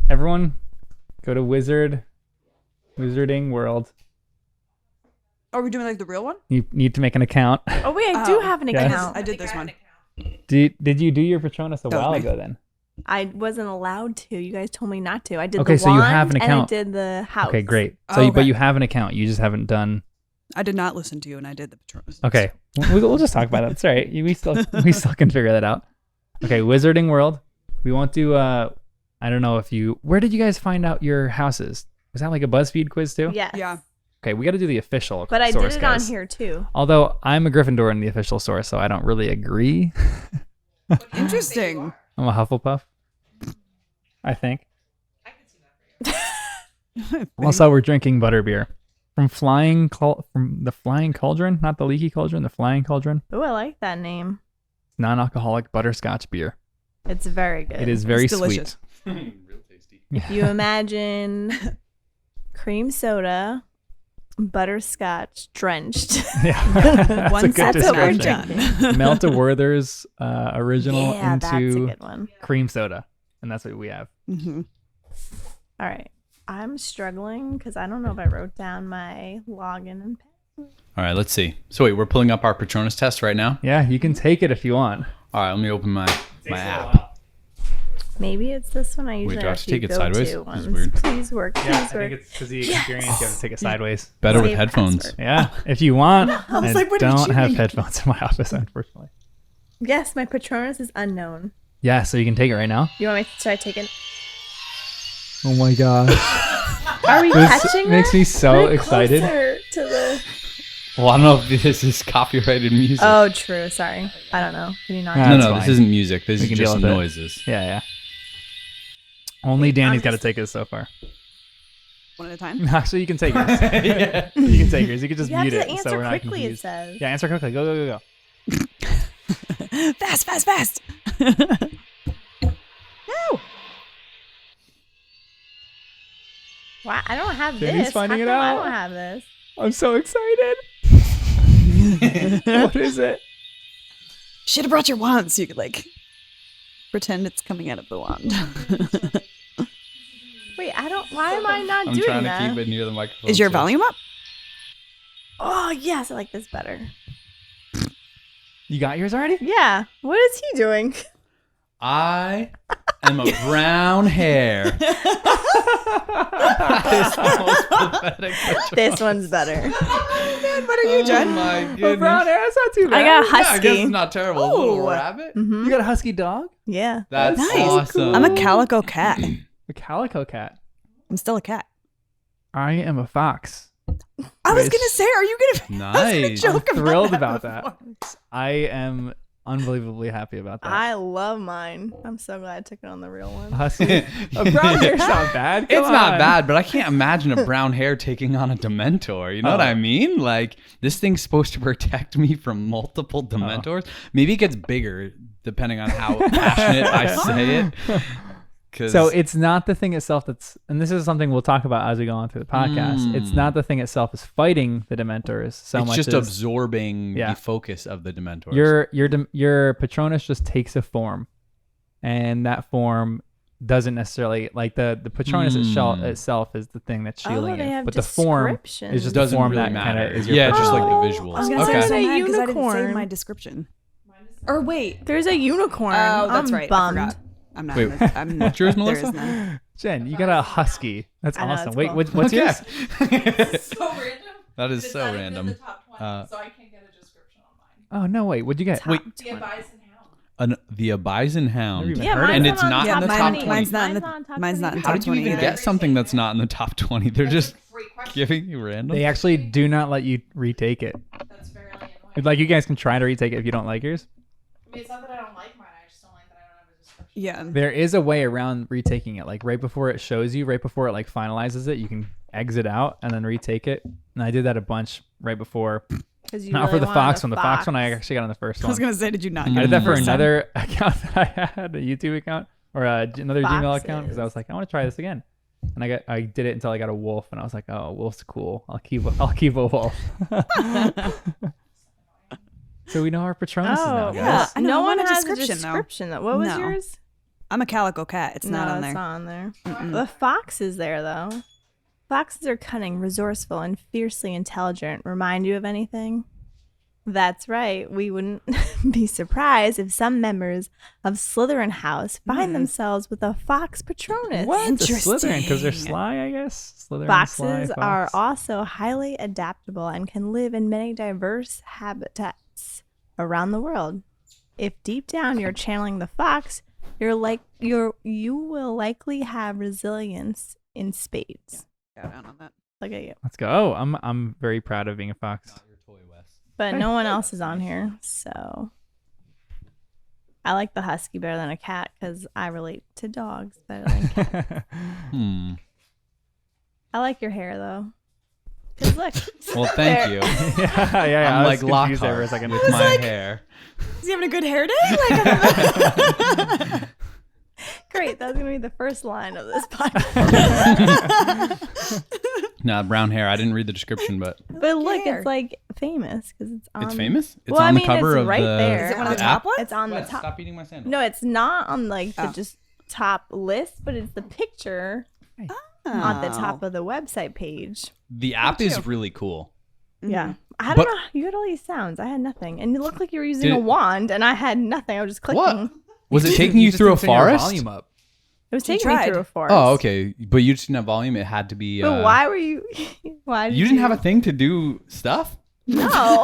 Everyone, go to Wizarding World. Are we doing like the real one? You need to make an account. Oh wait, I do have an yes. account. I did this one. Did you do your Patronus a That was while me. ago then? I wasn't allowed to. You guys told me not to. I did Okay, the so you wand have an account. and I did the house. Okay, great. So, Oh, okay. but you have an account. You just haven't done. I did not listen to you, and I did the Patronus. Okay, we'll just talk about it. It's all right. We still can figure that out. Okay, Wizarding World. We won't do. I don't know if you. Where did you guys find out your houses? Was that like a BuzzFeed quiz too? Yes. Yeah. Okay, we got to do the official. But I source, did it guys. on here too. Although I'm a Gryffindor in the official source, so I don't really agree. Interesting. I'm a Hufflepuff. I think. Also, we're drinking butterbeer from the Flying Cauldron, not the Leaky Cauldron, the Flying Cauldron. Oh, I like that name. Non-alcoholic butterscotch beer. It's very good. It is very It's delicious. sweet. Real tasty. If you imagine cream soda, butterscotch drenched. Yeah, that's One a good that's what we're description. done. Melt a Werther's original Yeah, that's a into good one. cream soda, and that's what we have. Mm-hmm. All right. I'm struggling because I don't know if I wrote down my login and password. All right, let's see. So wait, we're pulling up our Patronus test right now. Yeah, you can take it if you want. All right, let me open my app. Maybe it's this one. I usually do I have have to take it go sideways? to This ones. is weird. Please work. Please Yeah, I work. think it's because the experience. You have to take it sideways. Better with Save headphones. password. Yeah, if you want. I was I like, what did don't you have mean? headphones in my office, unfortunately. Yes, my Patronus is unknown. Yeah, so you can take it right now. You want me? Should I take it? Oh my gosh. Are we This catching makes her? me so Put it excited. closer to the... Well, I don't know if this is copyrighted music. Oh, true. Sorry. I don't know. Can you not? Yeah. no, that's this fine. isn't music. This We is can just deal some with it. noises. Yeah. Only Danny's I'm got to just- take it so far. One at a time. Actually, you can take yours. You can take yours. You can just You have mute to it, answer so we're not quickly. It confused. says. Yeah, answer quickly. Go. Fast. No. Wow, I don't have Danny's this. finding How it come I out. don't have this. I'm so excited. What is it? Should have brought your wand so you could like pretend it's coming out of the wand. Wait, I don't. Why am I not I'm doing trying that? to keep it near the microphone. Is your so- volume up? Oh yes, I like this better. You got yours already? Yeah. What is he doing? I am a brown hair. That is the most pathetic picture. This one's better. What are you, Oh Jen? my Oh, goodness. brown hair. That's not too bad. I got a Yeah, I guess husky. it's not terrible. A little Ooh. rabbit. Mhm. You got a husky dog? Yeah. That's Nice. awesome. I'm a calico cat. A calico cat. I'm still a cat. I am a fox. I was Nice. gonna say, are you gonna? I was gonna Nice. joke I'm thrilled about about that. before. I am unbelievably happy about that. I love mine. I'm so glad I took it on the real one. A husky. A brown hair's not bad. Come It's not on. bad, but I can't imagine a brown hair taking on a Dementor. You know what I mean? Like, this thing's supposed to protect me from multiple Dementors. Maybe it gets bigger depending on how passionate I say it. 'Cause- So it's not the thing itself that's, and this is something we'll talk about as we go on through the podcast. It's not the thing itself is fighting the Dementors so it's much just as absorbing Yeah. the focus of the Dementors. your Patronus just takes a form, and that form doesn't necessarily like the Patronus itself is the thing that's shielding they you, have but the form is descriptions. just doesn't the form really that kind matter. of is your Yeah, just like personality. the I was visuals. gonna say, Okay. it's a I didn't unicorn. save my description. Or wait. There's a unicorn. Oh, that's I'm right. Bummed. I forgot. I'm not. Wait, I'm what's yours, there Melissa? is none. Jen, you got a husky. That's I know, awesome. it's Wait, cool. what's yours? So random. That is It's so not even random. in the top 20, Uh, so I can't get a description on mine. Oh no, wait, what'd you get? Top Wait. The 20. Bison Hound. The Bison Never Hound. even Yeah, heard of mine's And it's on not top in the top 20. 20. Mine's not in the. top Mine's not in 20. the How top did you 20 even either. get something that's not in the top 20? They're just That's a great question. giving you random. They actually do not let you retake it. That's very annoying. Like you guys can try to retake it if you don't like yours. I mean, it's not that I don't like mine. I just don't like that I don't have a description. Yeah. There is a way around retaking it. Like right before it shows you, right before it like finalizes it, you can exit out and then retake it. And I did that a bunch right before. 'Cause you Not really for the wanted Fox a one. The Fox one I actually got on the first I one. was gonna say, did you not? I get did it that the for first time? another account that I had, a YouTube account or another Gmail account, because I was like, I want to try this again. And I did it until I got a wolf, and I was like, oh, wolf's cool. I'll keep a wolf. So we know our Patronuses now, Oh, guys. Yeah. I know, no I one want a has a description, though. description. What was No. yours? I'm a calico cat. It's not on it's there. not on there. The fox is there, though. Foxes are cunning, resourceful, and fiercely intelligent. Remind you of anything? That's right. We wouldn't be surprised if some members of Slytherin House find themselves with a fox Patronus. What? The Slytherin, because they're Interesting. sly, I guess. Slytherin, Foxes sly, are fox. also highly adaptable and can live in many diverse habitats around the world. If deep down you're channeling the fox, you will likely have resilience in spades. Go down on that. Look at you. Let's go. Oh, I'm very proud of being a fox. Not your toy, Wes. But no one else is on here, so I like the husky better than a cat because I relate to dogs better than cats. I like your hair though. Cause look. Well, thank There. you. yeah. I'm I like was confused there for a Lockhart second. with my hair. Is he having a good hair day? Like, Great, that's gonna be the first line of this podcast. Nah, brown hair. I didn't read the description, but But look, hair. it's like famous because it's on. it's famous. It's Well, on I the mean, cover it's of right the. there. Is it one of the the top app. ones? It's on the Wes, top. Stop eating my sandwich. No, it's not on like the Oh. just top list, but it's the picture on the top of the website page. The app is really cool. Yeah. I don't But- know. You had all these sounds. I had nothing. And it looked like you were using Did a it- wand, and I had nothing. I was just clicking. What? Was it taking you just through a didn't turn your forest? Volume up. It was You taking me tried. through a forest. Oh, okay. But you just didn't have volume. It had to be. But why were you? Why did You didn't have a thing to do stuff. No.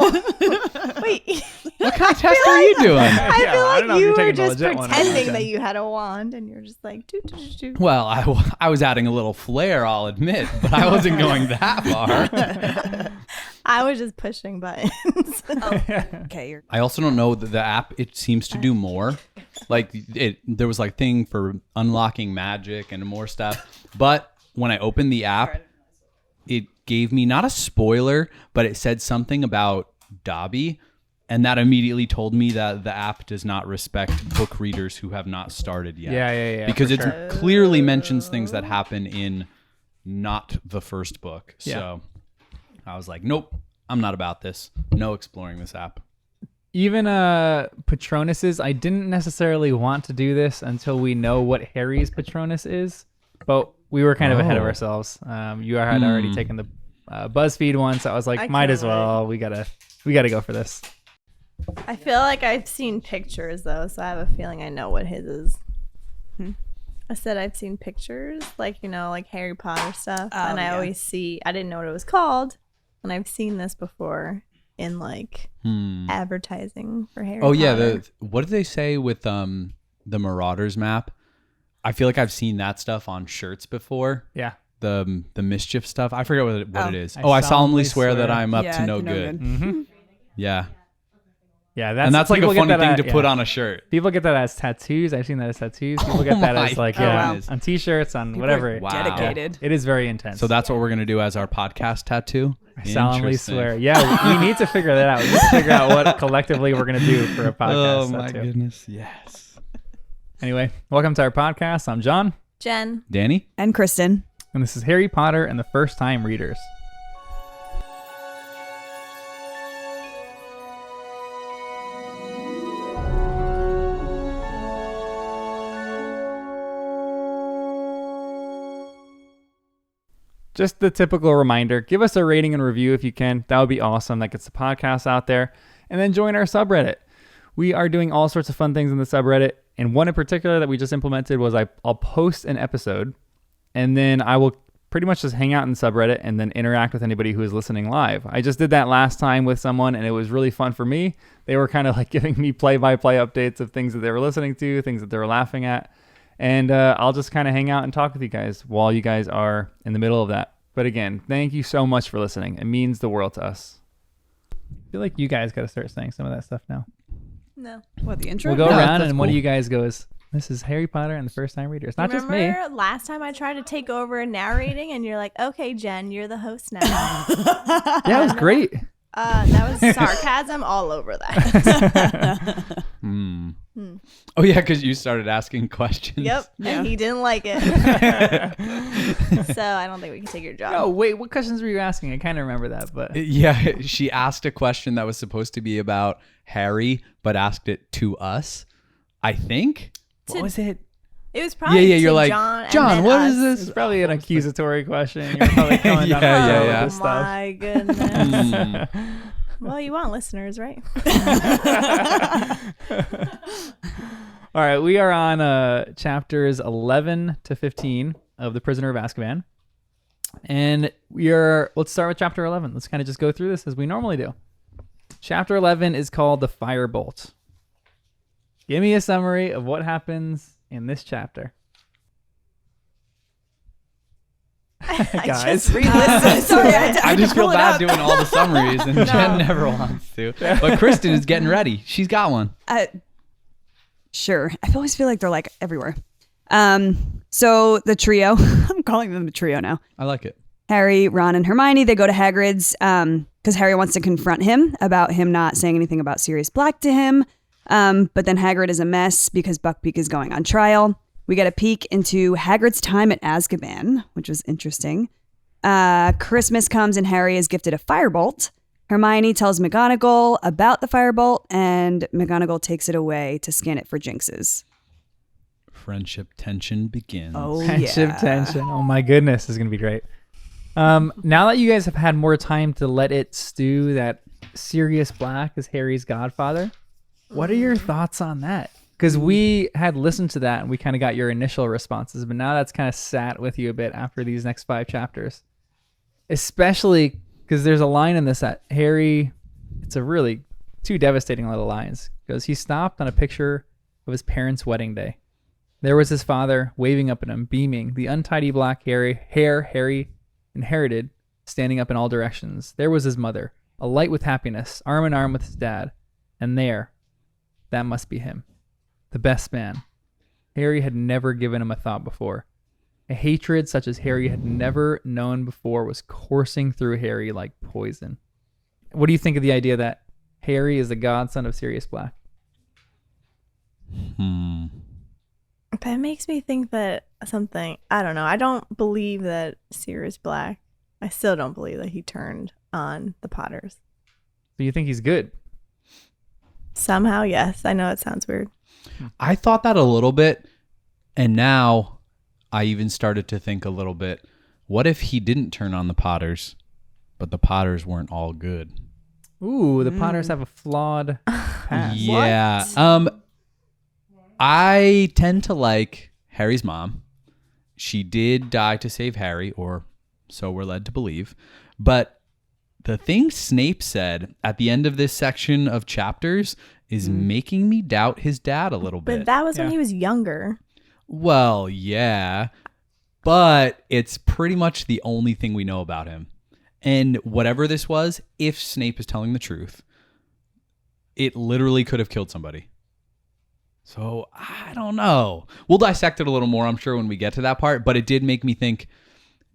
Wait. What kind of test are you doing? I Yeah, feel I don't like know if you you're were taking the just legit one or pretending not. that you had a wand, and you're just like, doo, doo, doo, doo. Well, I was adding a little flair, I'll admit, but I wasn't going that far. I was just pushing buttons. okay, you're I also don't know that the app, it seems to do more. Like there was like thing for unlocking magic and more stuff. But when I opened the app, it gave me not a spoiler, but it said something about Dobby. And that immediately told me that the app does not respect book readers who have not started yet. Yeah. Because for it sure. clearly mentions things that happen in not the first book. Yeah. So I was like, nope, I'm not about this. No exploring this app. Even Patronuses, I didn't necessarily want to do this until we know what Harry's Patronus is, but we were kind of ahead of Oh. ourselves. You had already taken the BuzzFeed one, so I was like, I might can't as well. We gotta go for this. I feel like I've seen pictures though, so I have a feeling I know what his is. I said I've seen pictures, like like Harry Potter stuff, and I yeah. always see. I didn't know what it was called, and I've seen this before in like advertising for Harry. Oh yeah, Potter. what did they say with the Marauders map? I feel like I've seen that stuff on shirts before. Yeah. The mischief stuff. I forget what it is. I I solemnly swear swear. that I'm up Yeah, to no no good. Mm-hmm. Yeah. Yeah, And that's like a people get funny that thing at- to yeah. put on a shirt. People get that as tattoos. I've seen that as tattoos. People get that my as like goodness. on t-shirts, on People whatever. are Wow. dedicated. It is very intense. So that's what we're gonna do as our podcast tattoo. I solemnly Interesting. swear. Yeah, we need to figure that out. We need to figure out what collectively we're gonna do for a podcast. Oh my tattoo. goodness. Yes. Anyway, welcome to our podcast. I'm John, Jen. Danny? and Kristen. and this is Harry Potter and the First Time Readers. Just the typical reminder, give us a rating and review if you can. That would be awesome. That gets the podcast out there. And then join our subreddit. We are doing all sorts of fun things in the subreddit. And one in particular that we just implemented was I'll post an episode and then I will pretty much just hang out in the subreddit and then interact with anybody who is listening live. I just did that last time with someone and it was really fun for me. They were kind of like giving me play-by-play updates of things that they were listening to, things that they were laughing at. And I'll just kind of hang out and talk with you guys while you guys are in the middle of that. But again, thank you so much for listening. It means the world to us. I feel like you guys got to start saying some of that stuff now. No. What, the intro? We'll go No, around that's and one of cool. you guys goes, this is Harry Potter and the First Time Readers. Not just me. Remember last time I tried to take over narrating, and you're like, "Okay, Jen, you're the host now." Yeah, it was great. That was sarcasm all over that. Oh yeah, because you started asking questions. Yep, and he didn't like it. So I don't think we can take your job. Oh, wait, what questions were you asking? I kind of remember that, but Yeah, she asked a question that was supposed to be about Harry, but asked it to us. I think. What To- was it? It was probably Yeah, you're to like, John, and John, then what us. is this? It's probably an accusatory question. You're probably coming down Yeah. with this Oh stuff. my goodness. Hmm. Well, you want listeners, right? All right, we are on chapters 11 to 15 of The Prisoner of Azkaban. And let's start with chapter 11. Let's kind of just go through this as we normally do. Chapter 11 is called The Firebolt. Give me a summary of what happens in this chapter. Guys. Sorry, I just feel pull it bad up. doing all the summaries, and Jen never wants to. But Kristen is getting ready. She's got one. Sure. I always feel like they're like everywhere. So the trio, I'm calling them the trio now. I like it. Harry, Ron, and Hermione, they go to Hagrid's because Harry wants to confront him about him not saying anything about Sirius Black to him. But then Hagrid is a mess because Buckbeak is going on trial. We get a peek into Hagrid's time at Azkaban, which was interesting. Christmas comes and Harry is gifted a firebolt. Hermione tells McGonagall about the firebolt, and McGonagall takes it away to scan it for jinxes. Friendship tension begins. Friendship tension. Oh my goodness, this is going to be great. Now that you guys have had more time to let it stew that Sirius Black is Harry's godfather, what are your thoughts on that? Because we had listened to that and we kind of got your initial responses, but now that's kind of sat with you a bit after these next 5 chapters. Especially because there's a line in this that Harry, it's a really 2 devastating little lines. Because he stopped on a picture of his parents' wedding day. There was his father waving up at him, beaming, the untidy black hair Harry inherited, standing up in all directions. There was his mother, alight with happiness, arm in arm with his dad. And that must be him. The best man. Harry had never given him a thought before. A hatred such as Harry had never known before was coursing through Harry like poison. What do you think of the idea that Harry is the godson of Sirius Black? That makes me think that something, I don't know. I don't believe that Sirius Black, I still don't believe that he turned on the Potters. Do you think he's good? Somehow, yes. I know it sounds weird. I thought that a little bit, and now I even started to think a little bit, what if he didn't turn on the Potters, but the Potters weren't all good? Ooh, the Potters have a flawed past. Yeah. I tend to like Harry's mom. She did die to save Harry, or so we're led to believe. But the thing Snape said at the end of this section of chapters is making me doubt his dad a little bit. But that was when he was younger. Well, yeah. But it's pretty much the only thing we know about him. And whatever this was, if Snape is telling the truth, it literally could have killed somebody. So, I don't know. We'll dissect it a little more, I'm sure, when we get to that part. But it did make me think,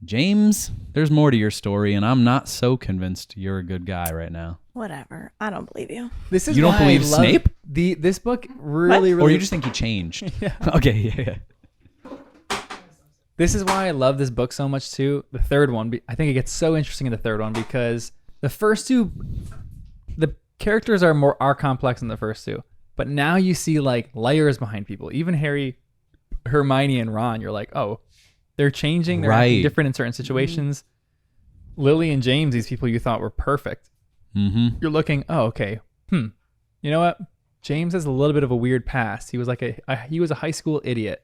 James, there's more to your story, and I'm not so convinced you're a good guy right now. Whatever. I don't believe you. This is You don't why believe I love Snape? This book really, Or you just think he changed? Yeah. Okay, yeah. This is why I love this book so much too. The third one, I think it gets so interesting in the third one because the first 2, the characters are complex in the first 2, but now you see like layers behind people. Even Harry, Hermione, and Ron. You're like, oh, they're changing. They're acting different in certain situations. Lily and James, these people you thought were perfect. Mm-hmm. You're looking, oh, okay. You know what? James has a little bit of a weird past. He was like he was a high school idiot.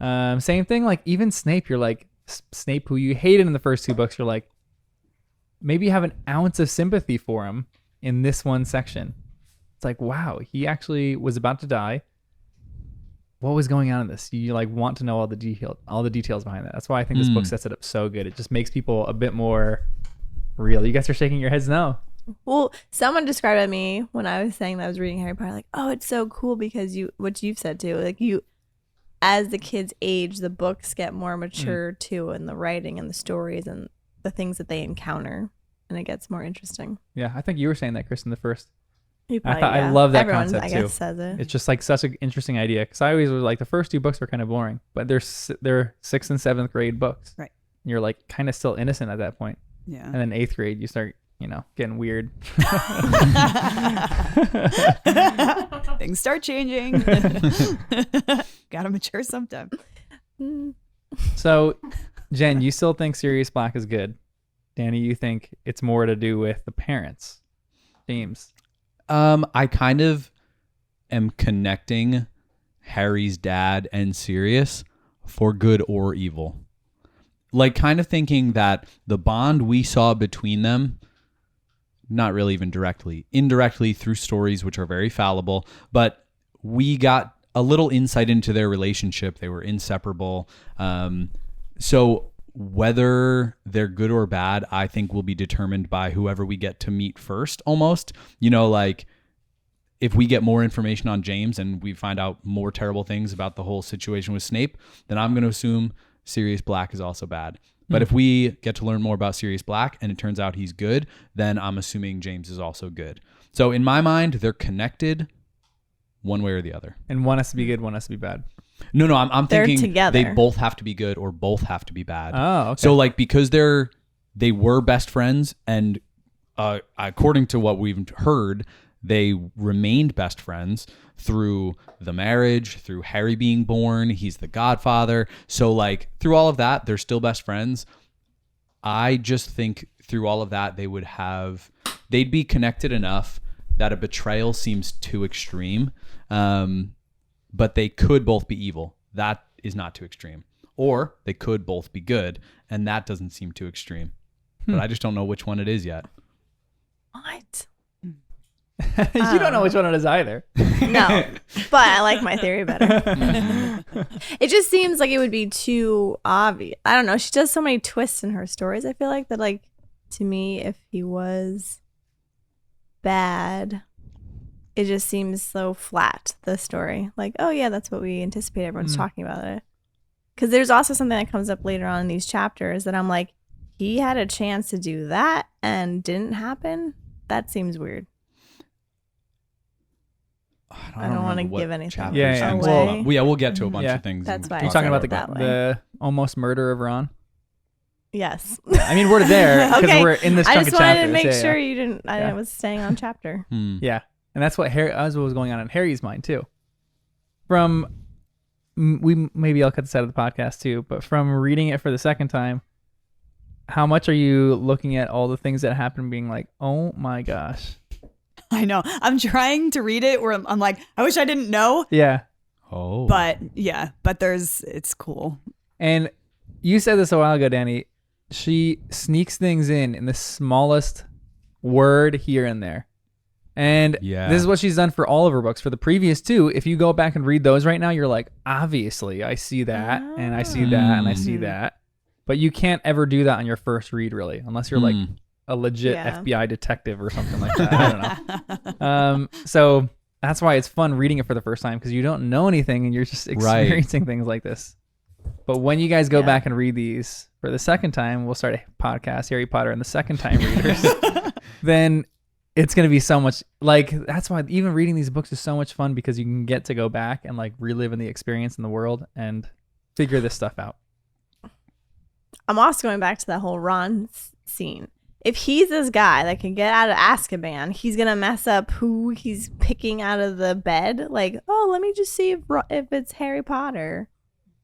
Same thing, like even Snape, you're like, Snape, who you hated in the first 2 books, you're like, maybe you have an ounce of sympathy for him in this one section. It's like, wow, he actually was about to die. What was going on in this? You like want to know all the details behind that. That's why I think this book sets it up so good. It just makes people a bit more real. You guys are shaking your heads no. Well, someone described it to me when I was saying that I was reading Harry Potter, like, oh, it's so cool because what you've said too, like as the kids age, the books get more mature too, and the writing and the stories and the things that they encounter, and it gets more interesting. Yeah, I think you were saying that, Kristen, the first. I love that Everyone, concept I too. guess, says it. It's just like such an interesting idea because I always was like the first 2 books were kind of boring, but they're 6th and 7th grade books. Right. And you're like kind of still innocent at that point. Yeah. And then 8th grade, you start getting weird. Things start changing. Gotta mature sometime. So, Jen, you still think Sirius Black is good. Danny, you think it's more to do with the parents. James. I kind of am connecting Harry's dad and Sirius for good or evil. Like, kind of thinking that the bond we saw between them, not really even directly, indirectly through stories which are very fallible, but we got a little insight into their relationship. They were inseparable. So whether they're good or bad, I think will be determined by whoever we get to meet first, almost. Like, if we get more information on James and we find out more terrible things about the whole situation with Snape, then I'm going to assume Sirius Black is also bad. But if we get to learn more about Sirius Black and it turns out he's good, then I'm assuming James is also good. So in my mind, they're connected one way or the other. And one has to be good, one has to be bad. No, I'm They're thinking together. they both have to be good or both have to be bad. Oh, okay. So like, because they were best friends, and according to what we've heard, they remained best friends through the marriage, through Harry being born. He's the godfather. So like, through all of that, they're still best friends. I just think through all of that, they'd be connected enough that a betrayal seems too extreme. But they could both be evil. That is not too extreme. Or they could both be good, and that doesn't seem too extreme. But I just don't know which one it is yet. What? You don't know which one it is either. No, but I like my theory better. It just seems like it would be too obvious. I don't know. She does so many twists in her stories. I feel like that, like, to me, if he was bad, it just seems so flat, the story. Like, oh yeah, that's what we anticipate everyone's talking about it. Because there's also something that comes up later on in these chapters that I'm like, he had a chance to do that and didn't happen? That seems weird. I don't want to give anything chapters Yeah, things away. come up. We'll get to a bunch Yeah. of things. That's and why I You're talk talking about it that way. the almost murder of Ron? Yes. I mean, we're there because Okay. we're in this I chunk just of wanted chapters. to make Yeah, sure yeah. you didn't. I was staying on chapter. Yeah. And that's what was going on in Harry's mind too. Maybe I'll cut this out of the podcast too, but from reading it for the second time, how much are you looking at all the things that happen being like, oh my gosh. I know. I'm trying to read it where I'm like, I wish I didn't know. Yeah. Oh, But yeah, it's cool. And you said this a while ago, Danny. She sneaks things in the smallest word here and there. And Yeah. this is what she's done for all of her books. For the previous two, if you go back and read those right now, you're like, obviously, I see that, and I see that, and I see that. But you can't ever do that on your first read, really, unless you're like a legit Yeah. FBI detective or something like that. I don't know. So that's why it's fun reading it for the first time, because you don't know anything and you're just experiencing things like this. But when you guys go back and read these for the second time, we'll start a podcast, Harry Potter and the Second Time Readers. Then it's going to be so much, like, that's why even reading these books is so much fun, because you can get to go back and like relive in the experience in the world and figure this stuff out. I'm also going back to that whole Ron scene. If he's this guy that can get out of Azkaban, he's going to mess up who he's picking out of the bed. Like, oh, let me just see if it's Harry Potter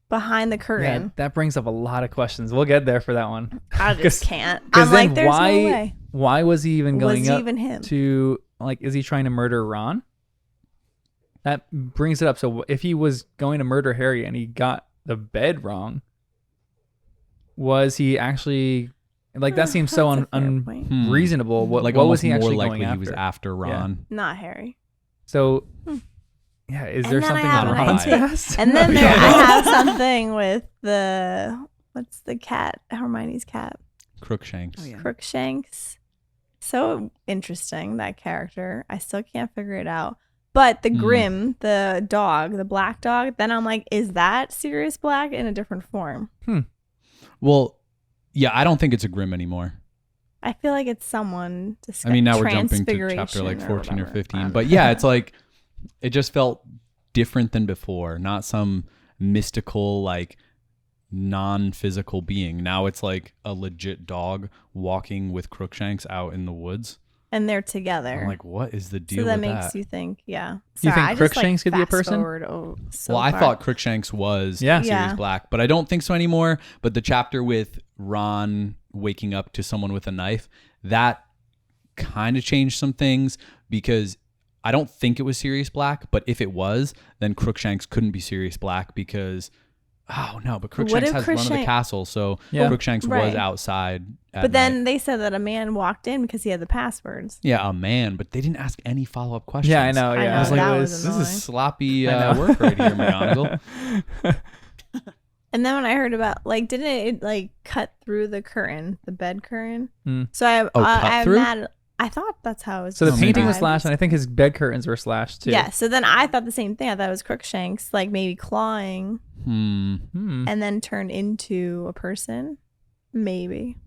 behind the Yeah, curtain. that brings up a lot of questions. We'll get there for that one. I just can't. Because I'm then like, there's no way. why was he even going Was it up even him? to, like, is he trying to murder Ron? That brings it up. So if he was going to murder Harry and he got the bed wrong, was he actually, like, that seems so That's a fair point. unreasonable. What was almost he actually more going likely after? he was after Ron. Not Harry. So, yeah, is And there then I something have on an Ron's idea. past? And then there, I have something with what's the cat? Hermione's cat. Crookshanks. Oh, yeah. Crookshanks. So interesting, that character. I still can't figure it out. But the Grim, the dog, the black dog, then I'm like, is that Sirius Black in a different form? Well, yeah, I don't think it's a Grim anymore. I feel like it's someone. I mean, now we're jumping to chapter like 14 or 15. But yeah, it's like, it just felt different than before. Not some mystical, like, non-physical being. Now it's like a legit dog walking with Crookshanks out in the woods. And they're together. I'm like, what is the deal so that with makes that? you think, yeah. You Sorry, think I just, Crookshanks could be a fast person? forward, so Well, I far. thought Crookshanks was Yeah. Sirius Yeah. Black, but I don't think so anymore. But the chapter with Ron waking up to someone with a knife, that kind of changed some things, because I don't think it was Sirius Black, but if it was, then Crookshanks couldn't be Sirius Black because, oh no, but Crookshanks if has run of the Crookshank- castle, so Yeah. Crookshanks was Right. outside. At But then night. they said that a man walked in because he had the passwords. Yeah, a man, but they didn't ask any follow-up questions. Yeah, I know. I Yeah, know, I was like, that it was this annoying. is sloppy I know. work right here, McGonagall. And then when I heard about, like, didn't it like cut through the curtain, the bed curtain? Hmm. So I, cut I'm through? mad. I thought that's how it was. So the Oh, painting was described. slashed, and I think his bed curtains were slashed too. Yeah. So then I thought the same thing. I thought it was Crookshanks, like maybe clawing Hmm. and then turned into a person. Maybe.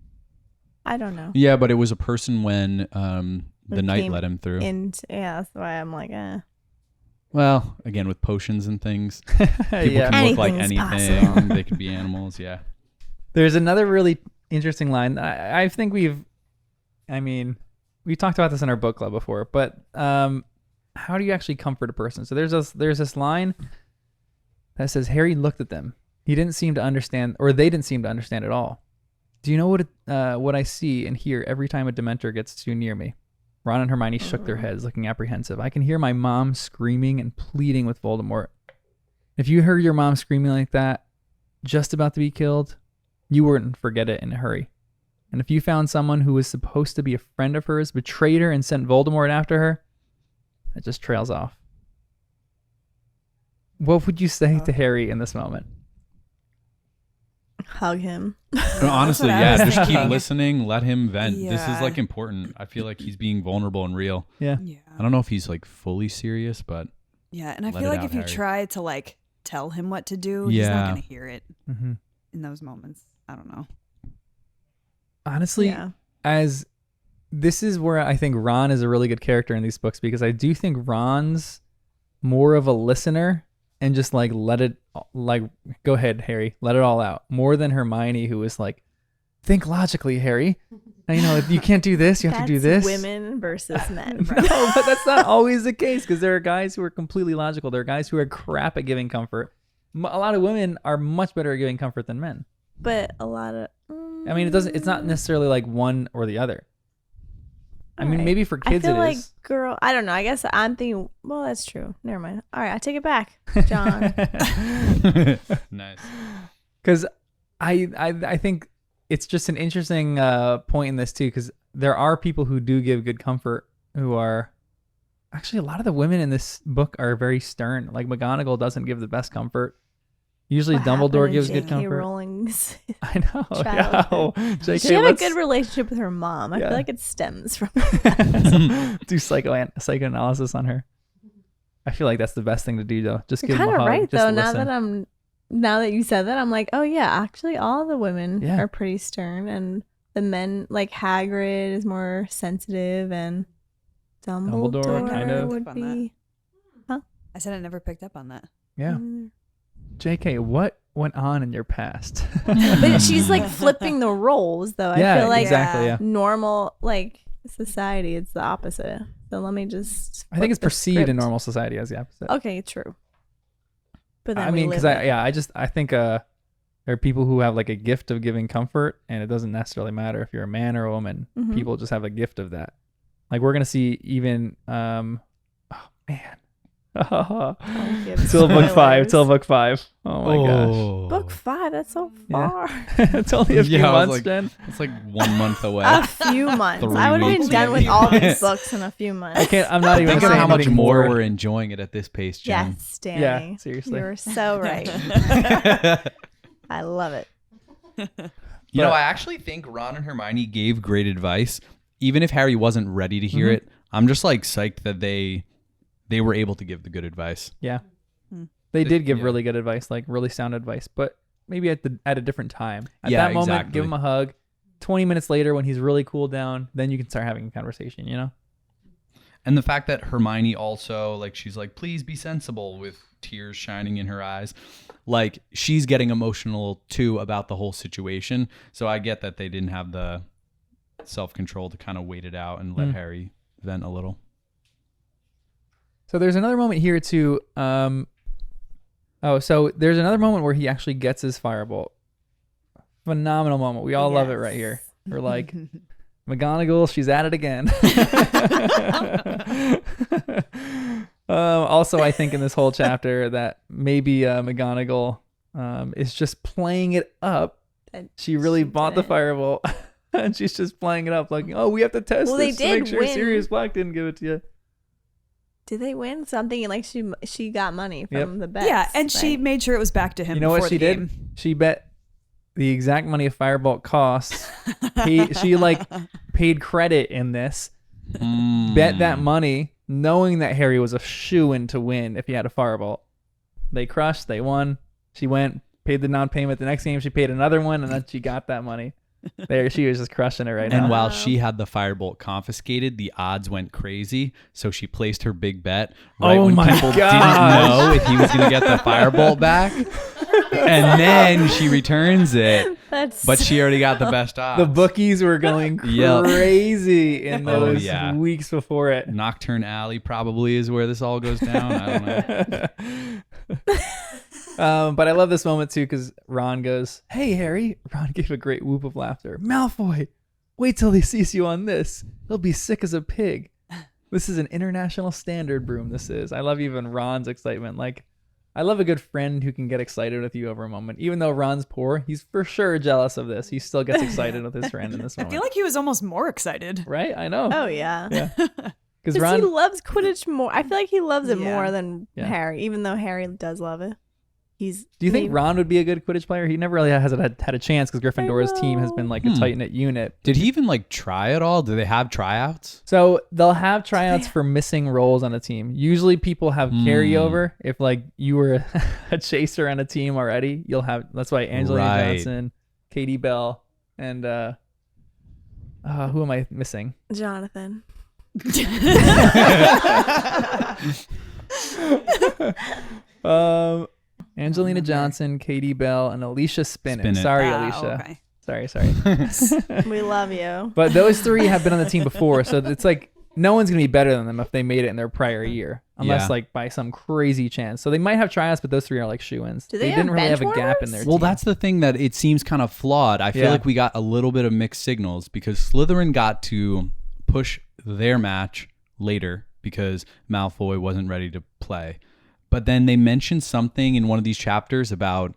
I don't know. Yeah, but it was a person when the When knight came let him through. And yeah, that's why I'm like, Well, again, with potions and things, people Yeah. can look like Anything's anything. possible. They could be animals. Yeah. There's another really interesting line. I think we talked about this in our book club before, but how do you actually comfort a person? So there's this line that says, Harry looked at them. He didn't seem to understand, or they didn't seem to understand at all. Do you know what I see and hear every time a Dementor gets too near me? Ron and Hermione shook their heads, looking apprehensive. I can hear my mom screaming and pleading with Voldemort. If you heard your mom screaming like that, just about to be killed, you wouldn't forget it in a hurry. And if you found someone who was supposed to be a friend of hers, betrayed her, and sent Voldemort after her, it just trails off. What would you say to Harry in this moment? hug him. No, honestly, what I yeah. was Just keep thinking. listening. Let him vent. This is Yeah. like important. I feel like he's being vulnerable and real. Yeah. Yeah. I don't know if he's like fully serious, but Yeah, and I Let feel it like out, if you Harry. try to like tell him what to do, he's Yeah. not gonna hear it Mm-hmm. in those moments. I don't know. Honestly, Yeah. as this is where I think Ron is a really good character in these books, because I do think Ron's more of a listener and just like let it, like, go ahead, Harry, let it all out, more than Hermione, who is like, think logically, Harry. You know, you can't do this, you have to do this. Women versus men. No, but that's not always the case, because there are guys who are completely logical. There are guys who are crap at giving comfort. A lot of women are much better at giving comfort than men. But a lot of. I mean, it's not necessarily like one or the other. I mean, Alright. maybe for kids I feel it like is. girl. I don't know. I guess I'm thinking. Well, that's true. Never mind. All right, I take it back, John. nice. Because I think it's just an interesting point in this too, because there are people who do give good comfort who are actually, a lot of the women in this book are very stern. Like McGonagall doesn't give the best comfort. Usually What Dumbledore happened in gives good J.K. comfort. Rowling's I know. childhood? Yeah. JK, she had a let's good relationship with her mom. I Yeah. feel like it stems from. do psychoanalysis on her. I feel like that's the best thing to do, though. Just You're give them kind a of hug. right just though. listen. Now that you said that, I'm like, oh yeah, actually, all the women Yeah. are pretty stern, and the men, like Hagrid, is more sensitive, and Dumbledore, kind of. would On be. I said I never picked up on that. Yeah. Mm. JK, what went on in your past? But she's like flipping the roles, though. I yeah, feel like exactly. Yeah. normal, like society, it's the opposite. So let me just. I think it's flip the perceived in script. normal society as the opposite. Okay, true. But then I we mean, because live it. I think there are people who have like a gift of giving comfort, and it doesn't necessarily matter if you're a man or a woman. Mhm. People just have a gift of that. Like we're gonna see even oh man. Don't give Till book 5. spoilers. Till book 5. Oh my gosh. Book 5. That's so Yeah. far. It's only a few Yeah, I was months, like- Jen. It's like 1 month away. A few months. 3 I would have been weeks, done with maybe. all these books in a few months. I'm not even Think of saying how much anything more we're enjoying it at this pace, Jen. Yes, Danny. Yeah, seriously. You're so right. I love it. You know, But- I actually think Ron and Hermione gave great advice. Even if Harry wasn't ready to hear it, I'm just like psyched that they were able to give the good advice. Yeah. Hmm. They did give Yeah. really good advice, like really sound advice, but maybe at a different time. At Yeah, that moment, exactly. give him a hug. 20 minutes later, when he's really cooled down, then you can start having a conversation, you know? And the fact that Hermione also, like, she's like, please be sensible with tears shining in her eyes. Like, she's getting emotional too about the whole situation. So I get that they didn't have the self-control to kind of wait it out and let Harry vent a little. So there's another moment here too. So there's another moment where he actually gets his firebolt. Phenomenal moment. We all love it right here. We're like, McGonagall, she's at it again. Also, I think in this whole chapter that maybe McGonagall is just playing it up. She really bought the firebolt. And she's just playing it up like, oh, we have to test this to make sure Sirius Black didn't give it to you. Did they win something? Like she got money from the bets. Yeah, and she made sure it was back to him. You know what before she the did? game. She bet the exact money a firebolt costs. She like paid credit in this. Bet that money, knowing that Harry was a shoo-in to win if he had a firebolt. They crushed. They won. She went, paid the down payment. The next game, she paid another one, and then she got that money. There, she was just crushing it right now. And while she had the firebolt confiscated, the odds went crazy. So she placed her big bet right when people didn't know if he was going to get the firebolt back. And then she returns it. But she already got the best odds. The bookies were going crazy in those weeks before it. Nocturne Alley probably is where this all goes down. I don't know. But I love this moment too because Ron goes, "Hey Harry!" Ron gave a great whoop of laughter. "Malfoy, wait till he sees you on this. He'll be sick as a pig. This is an international standard broom. This is." I love even Ron's excitement. Like, I love a good friend who can get excited with you over a moment. Even though Ron's poor, he's for sure jealous of this. He still gets excited with his friend in this moment. I feel like he was almost more excited. Right? I know. Oh yeah. Because Ron, he loves Quidditch more. I feel like he loves it more than Yeah. Harry, even though Harry does love it. Do you think Ron would be a good Quidditch player? He never really has had a chance because Gryffindor's team has been like a tight-knit unit. Did he even like try at all? Do they have tryouts? So they'll have tryouts for missing roles on a team. Usually people have carryover. If like you were a chaser on a team already, you'll have. That's why Angelina Johnson, Katie Bell, and who am I missing? Jonathan. Angelina Johnson, Katie Bell, and Alicia Spinnet. Sorry, Alicia. Okay. Sorry. We love you. But those three have been on the team before, so it's like no one's going to be better than them if they made it in their prior year, unless like by some crazy chance. So they might have tryouts, but those three are like shoo-ins. Do they didn't really have a bench gap in warmers? their Well, team. that's the thing that it seems kind of flawed. I feel like we got a little bit of mixed signals because Slytherin got to push their match later because Malfoy wasn't ready to play. But then they mentioned something in one of these chapters about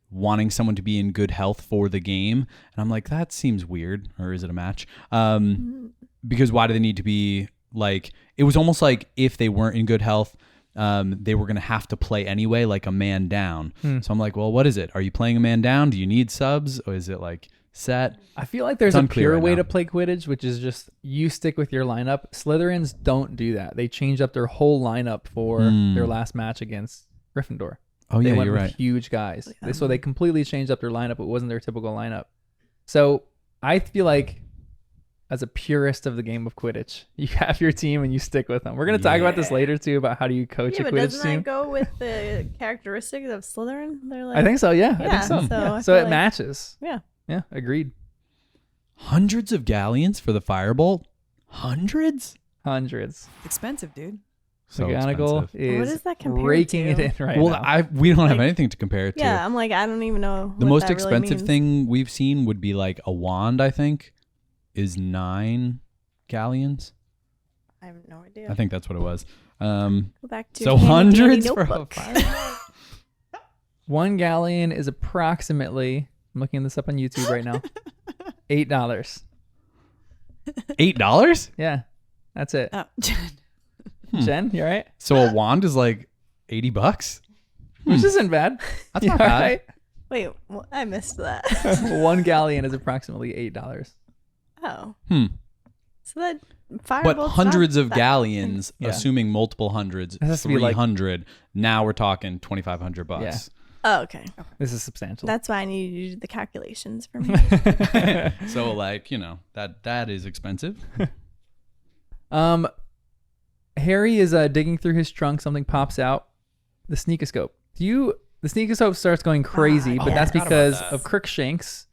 wanting someone to be in good health for the game. And I'm like, that seems weird. Or is it a match? Because why do they need to be like, it was almost like if they weren't in good health, they were going to have to play anyway, like a man down. So I'm like, well, what is it? Are you playing a man down? Do you need subs? Or is it like set? I feel like there's a pure way to play Quidditch, which is just you stick with your lineup. Slytherins don't do that. They changed up their whole lineup for their last match against Gryffindor. Oh, they yeah, went you're with right. huge guys. So they completely changed up their lineup. It wasn't their typical lineup. So I feel like as a purist of the game of Quidditch, you have your team and you stick with them. We're going to talk about this later too, about how do you coach a but Quidditch doesn't team. that go with the characteristics of Slytherin? They're like, I think so, yeah. I Yeah, think so. so I So feel it like- matches. Yeah. Yeah, agreed. Hundreds of galleons for the firebolt? Hundreds? Hundreds. Expensive, dude. So McGonagall expensive. What is is that compared raking to? it in right Well, now. we don't have Like- anything to compare it to. Yeah, I'm like, I don't even know. The what most that really expensive means. thing we've seen would be like a wand, I think, is 9 galleons. I have no idea. I think that's what it was. Go back to So your handy hundreds dandy for a notebook. fire. 1 galleon is approximately, I'm looking this up on YouTube right now, $8. $8? Yeah, that's it. Oh. Jen, you all right? So a wand is like $80? Which isn't bad. That's You not all bad. right? Wait, I missed that. 1 galleon is approximately $8. Oh, Hmm. so that firebolt's But not hundreds of that- galleons, Yeah. assuming multiple hundreds, It has to be like- 300. Now we're talking $2,500. Yeah. Oh, okay. This is substantial. That's why I need you to do the calculations for me. So like, that is expensive. Harry is digging through his trunk. Something pops out. The sneakoscope. The sneakoscope starts going crazy, but that's because of Crookshanks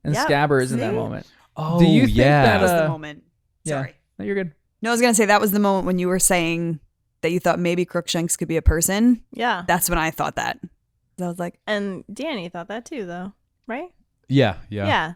and Yep, Scabbers in see? that moment. Oh, Do you think That was that the moment. yeah. Sorry. No, you're good. No, I was gonna say that was the moment when you were saying that you thought maybe Crookshanks could be a person. Yeah. That's when I thought that. I was like, And Danny thought that too, though, right? Yeah. Yeah.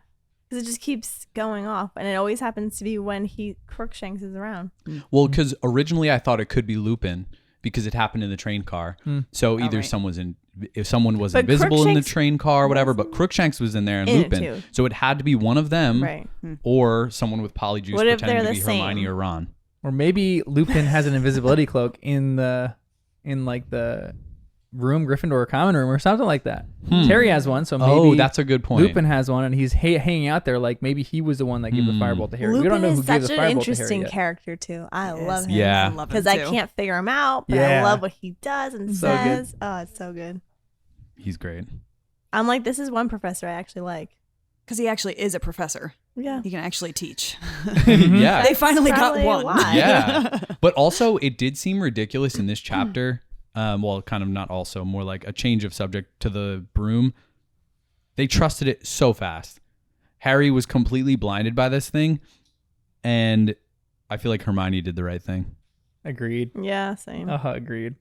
Because it just keeps going off, and it always happens to be when Crookshanks is around. Well, because originally I thought it could be Lupin because it happened in the train car. So either right. if someone was But invisible in the Crookshanks train car or whatever, but Crookshanks was in there and in it Lupin. too. So it had to be one of them Right. or someone with Polyjuice What if pretending they're to be the Hermione same? or Ron. Or maybe Lupin has an invisibility cloak in like the room, Gryffindor or common room or something like that. Terry has one, so maybe Oh, that's a good point. Lupin has one, and he's hanging out there like maybe he was the one that gave the firebolt to Harry. Lupin we don't know who is gave the such an firebolt to Harry interesting yet. character too. I Yes. love him. Yeah. I love him Because I too. can't figure him out, but Yeah. I love what he does and So good. says. Oh, it's so good. He's great. I'm like, this is one professor I actually like. because he actually is a professor. Yeah. He can actually teach. Yeah. They finally got Probably one. why. Yeah. But also, it did seem ridiculous in this chapter. Well, kind of not also, more like a change of subject to the broom. They trusted it so fast. Harry was completely blinded by this thing. And I feel like Hermione did the right thing. Agreed. Yeah, same. Agreed.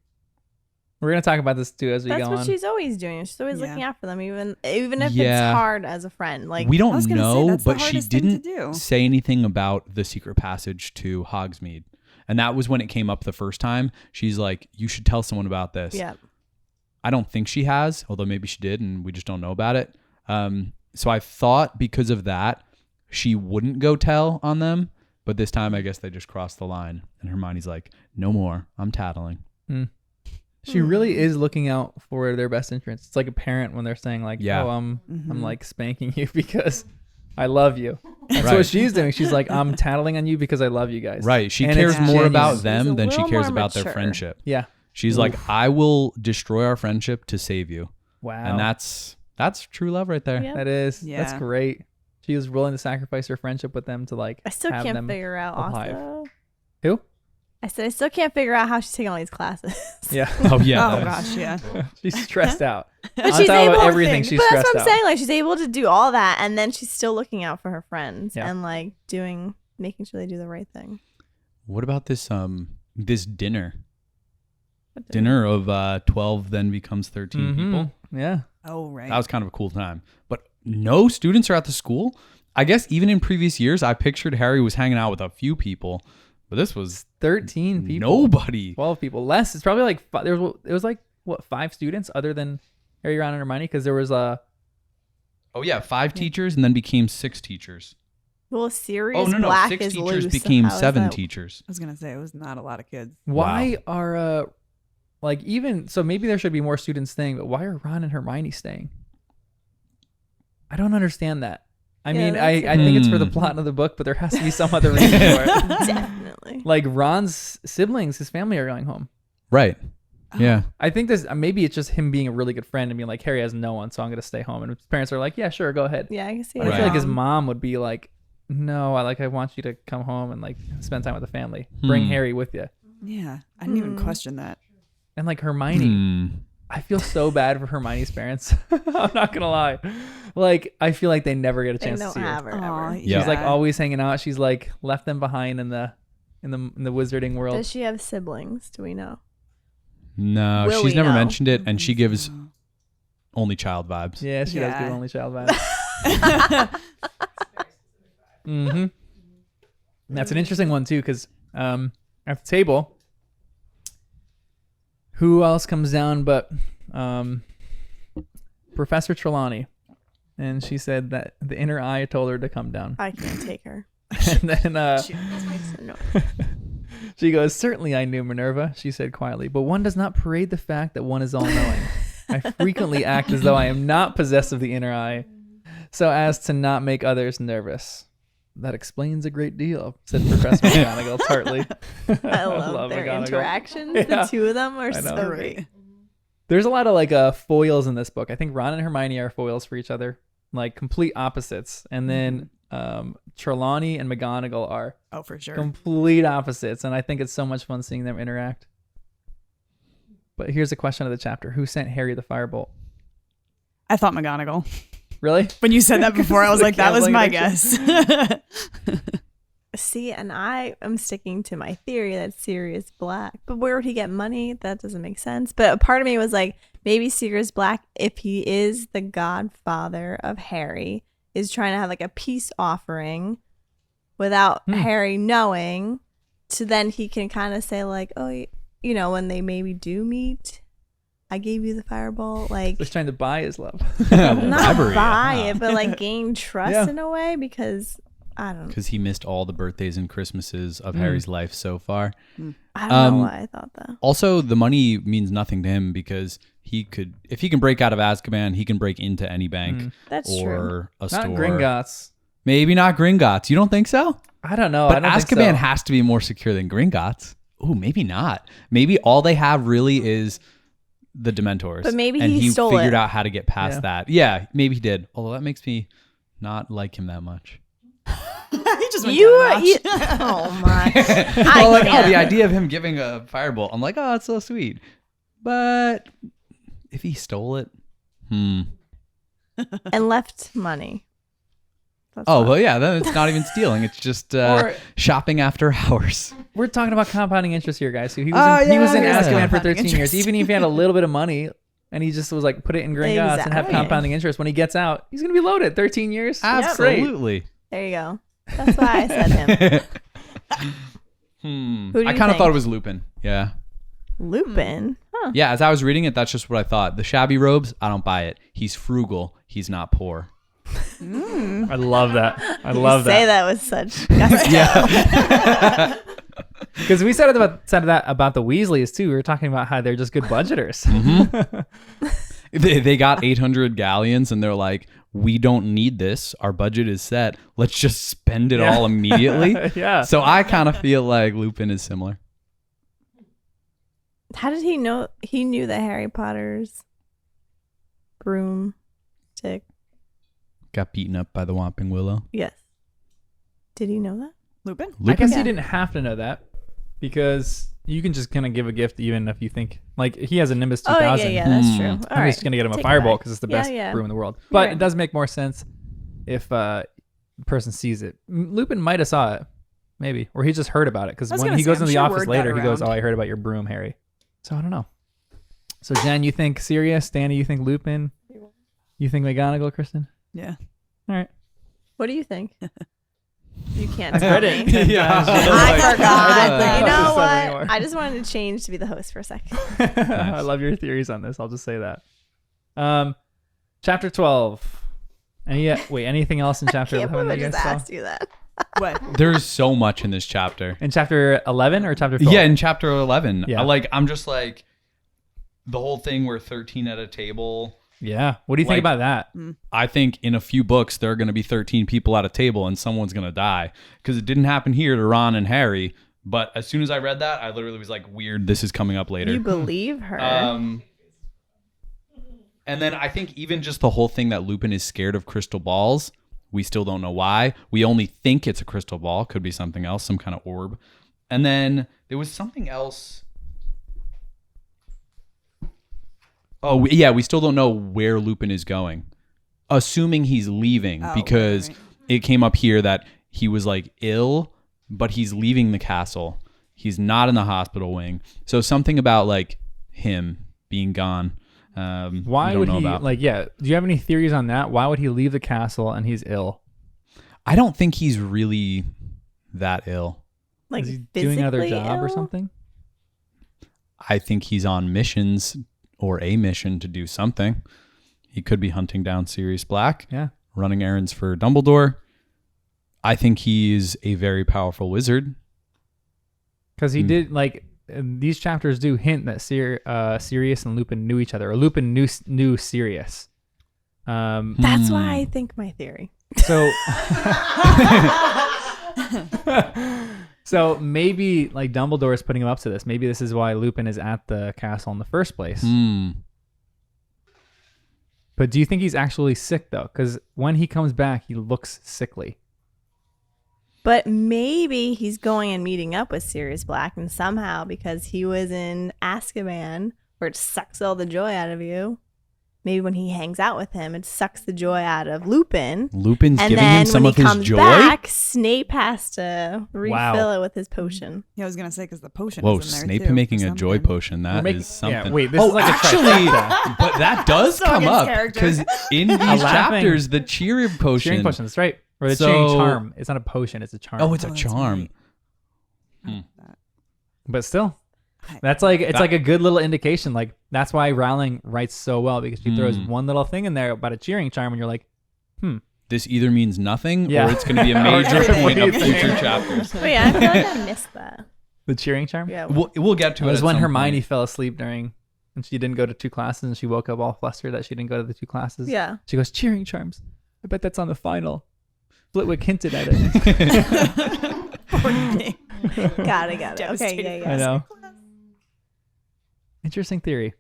We're gonna talk about this too as we That's go what on. she's always doing. She's always Yeah. looking out for them, even if Yeah. it's hard as a friend. Like We I don't was gonna say, know, that's the but she hardest thing to didn't do. say anything about the secret passage to Hogsmeade. And that was when it came up the first time. She's like, you should tell someone about this. yeah. I don't think she has, although maybe she did and we just don't know about it. So I thought because of that, she wouldn't go tell on them. But this time, I guess they just crossed the line. And Hermione's like, no more. I'm tattling. She really is looking out for their best interest. It's like a parent when they're saying like, Yeah. "Oh, I'm like spanking you because I love you." That's Right. what she's doing. She's like, "I'm tattling on you because I love you guys." Right. She And cares it's more genuine. about She's a them than she little cares more about their mature. friendship. Yeah. She's like, I will destroy our friendship to save you. Wow. And that's true love right there. Yeah. That is. That's Yeah. great. She was willing to sacrifice her friendship with them to like. I still have can't them figure out alive. also. Who? I said I still can't figure out how she's taking all these classes. Yeah. Oh, yeah. Oh gosh, yeah. She's stressed out. But On she's top of able everything, she's but that's stressed what I'm out. saying. Like she's able to do all that, and then she's still looking out for her friends Yeah. and like making sure they do the right thing. What about this dinner? Dinner of 12 then becomes 13 people. Yeah. Oh right. That was kind of a cool time. But no students are at the school. I guess even in previous years, I pictured Harry was hanging out with a few people, but this was 13 people. nobody. 12 people. Less. It's probably like it was like what 5 students other than Harry, Ron, and Hermione because there was Oh yeah, 5 teachers and then became 6 teachers. Well, Sirius Oh no, Black 6 is teachers loose. became How is 7 that- teachers. I was gonna say it was not a lot of kids. why are like even so maybe there should be more students staying, but why are Ron and Hermione staying? I don't understand that. I Yeah, mean, that's I think it's for the plot of the book, but there has to be some other reason for it. Definitely. Like Ron's siblings, his family are going home. Right. Yeah. I think this maybe it's just him being a really good friend and being like, Harry has no one, so I'm gonna stay home. And his parents are like, yeah, sure, go ahead. Yeah, I can see But it. I feel like his Um, mom would be like, no, I want you to come home and like spend time with the family. Bring Harry with you. Yeah, I didn't even question that. And like Hermione, I feel so bad for Hermione's parents. I'm not gonna lie. Like I feel like they never get a They chance to don't see her. have her Aw, ever. Yeah. She's like always hanging out. She's like left them behind in the wizarding world. Does she have siblings? Do we know? No, Will she's we never know? mentioned it, and she gives only child vibes. Yeah, she does Yeah. give only child vibes. Mm-hmm. That's an interesting one too, because at the table, who else comes down but Professor Trelawney, and she said that the inner eye told her to come down, I can't take her. and then She makes a noise. she goes, "Certainly I knew, Minerva," she said quietly, "but one does not parade the fact that one is all-knowing. I frequently act as though I am not possessed of the inner eye, so as to not make others nervous. That explains a great deal," said Professor McGonagall tartly. I love their McGonagall. interactions. Yeah. The two of them are I know. so great. There's a lot of like foils in this book. I think Ron and Hermione are foils for each other, like complete opposites. And then Trelawney and McGonagall are Oh, for sure. complete opposites, and I think it's so much fun seeing them interact. But here's a question of the chapter: Who sent Harry the firebolt? I thought McGonagall. Really? When you said that before, I was like, that was my Gambling guess. See, and I am sticking to my theory that Sirius Black. But where would he get money? That doesn't make sense. But a part of me was like, maybe Sirius Black, if he is the godfather of Harry, is trying to have like a peace offering without Harry knowing, so then he can kind of say like, oh, you know, when they maybe do meet, I gave you the firebolt. Like, Just trying to buy his love. not Bribery, buy yeah. it, but like gain trust Yeah. in a way, because I don't know. Because he missed all the birthdays and Christmases of Harry's life so far. I don't know why I thought that. Also, the money means nothing to him because he could, if he can break out of Azkaban, he can break into any bank That's or true. a Not store. Gringotts. Maybe not Gringotts. You don't think so? I don't know. But I don't Azkaban think so. has to be more secure than Gringotts. Ooh, maybe not. Maybe all they have really is the Dementors. But maybe and he stole figured it. out how to get past Yeah. that. Yeah, maybe he did. Although that makes me not like him that much. He just went You down a are. notch. Oh my! Oh, like, can't. the idea of him giving a firebolt, I'm like, oh, that's so sweet. But if he stole it, And left money. That's Oh, not- well, yeah, then it's not even stealing. It's just Or- shopping after hours. We're talking about compounding interest here, guys. So he was Oh, in, he was in yeah. Azkaban for Compounding 13 years. interest. Even if he had a little bit of money and he just was like, put it in Gringotts and have Exactly. compounding interest, when he gets out, he's going to be loaded. 13 years? Absolutely. There you go. That's why I said him. Who do you I kind of think? thought it was Lupin. Yeah. Lupin. Huh. Yeah, as I was reading it, that's just what I thought. The shabby robes, I don't buy it. He's frugal. He's not poor. I love that. I love Say that. that with such gusto. Yeah. Because we said that about the Weasleys, too. We were talking about how they're just good budgeters. They got 800 galleons and they're like, we don't need this. Our budget is set. Let's just spend it all immediately. Yeah. So I kind of feel like Lupin is similar. How did he know? He knew that Harry Potter's broomstick. Got beaten up by the Whomping Willow. Yes. Did he know that? Lupin? I guess Yeah. he didn't have to know that because you can just kind of give a gift even if you think, like, he has a Nimbus 2000. Oh, yeah, that's true. All I'm right. just going to get him a Take it fireball back. because it's the Yeah, best yeah. broom in the world. But Right. it does make more sense if the person sees it. Lupin might have saw it, maybe, or he just heard about it because I was when gonna he say, goes I'm into the sure office word got later, he goes, around. "Oh, I heard about your broom, Harry." So I don't know. So Jen, you think Sirius? Danny, you think Lupin? You think McGonagall, Kristen? Yeah. All right. What do you think? You can't I tell read me. it. Yeah. I forgot. I don't think You about know this stuff what? anymore. I just wanted to change to be the host for a second. I love your theories on this. I'll just say that. Chapter 12. Anything else in I chapter can't 11 believe I that you just guys asked saw? you that. What? There's so much in this chapter. In chapter 11 or chapter 12? Yeah, in chapter 11. Yeah. I'm just like, the whole thing where 13 at a table. Yeah. What do you think Like- about that? I think in a few books, there are going to be 13 people at a table and someone's going to die. Because it didn't happen here to Ron and Harry. But as soon as I read that, I literally was like, weird, this is coming up later. You believe her. And then I think even just the whole thing that Lupin is scared of crystal balls, we still don't know why. We only think it's a crystal ball. Could be something else, some kind of orb. And then there was something else. Oh, we still don't know where Lupin is going. Assuming he's leaving because right. it came up here that he was like ill, but he's leaving the castle. He's not in the hospital wing. So something about like him being gone. Why we don't would know he, about. do you have any theories on that? Why would he leave the castle and he's ill? I don't think he's really that ill. like Is he doing another physically job or ill? something? I think he's on missions or a mission to do something. He could be hunting down Sirius Black, Yeah. running errands for Dumbledore. I think he's a very powerful wizard. Because he did, these chapters do hint that Sirius and Lupin knew each other, or Lupin knew Sirius. That's why I think my theory. So, so maybe like Dumbledore is putting him up to this. Maybe this is why Lupin is at the castle in the first place. But do you think he's actually sick though? Because when he comes back, he looks sickly. But maybe he's going and meeting up with Sirius Black, and somehow because he was in Azkaban, where it sucks all the joy out of you, maybe when he hangs out with him, it sucks the joy out of Lupin. Lupin's And giving then him some when of he his comes joy. back, Snape has to refill Wow. it with his potion. Yeah, I was gonna say because the potion. Whoa, is in there Snape too, making for a joy something. potion. That is something. Yeah, wait, this is like a actually, trifecta. but that does So come against up character. because in these laughing- chapters, the cheering potion. Cheering potion, that's right. Or the So- cheering charm. It's not a potion, it's a charm. Oh, it's a Oh, that's charm. right. Hmm. But still, that's like it's like a good little indication. Like that's why Rowling writes so well, because she throws one little thing in there about a cheering charm, and you're like, This either means nothing Yeah. or it's going to be a Or major everything. point of future chapters. Oh yeah, I feel like I missed that. the cheering charm. Yeah. We'll get to It it. was at when some Hermione point. fell asleep during, and she didn't go to 2 classes, and she woke up all flustered that she didn't go to the 2 classes. Yeah. She goes, cheering charms. I bet that's on the final. Flitwick hinted at it. Poor thing. Got it. Okay, Devastated. yeah. I know. Interesting theory.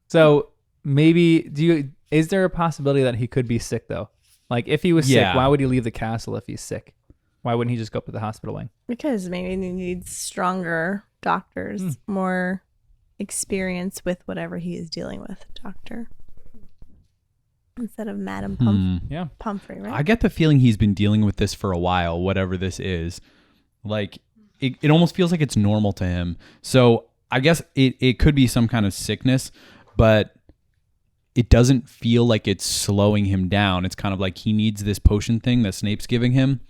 So maybe is there a possibility that he could be sick though? Like if he was Yeah. sick, why would he leave the castle if he's sick? Why wouldn't he just go up to the hospital wing? Because maybe he needs stronger doctors, more experience with whatever he is dealing with, doctor. Instead of Madam Yeah. Pumphrey, right? I get the feeling he's been dealing with this for a while, whatever this is. Like, it almost feels like it's normal to him. So I guess it could be some kind of sickness, but it doesn't feel like it's slowing him down. It's kind of like he needs this potion thing that Snape's giving him,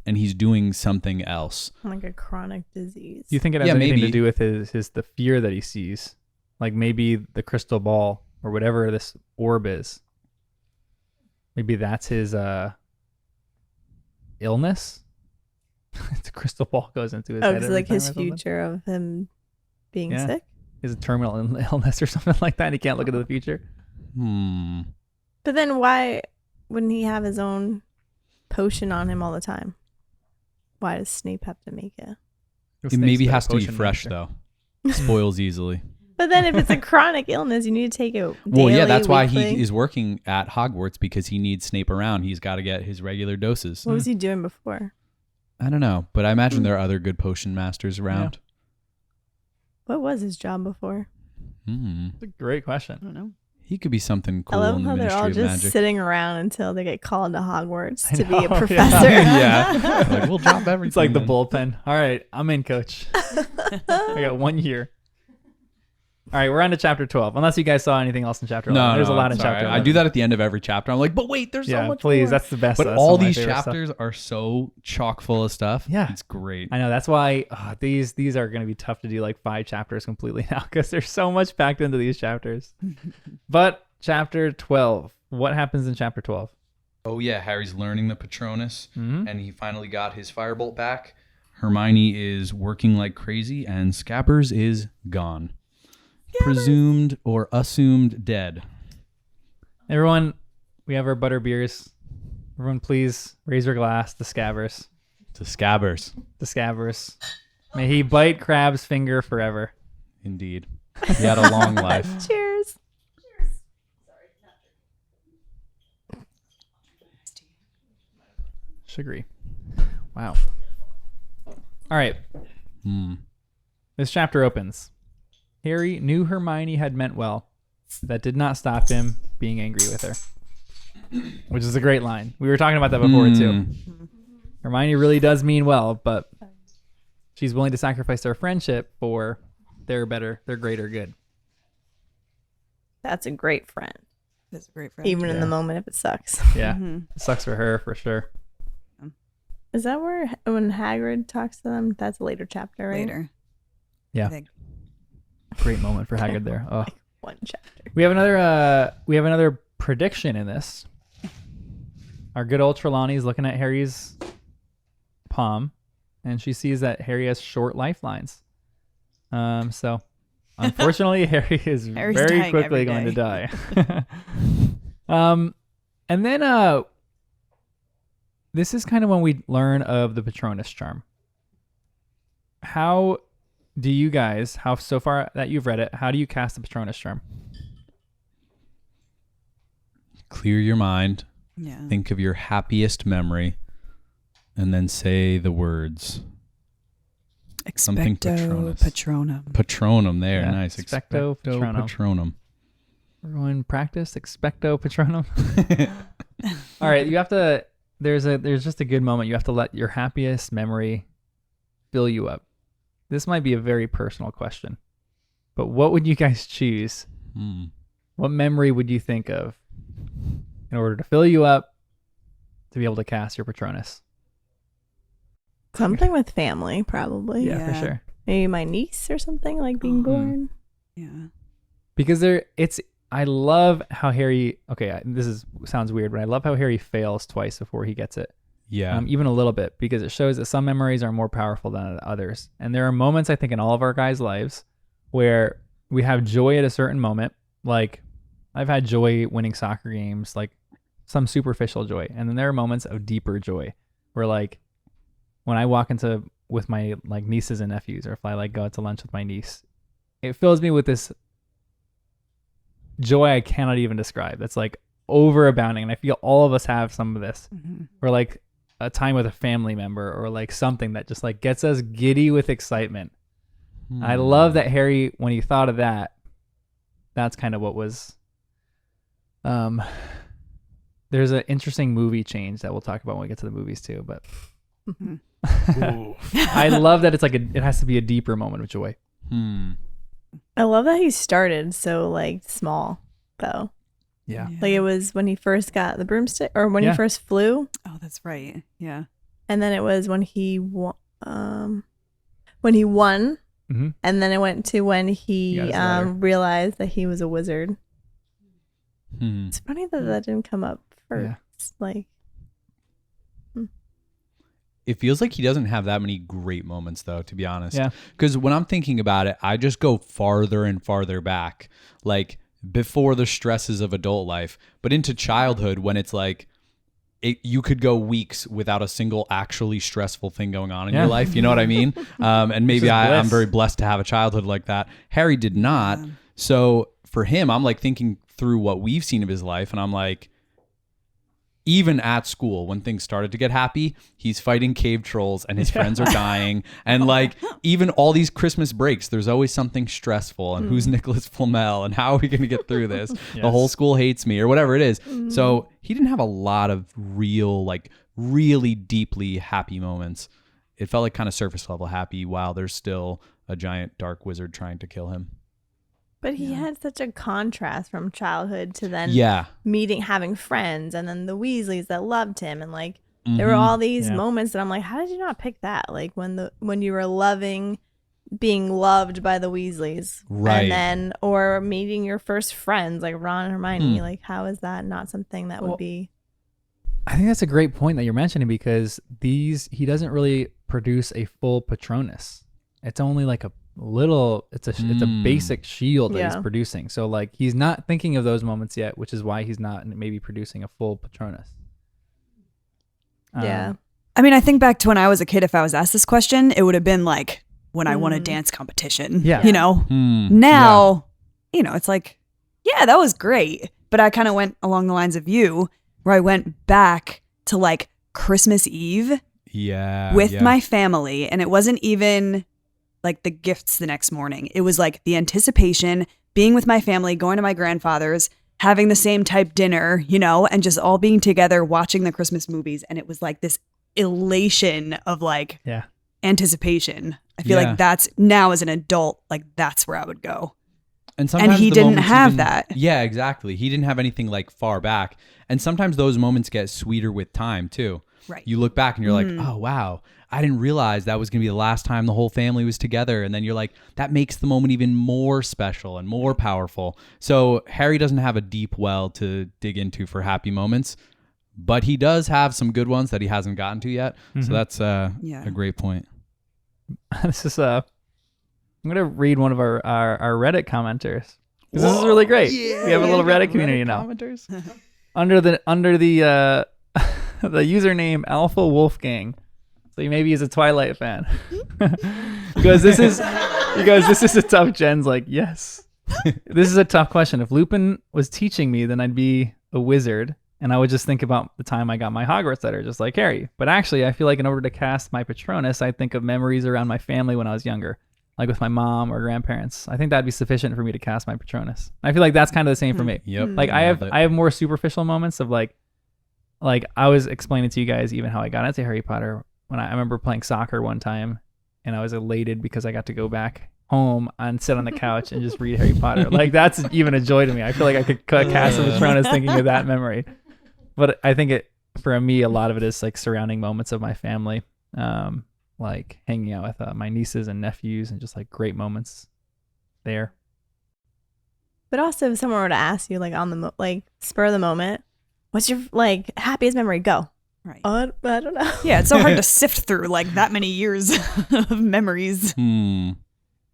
and he's doing something else. Like a chronic disease. Do you think it has Yeah, anything maybe. to do with his the fear that he sees? Like maybe the crystal ball or whatever this orb is. Maybe that's his illness. The crystal ball goes into his Oh, head. it's every like time his or something? future of him being Yeah. sick. His terminal illness or something like that. He can't look into the future. But then why wouldn't he have his own potion on him all the time? Why does Snape have to make it? It maybe has to be fresh, though. Spoils easily. But then if it's a chronic illness, you need to take it daily, Well, yeah, that's why weekly. he is working at Hogwarts, because he needs Snape around. He's got to get his regular doses. What was he doing before? I don't know, but I imagine there are other good potion masters around. What was his job before? That's a great I question. don't know. He could be something cool I love in the how they're Ministry all of just Magic. sitting around until they get called to Hogwarts I to be a know, yeah. professor. Yeah. Like, we'll drop everything. It's like the then. bullpen. All right, I'm in, coach. I got 1 year. All right, we're on to chapter 12. Unless you guys saw anything else in chapter 11. No, There's a lot in it's all chapter right. 11. I do that at the end of every chapter. I'm like, but wait, there's Yeah, so much please. more. That's the best. But That's all some of my these favorite stuff. chapters are so chock full of stuff. Yeah. It's great. I know. That's why these are going to be tough to do like 5 chapters completely now because there's so much packed into these chapters. But chapter 12. What happens in chapter 12? Oh, yeah. Harry's learning the Patronus, Mhm. and he finally got his firebolt back. Hermione is working like crazy, and Scabbers is gone. Presumed or assumed dead. Everyone, we have our butter beers. Everyone, please raise your glass to Scabbers. To Scabbers. To Scabbers. May he bite Crab's finger forever. Indeed. He had a long life. Cheers. Sugary. Wow. All right. This chapter opens. Harry knew Hermione had meant well. That did not stop him being angry with her. Which is a great line. We were talking about that before too. Hermione really does mean well, but she's willing to sacrifice their friendship for their greater good. That's a great friend. That's a great friend. Even in Yeah. the moment if it sucks. Yeah. Mhm. It sucks for her for sure. Is that where when Hagrid talks to them? That's a later chapter, right? Later. Yeah. I think. Great moment for Hagrid there. Oh. One chapter. We have another prediction in this. Our good old Trelawney is looking at Harry's palm, and she sees that Harry has short lifelines. So unfortunately, Harry is Harry's very dying quickly every going to day. die. And then this is kind of when we learn of the Patronus charm. How do you guys, so far that you've read it, how do you cast the Patronus charm? Clear your mind. Yeah. Think of your happiest memory. And then say the words. Something Expecto Patronus. Patronum. Patronum there. Yeah, Nice. Expecto Patronum. Patronum. Everyone practice Expecto Patronum. All right, you have to. There's just a good moment. You have to let your happiest memory fill you up. This might be a very personal question, but what would you guys choose? What memory would you think of in order to fill you up to be able to cast your Patronus? Something with family, probably. Yeah, for sure. Maybe my niece or something, like being born. Yeah. Because I love how Harry. Okay, sounds weird, but I love how Harry fails twice before he gets it. Yeah. Even a little bit, because it shows that some memories are more powerful than others. And there are moments, I think, in all of our guys' lives where we have joy at a certain moment. Like, I've had joy winning soccer games, like some superficial joy. And then there are moments of deeper joy where, like, when I walk with my like nieces and nephews, or if I like go out to lunch with my niece, it fills me with this joy I cannot even describe. That's like overabounding. And I feel all of us have some of this. Or like a time with a family member, or like something that just like gets us giddy with excitement. I love that Harry, when he thought of that, that's kind of what was. There's an interesting movie change that we'll talk about when we get to the movies too, but I love that it's like it has to be a deeper moment of joy. I love that he started so like small though. Yeah. Like it was when he first got the broomstick, or when he first flew. Oh, that's right. Yeah. And then it was when he won. And then it went to when he realized that he was a wizard. It's funny that didn't come up first. Yeah. Like, it feels like he doesn't have that many great moments, though, to be honest. Yeah. Because when I'm thinking about it, I just go farther and farther back, like before the stresses of adult life, but into childhood when it's like, you could go weeks without a single actually stressful thing going on in your life. You know what I mean? And maybe I'm very blessed to have a childhood like that. Harry did not. Yeah. So for him, I'm like thinking through what we've seen of his life, and I'm like, even at school, when things started to get happy, he's fighting cave trolls and his friends are dying. And like, even all these Christmas breaks, there's always something stressful. And who's Nicholas Flamel? And how are we going to get through this? The whole school hates me, or whatever it is. So he didn't have a lot of real, like really deeply happy moments. It felt like kind of surface level happy while there's still a giant dark wizard trying to kill him. but he had such a contrast from childhood to then having friends, and then the Weasleys that loved him, and like there were all these moments that I'm like, how did you not pick that? Like when you were being loved by the Weasleys, right? And then or meeting your first friends like Ron and Hermione. Like, how is that not something that would be? I think that's a great point that you're mentioning, because he doesn't really produce a full Patronus. It's only like a little, it's a basic shield that he's producing. So like he's not thinking of those moments yet, which is why he's not maybe producing a full Patronus. Yeah. I mean, I think back to when I was a kid, if I was asked this question, it would have been like when I won a dance competition. Yeah. You know? Now, you know, it's like, yeah, that was great. But I kind of went along the lines of you, where I went back to like Christmas Eve with my family. And it wasn't even like the gifts the next morning. It was like the anticipation, being with my family, going to my grandfather's, having the same type dinner, you know, and just all being together, watching the Christmas movies. And it was like this elation of like anticipation. I feel like that's now as an adult, like that's where I would go. And he didn't have that. Yeah, exactly. He didn't have anything like far back. And sometimes those moments get sweeter with time too. Right. You look back and you're like, oh, wow, I didn't realize that was going to be the last time the whole family was together. And then you're like, that makes the moment even more special and more powerful. So Harry doesn't have a deep well to dig into for happy moments, but he does have some good ones that he hasn't gotten to yet. So that's a great point. This is I'm going to read one of our Reddit commenters, because this is really great. Yeah, we have a little Reddit community now. Commenters. under the the username Alpha Wolfgang. So maybe he's a Twilight fan. Because this is a tough. Jen's like, yes. This is a tough question. If Lupin was teaching me, then I'd be a wizard. And I would just think about the time I got my Hogwarts letter, just like Harry. But actually, I feel like in order to cast my Patronus, I think of memories around my family when I was younger, like with my mom or grandparents. I think that'd be sufficient for me to cast my Patronus. I feel like that's kind of the same for me. Yep. Like I have more superficial moments of like I was explaining to you guys even how I got into Harry Potter when I remember playing soccer one time, and I was elated because I got to go back home and sit on the couch and just read Harry Potter. Like that's even a joy to me. I feel like I could cast a Patronus thinking of that memory. But I think for me, a lot of it is like surrounding moments of my family, like hanging out with my nieces and nephews and just like great moments there. But also, if someone were to ask you, like on the like spur of the moment, what's your like happiest memory? Go. Right. I don't know. Yeah, it's so hard to sift through like that many years of memories.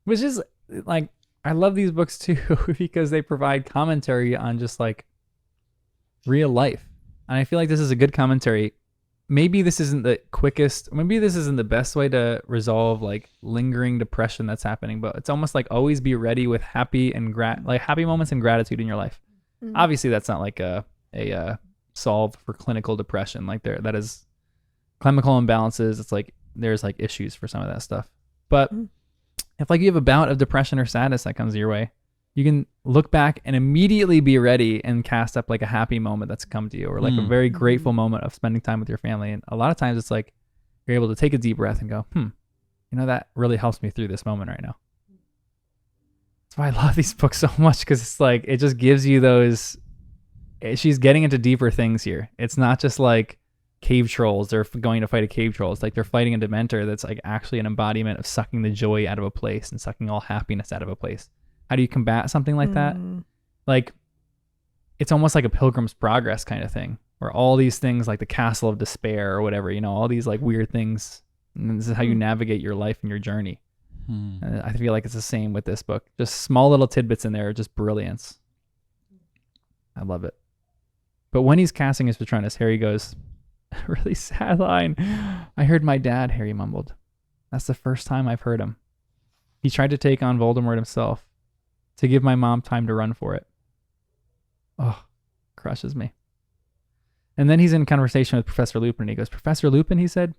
Which is like, I love these books too because they provide commentary on just like real life. And I feel like this is a good commentary. Maybe this isn't the quickest, maybe this isn't the best way to resolve like lingering depression that's happening, but it's almost like always be ready with happy moments and gratitude in your life. Mm-hmm. Obviously that's not like a solve for clinical depression. Like that is chemical imbalances. It's like there's like issues for some of that stuff. But if like you have a bout of depression or sadness that comes your way, you can look back and immediately be ready and cast up like a happy moment that's come to you, or like a very grateful moment of spending time with your family. And a lot of times it's like you're able to take a deep breath and go, that really helps me through this moment right now. That's why I love these books so much, because it's like it just gives you those. She's getting into deeper things here. It's not just like cave trolls. They're going to fight a cave troll. It's like they're fighting a Dementor that's like actually an embodiment of sucking the joy out of a place and sucking all happiness out of a place. How do you combat something like that? Like, it's almost like a Pilgrim's Progress kind of thing, where all these things like the Castle of Despair or whatever, all these like weird things. And this is how you navigate your life and your journey. And I feel like it's the same with this book. Just small little tidbits in there, just brilliance. I love it. But when he's casting his Patronus, Harry goes, a really sad line. I heard my dad, Harry mumbled. That's the first time I've heard him. He tried to take on Voldemort himself, to give my mom time to run for it. Oh, crushes me. And then he's in conversation with Professor Lupin, and he goes, Professor Lupin, he said,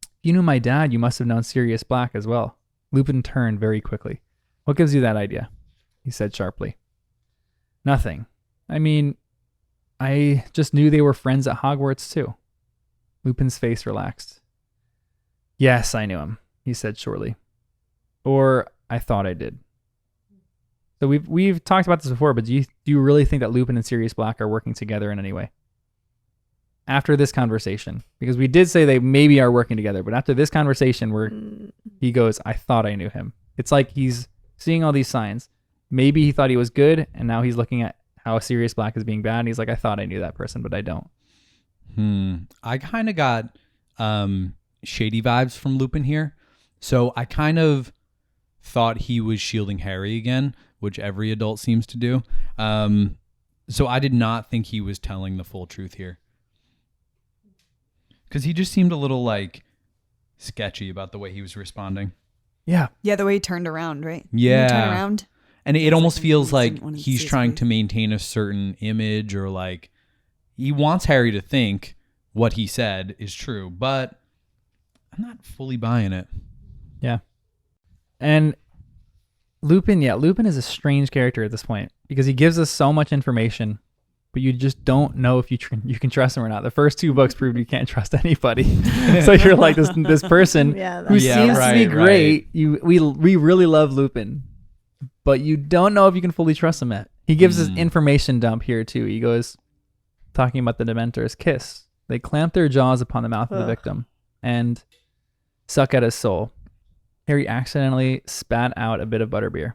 if you knew my dad, you must have known Sirius Black as well. Lupin turned very quickly. What gives you that idea? He said sharply. Nothing. I mean, I just knew they were friends at Hogwarts too. Lupin's face relaxed. Yes, I knew him, he said shortly. Or I thought I did. So we've talked about this before, but do you really think that Lupin and Sirius Black are working together in any way? After this conversation, because we did say they maybe are working together, but after this conversation where he goes, I thought I knew him. It's like he's seeing all these signs. Maybe he thought he was good, and now he's looking at how Sirius Black is being bad, and he's like, I thought I knew that person, but I don't. I kind of got shady vibes from Lupin here. So I kind of thought he was shielding Harry again, which every adult seems to do. So I did not think he was telling the full truth here. Because he just seemed a little like sketchy about the way he was responding. Yeah. Yeah, the way he turned around, right? Yeah. Turn around. And it almost feels like didn't want to he's see his trying face. to maintain a certain image, or like he wants Harry to think what he said is true, but I'm not fully buying it. Yeah. And Lupin is a strange character at this point because he gives us so much information, but you just don't know if you can trust him or not. The first two books proved you can't trust anybody. So you're like this person who seems to be great. Right. We really love Lupin, but you don't know if you can fully trust him yet. He gives us information dump here too. He goes talking about the Dementors kiss. They clamp their jaws upon the mouth of the victim and suck at his soul. Harry accidentally spat out a bit of butterbeer.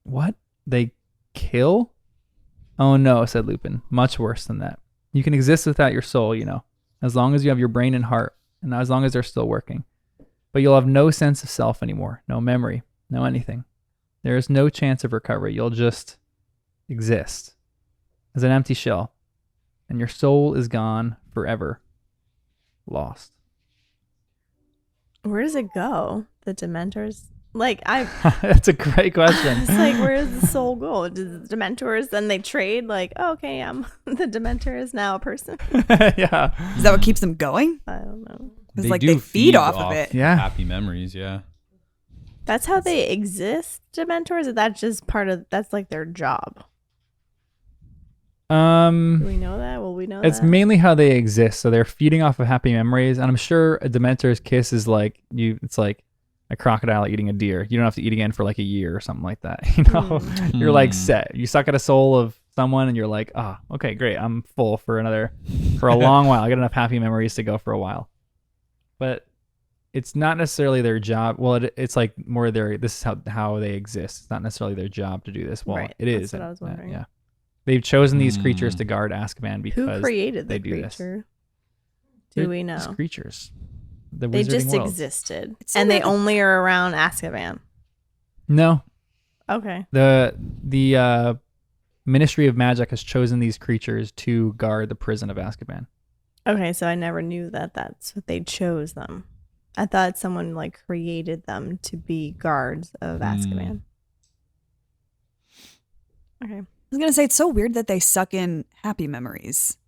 What? They kill? Oh no, said Lupin. Much worse than that. You can exist without your soul, as long as you have your brain and heart, and as long as they're still working. But you'll have no sense of self anymore, no memory, no anything. There is no chance of recovery. You'll just exist as an empty shell, and your soul is gone forever. Lost. Where does it go? The Dementors? Like I, That's a great question. it's like, where's the soul go? Do the Dementors then they trade? Like, oh, okay, the Dementor is now a person. Yeah. Is that what keeps them going? I don't know. It's like they feed off of it. Yeah. Happy memories, yeah. That's how they exist, Dementors. Or that's just part of. That's like their job. Do we know that? Will we know It's that? mainly how they exist. So they're feeding off of happy memories, and I'm sure a Dementor's kiss is like it's like a crocodile eating a deer. You don't have to eat again for like a year or something like that. You know, you're like set. You suck at a soul of someone, and you're like, okay, great. I'm full for a long while. I got enough happy memories to go for a while. But it's not necessarily their job. Well, it's like more this is how they exist. It's not necessarily their job to do this. Well, Right, it is. that's what I was wondering. Yeah. They've chosen these creatures to guard Azkaban because Who created they the do this. creature? They're Do we just know? creatures. The They wizarding just world. existed, It's and so they weird. only are around Azkaban. No, Okay. the Ministry of Magic has chosen these creatures to guard the prison of Azkaban. Okay, so I never knew that that's what they chose them. I thought someone like created them to be guards of Azkaban. Okay. I was gonna say it's so weird that they suck in happy memories.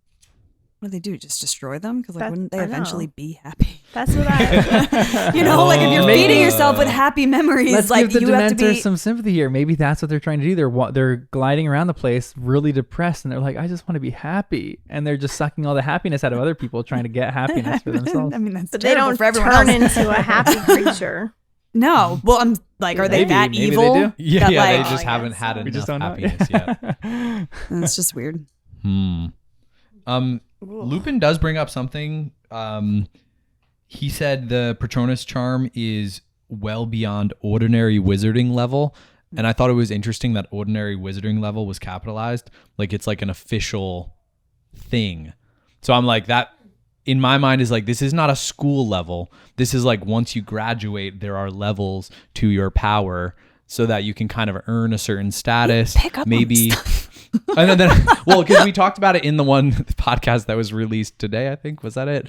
What do they do? Just destroy them? Because like, wouldn't they I know. eventually be happy? That's what I You know, like if you're Maybe- feeding yourself with happy memories, Let's like give the you have to Dementors be. some sympathy here. Maybe that's what they're trying to do. They're gliding around the place, really depressed, and they're like, I just want to be happy, and they're just sucking all the happiness out of other people, trying to get happiness for themselves. I mean, that's But they terrible don't for everyone turn else. into a happy creature. No, well, I'm like, are they Maybe- that maybe they evil? do. Yeah, that, yeah, like, they just I guess haven't so. had We enough just don't know. happiness yet. It's just weird. Lupin does bring up something. He said the Patronus charm is well beyond ordinary wizarding level. And I thought it was interesting that ordinary wizarding level was capitalized. Like it's like an official thing. So I'm like, that in my mind is like, this is not a school level. This is like once you graduate, there are levels to your power so that you can kind of earn a certain status. Pick up on maybe. stuff. And then well, because we talked about it in the one podcast that was released today, I think. Was that it?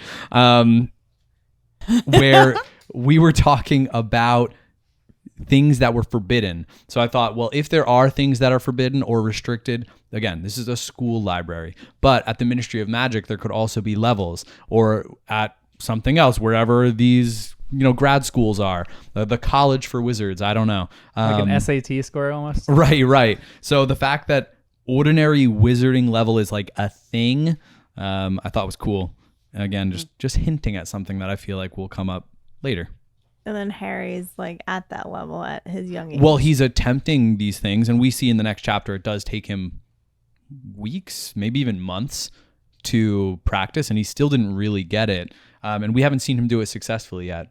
Where we were talking about things that were forbidden. So I thought, well, if there are things that are forbidden or restricted, again, this is a school library. But at the Ministry of Magic, there could also be levels, or at something else, wherever these grad schools are, the College for Wizards. I don't know. Like an SAT score almost. Right. So the fact that ordinary wizarding level is like a thing, I thought was cool. And again, just hinting at something that I feel like will come up later. And then Harry's like at that level at his young age. Well, he's attempting these things, and we see in the next chapter it does take him weeks, maybe even months to practice, and he still didn't really get it. And we haven't seen him do it successfully yet.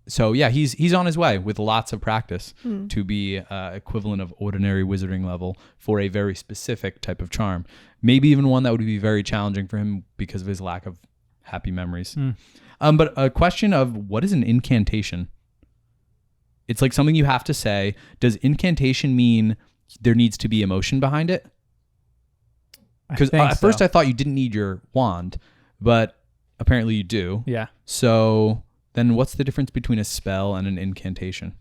So yeah, he's on his way with lots of practice to be equivalent of ordinary wizarding level for a very specific type of charm. Maybe even one that would be very challenging for him because of his lack of happy memories. But a question of what is an incantation? It's like something you have to say. Does incantation mean there needs to be emotion behind it? Because at first I thought you didn't need your wand, but apparently you do. Yeah. So then what's the difference between a spell and an incantation?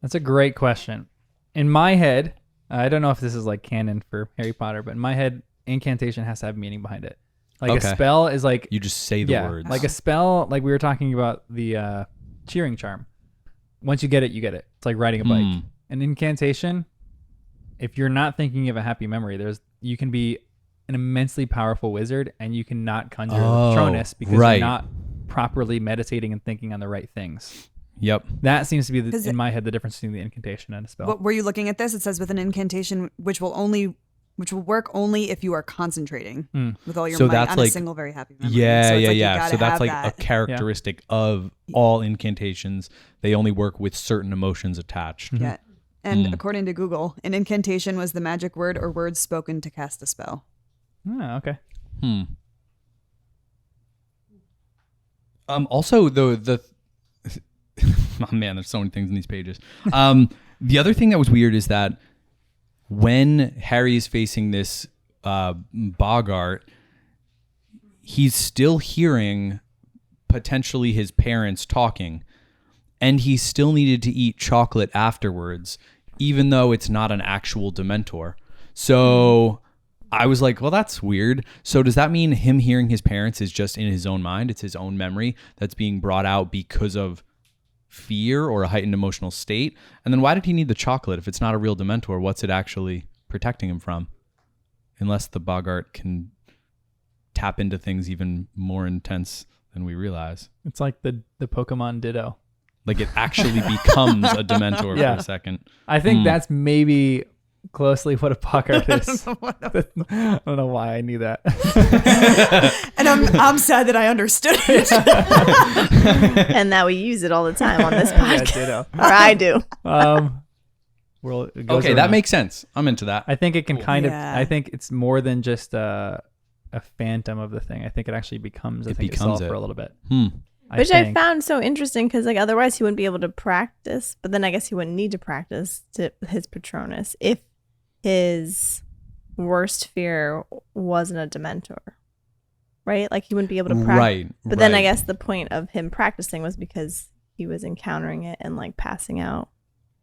That's a great question. In my head, I don't know if this is like canon for Harry Potter, but in my head, incantation has to have meaning behind it. Like Okay. a spell is like You just say the words. like a spell, like we were talking about the cheering charm. Once you get it, you get it. It's like riding a bike. An incantation, if you're not thinking of a happy memory, you can be an immensely powerful wizard and you cannot conjure Patronus because right. you're not properly meditating and thinking on the right things. Yep. That seems to be, in my head, the difference between the incantation and a spell. What were you looking at this? It says with an incantation, which will work only if you are concentrating with all your So might that's on like- a single very happy memory. Yeah, So it's like you yeah. gotta So that's have like that. a characteristic of all incantations. They only work with certain emotions attached. Yeah. And according to Google, an incantation was the magic word or words spoken to cast a spell. Oh, okay. Also, the oh man, there's so many things in these pages. The other thing that was weird is that when Harry is facing this Bogart, he's still hearing potentially his parents talking, and he still needed to eat chocolate afterwards, even though it's not an actual Dementor. So I was like, well, that's weird. So does that mean him hearing his parents is just in his own mind? It's his own memory that's being brought out because of fear or a heightened emotional state? And then why did he need the chocolate? If it's not a real Dementor, what's it actually protecting him from? Unless the Boggart can tap into things even more intense than we realize. It's like the Pokemon Ditto. Like it actually becomes a Dementor Yeah. for a second. I think that's maybe closely what a Boggart is. I don't know why I knew that. And I'm sad that I understood it. And that we use it all the time on this Yeah, podcast. Ditto. Or I do. It goes Okay, that around. makes sense. I'm into that. I think it can kind of. Yeah. I think it's more than just a phantom of the thing. I think it actually becomes It thing becomes itself it. for a little bit. Which I think. found so interesting because like otherwise he wouldn't be able to practice, but then I guess he wouldn't need to practice to his Patronus if his worst fear wasn't a Dementor, right? Like he wouldn't be able to practice. Right. But then I guess the point of him practicing was because he was encountering it and like passing out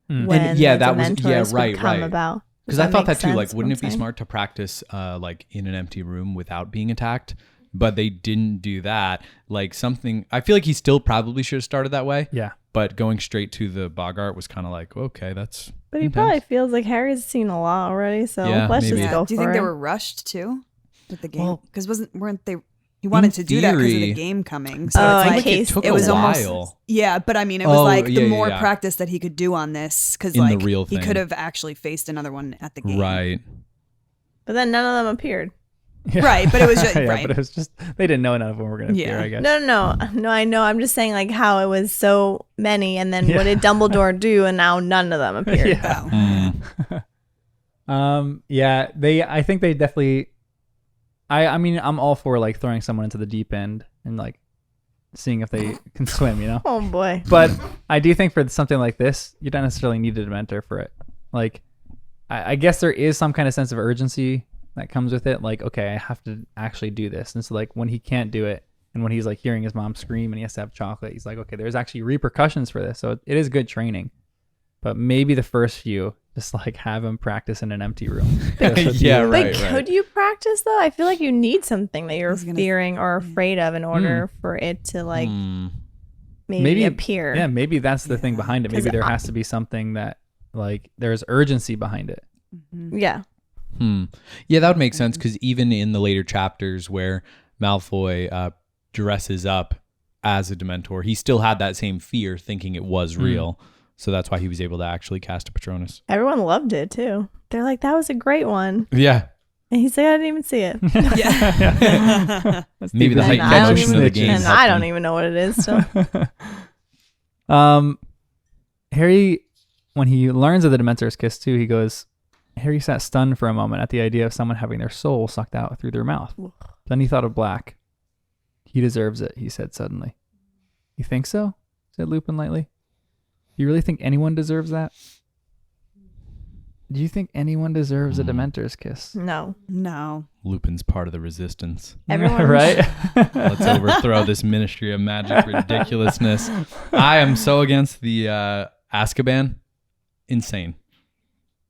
when And, yeah, the that was- Dementors yeah, would right, come right. about. Because Does I thought make that too. Like, sense wouldn't what it be I'm saying? smart to practice like in an empty room without being attacked? But they didn't do that. Like something, I feel like he still probably should have started that way. Yeah. But going straight to the Boggart was kind of like, okay, that's. But he intense. probably feels like Harry's seen a lot already, so Yeah, let's maybe. just go Do you for think they it. were rushed too with the game? Well, Because weren't they? He wanted to do that because of theory- the game coming. So Oh, it's in like case it took it was a almost while. yeah. But I mean, it was Oh, like yeah, the yeah, more yeah. practice that he could do on this, because In the like real he thing. could have actually faced another one at the game. Right. But then none of them appeared. Yeah. Right, but it was just yeah, right. but it was just they didn't know none of them were gonna appear. Yeah. I guess. No, I know. I'm just saying like how it was so many, and then Yeah. what did Dumbledore do, and now none of them appeared. Yeah. Yeah, I think they definitely I mean, I'm all for like throwing someone into the deep end and like seeing if they can swim, you know? Oh boy. But I do think for something like this, you don't necessarily need a Dementor for it. Like I guess there is some kind of sense of urgency that comes with it. Like, okay, I have to actually do this. And so like when he can't do it and when he's like hearing his mom scream and he has to have chocolate, he's like, okay, there's actually repercussions for this. So it is good training. But maybe the first few, just like have him practice in an empty room. Just with Yeah, you. right. But could you practice though? I feel like you need something that you're was gonna- fearing or afraid of in order for it to like maybe appear. Yeah, maybe that's the thing behind it. Maybe 'Cause there has to be something that like there's urgency behind it. Yeah. Yeah, that would make sense because even in the later chapters where Malfoy dresses up as a Dementor, he still had that same fear, thinking it was real. So that's why he was able to actually cast a Patronus. Everyone loved it too. They're like, that was a great one. Yeah, And he's like, I didn't even see it. Yeah. maybe the And heightened I don't emotion of the even- game. and helped I don't him. even know what it is still. Harry, when he learns of the Dementor's kiss too, he goes, Harry sat stunned for a moment at the idea of someone having their soul sucked out through their mouth. Then he thought of Black. He deserves it, he said suddenly. You think so? Said Lupin lightly. Do you really think anyone deserves that? Do you think anyone deserves a Dementor's kiss? No. No. Lupin's part of the resistance. Everyone- right? Let's overthrow this Ministry of Magic ridiculousness. I am so against the Azkaban. Insane.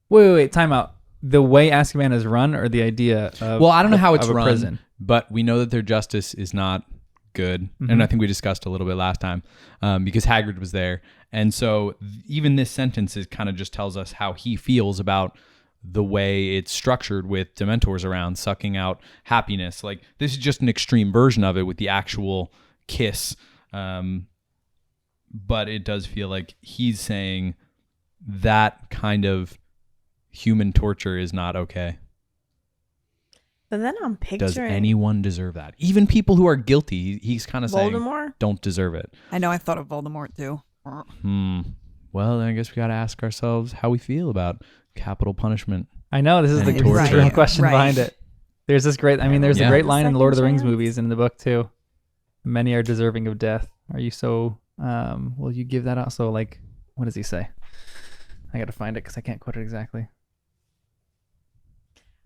Wait, time out. The way Azkaban is run or the idea of Well, I don't know how it's of a run, prison? but we know that their justice is not good. And I think we discussed a little bit last time because Hagrid was there. And so even this sentence is kind of just tells us how he feels about the way it's structured with Dementors around sucking out happiness. Like this is just an extreme version of it with the actual kiss. But it does feel like he's saying that kind of human torture is not okay. But then I'm picturing Does anyone deserve that? Even people who are guilty, he's kind of saying Voldemort. don't deserve it. I know I thought of Voldemort too. Well, I guess we got to ask ourselves how we feel about capital punishment. I know this is the And torture. real question Right. behind it. There's this great. I mean, there's Yeah. a great line in the Lord of the Rings Second movies and in the book too. Many are deserving of death. Are you so? Will you give that out? So like, what does he say? I got to find it because I can't quote it exactly.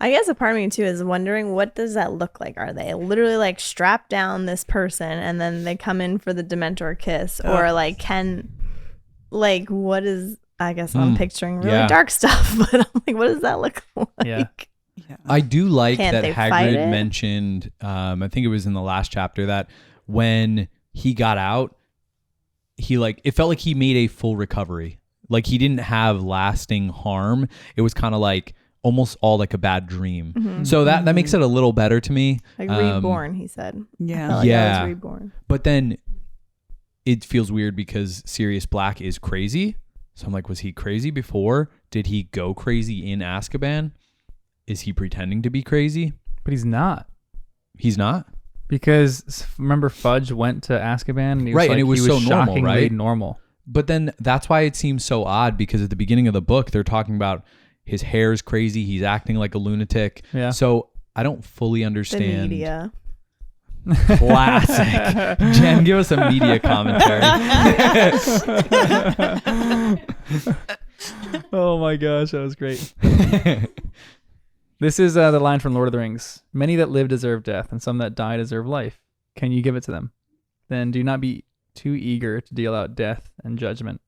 I guess a part of me too is wondering what does that look like? Are they literally like strap down this person and then they come in for the Dementor kiss, or like can like, what is? I guess I'm picturing really Yeah. dark stuff, but I'm like, what does that look like? Yeah. Yeah. I do like Can't that they fight Hagrid it? mentioned, I think it was in the last chapter, that when he got out, he like, it felt like he made a full recovery. Like he didn't have lasting harm. It was kind of like almost all like a bad dream. Mm-hmm. So that makes it a little better to me. Like reborn, he said. I Yeah. felt like I Yeah. was reborn. But then it feels weird because Sirius Black is crazy. So I'm like, was he crazy before? Did he go crazy in Azkaban? Is he pretending to be crazy? But he's not. He's not? Because remember Fudge went to Azkaban and he was Right, like, and it was he was so normal, shockingly right? normal. But then that's why it seems so odd, because at the beginning of the book, they're talking about his hair is crazy. He's acting like a lunatic. Yeah. So I don't fully The understand. media. Classic. Jen, give us a media commentary. Oh my gosh, that was great. This is the line from Lord of the Rings. Many that live deserve death, and some that die deserve life. Can you give it to them? Then do not be too eager to deal out death and judgment.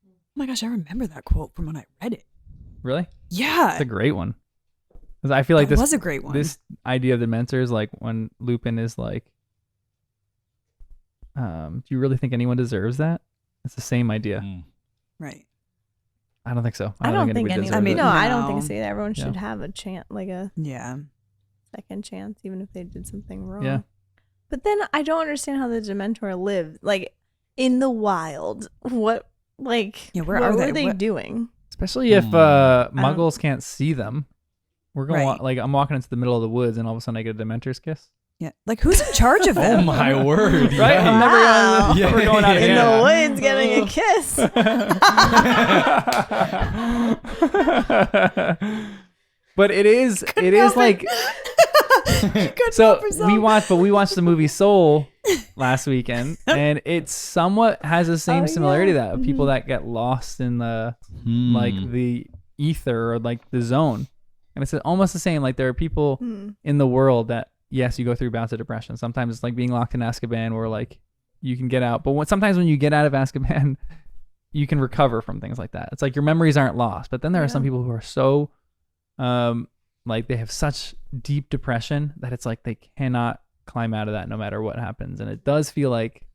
Oh my gosh, I remember that quote from when I read it. Really? Yeah. It's a great one. 'Cause I feel like That this was a great one. This idea of the Dementors, like when Lupin is like, do you really think anyone deserves that? It's the same idea. Right. I don't think so. I don't think anybody anyone. deserves I mean, it. No, I don't no. think so either. Everyone Yeah. should have a chance, like a Yeah. second chance, even if they did something wrong. Yeah. But then I don't understand how the Dementor lived, like in the wild. What, like, Yeah, where what are were they? they What- doing? Especially if Muggles can't see them. We're going Right. like I'm walking into the middle of the woods and all of a sudden I get a Dementor's kiss. Yeah. Like, who's in charge of Oh them? my word. Right? Yeah. I'm never Wow. going. We're going out In again. the woods getting a kiss. But it is like so we watched the movie Soul last weekend, and it somewhat has the same Oh, similarity yeah. that of people that get lost in the like the ether or like the zone, and it's almost the same. Like there are people in the world that yes, you go through bouts of depression. Sometimes it's like being locked in Azkaban, where like you can get out, but sometimes when you get out of Azkaban, you can recover from things like that. It's like your memories aren't lost, but then there are some people who are so like they have such deep depression that it's like they cannot climb out of that no matter what happens. And it does feel like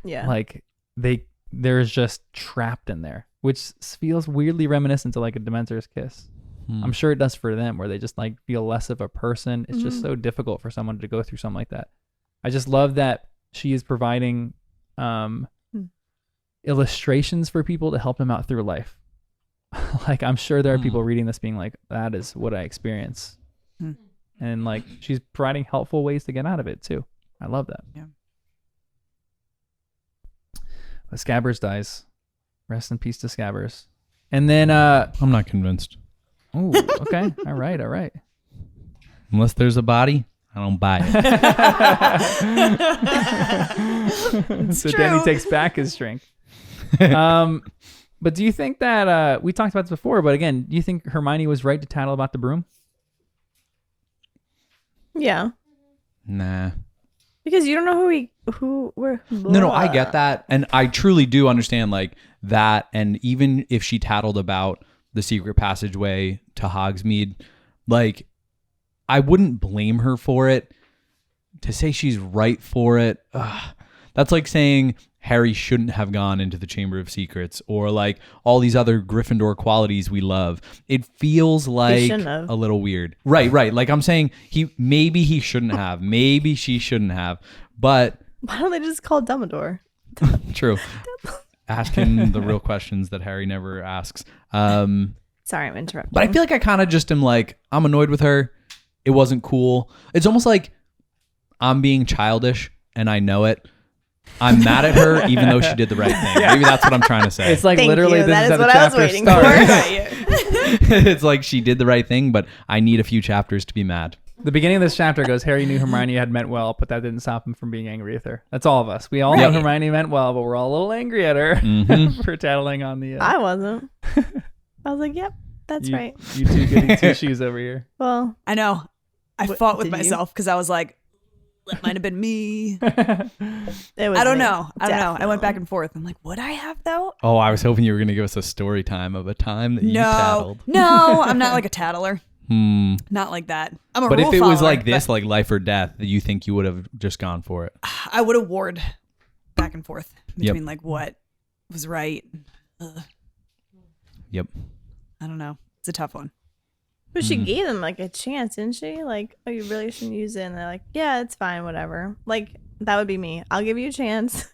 Yeah. like they're just trapped in there, which feels weirdly reminiscent to like a Dementor's kiss. I'm sure it does for them, where they just like feel less of a person. It's just so difficult for someone to go through something like that. I just love that she is providing illustrations for people to help them out through life. Like I'm sure there are people reading this being like, that is what I experience. And like she's providing helpful ways to get out of it too. I love that. Yeah. But Scabbers dies. Rest in peace to Scabbers. And then I'm not convinced. oh, okay. All right. Unless there's a body, I don't buy it. So Danny takes back his drink. But do you think that we talked about this before, but again, do you think Hermione was right to tattle about the broom? Yeah. Nah. Because you don't know who. No, I get that. And I truly do understand like that. And even if she tattled about the secret passageway to Hogsmeade, like I wouldn't blame her for it. To say she's right for it, that's like saying Harry shouldn't have gone into the Chamber of Secrets, or like all these other Gryffindor qualities we love. It feels like shouldn't have. a little weird. Right. Like I'm saying maybe he shouldn't have. Maybe she shouldn't have. But Why don't they just call Dumbledore? true. Ask him the real questions that Harry never asks. Sorry, I'm interrupting. But I feel like I kind of just am like, I'm annoyed with her. It wasn't cool. It's almost like I'm being childish and I know it. I'm mad at her even though she did the right thing. Maybe that's what I'm trying to say. It's like Thank literally you. this That is is how the what I was chapter waiting starts. It's like she did the right thing, but I need a few chapters to be mad. The beginning of this chapter goes, Harry knew Hermione had meant well, but that didn't stop him from being angry with her. That's all of us. We all know Hermione meant well, but we're all a little angry at her for tattling on the... I wasn't. I was like, yep, that's right. You two getting two shoes over here. Well, I know. I fought with did you? myself because I was like, That might have been me. It was I don't me. know. I went back Definitely. and forth. I'm like, would I have though? Oh, I was hoping you were going to give us a story time of a time that you tattled. No, I'm not like a tattler. Hmm. Not like that. I'm a But rule if it was follower, like this, but like life or death, you think you would have just gone for it? I would have warred back and forth Yep. between like what was right. Ugh, Yep. I don't know. It's a tough one. But she gave them like a chance, didn't she? Like, oh, you really shouldn't use it. And they're like, yeah, it's fine, whatever. Like, that would be me. I'll give you a chance.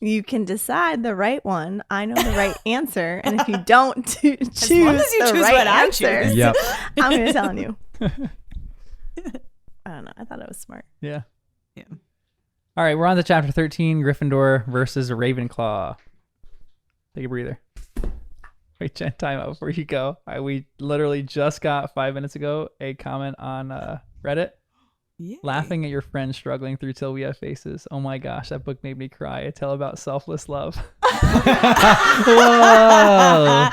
You can decide the right one. I know the right answer. And if you don't choose As long as you the choose right what I answer, choose. Yep. I'm going to tell you. I don't know. I thought it was smart. Yeah. Yeah. All right, we're on to chapter 13, Gryffindor versus Ravenclaw. Take a breather. Wait, Jen, time out before you go. We literally just got 5 minutes ago a comment on Reddit. Yay. Laughing at your friends struggling through Till We Have Faces. Oh my gosh, that book made me cry. A tale about selfless love. Whoa.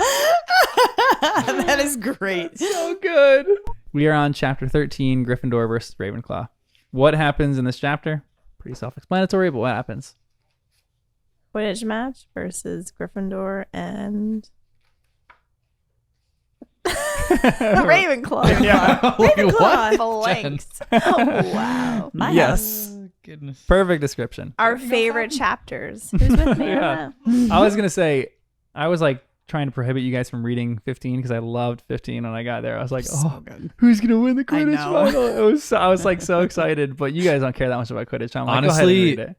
That is great. So good. We are on chapter 13, Gryffindor versus Ravenclaw. What happens in this chapter? Pretty self-explanatory, but what happens? Quidditch match versus Gryffindor and Ravenclaw. Yeah. Like, Ravenclaw. what? Jen? Blanks. Oh, wow. My Yes. house. Oh, goodness. Perfect description. Our favorite chapters. Who's with me Yeah. on that? I was going to say, I was like trying to prohibit you guys from reading 15 because I loved 15 when I got there. I was like, So oh, good. who's going to win the Quidditch know. final? I was like so excited, but you guys don't care that much about Quidditch. I'm like, go ahead and Honestly, read it.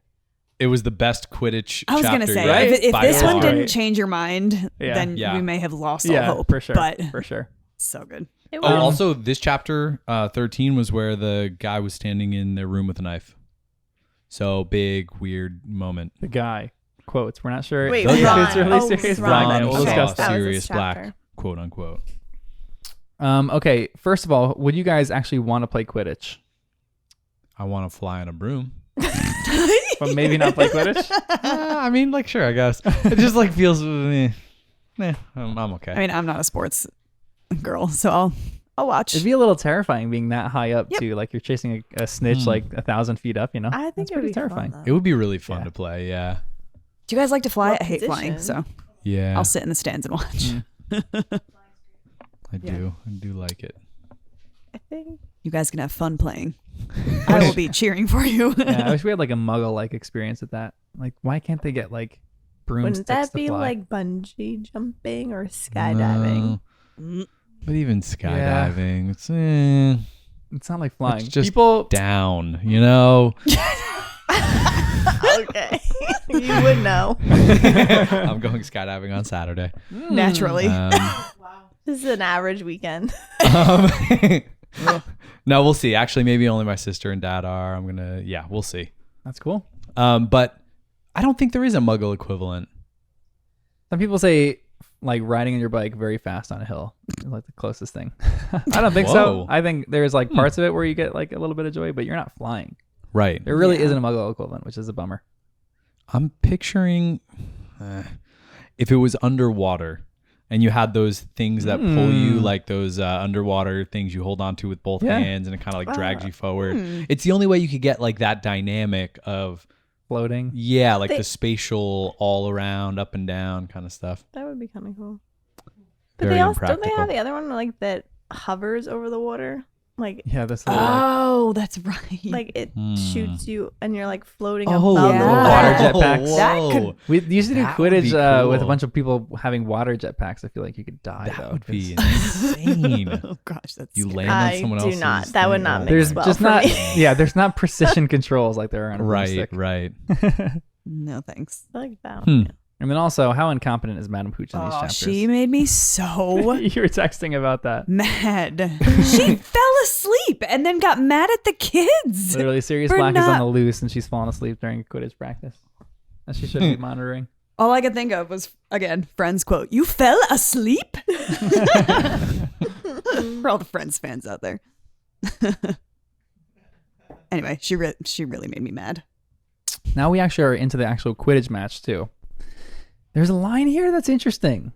It was the best Quidditch I was chapter gonna say, right? if by this one far. didn't Right. change your mind, Yeah. then Yeah. we may have lost all Yeah, hope. for sure. But For sure. so good. It Oh, was. also, this chapter 13 was where the guy was standing in their room with a knife. So big, weird moment. The guy quotes. We're not sure Wait, if Ron. it's really Oh, serious. Ron. Ron. We'll Okay. discuss That that. was Sirius this chapter. Black, quote unquote. Okay, first of all, would you guys actually want to play Quidditch? I want to fly on a broom. But maybe not play Quidditch? I mean, like, sure, I guess. It just like feels, I'm okay. I mean, I'm not a sports girl, so I'll watch. It'd be a little terrifying being that high up Yep. too. Like you're chasing a snitch like 1,000 feet up, you know? I think That's it would pretty be terrifying. Fun, It though. would be really fun Yeah. to play, yeah. Do you guys like to fly? What I hate flying, position? so Yeah, I'll sit in the stands and watch. I do. I do like it. I think. You guys can have fun playing. I will be cheering for you. Yeah, I wish we had like a muggle-like experience at that. Like, why can't they get like broomsticks Wouldn't that to be fly? like bungee jumping or skydiving? No. But even skydiving, It's not like flying. it's just People, down, you know? Okay. You would know. I'm going skydiving on Saturday. Naturally. This is an average weekend. Um, no, we'll see. Actually, maybe only my sister and dad are. We'll see. that's cool. But I don't think there is a muggle equivalent. Some people say like riding on your bike very fast on a hill is like the closest thing. I don't think so. Whoa. I think there's like parts of it where you get like a little bit of joy, but you're not flying. Right. There really Yeah. isn't a muggle equivalent, which is a bummer. I'm picturing if it was underwater and you had those things that pull you, like those underwater things you hold on to with both Yeah. hands and it kind of like drags you forward. It's the only way you could get like that dynamic of, Floating. yeah, like They- the spatial all around, up and down kind of stuff. That would be kind of cool. But Very they also don't they impractical. have the other one like that hovers over the water? Like Yeah, that's Oh, that's right. like it shoots you and you're like floating Oh, above yeah. the Water water. jetpacks. That Whoa. could- we used to do That would be Quidditch with a cool. bunch of people having water jetpacks. I feel like you could die That though. would be 'cause insane. oh gosh, that's You scary. land on I someone do else's not. That would thing. not Oh, make there's well just for not me. yeah, there's not precision controls like there are on a Right, broomstick. right. No thanks. I like that. Hmm. And then also, how incompetent is Madame Hooch in these Oh, chapters? she made me so You were texting about that. mad. She fell asleep and then got mad at the kids. Literally, Sirius For Black is on not- the loose and she's fallen asleep during Quidditch practice. And she should be monitoring. All I could think of was, again, Friends quote, "You fell asleep?" For all the Friends fans out there. Anyway, she really made me mad. Now we actually are into the actual Quidditch match too. There's a line here that's interesting.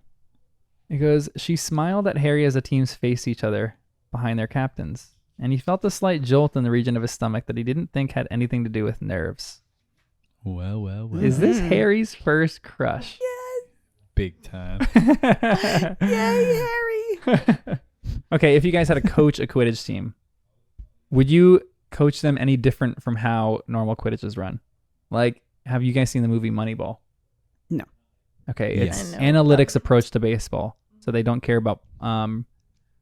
It goes, she smiled at Harry as the teams faced each other behind their captains. and he felt a slight jolt in the region of his stomach that he didn't think had anything to do with nerves. Well. Is this Harry's first crush? Big time. Yay, Harry! Okay, if you guys had to coach a Quidditch team, would you coach them any different from how normal Quidditch is run? Like, have you guys seen the movie Moneyball? No. Okay, Yes. it's I know. analytics approach to baseball. So they don't care about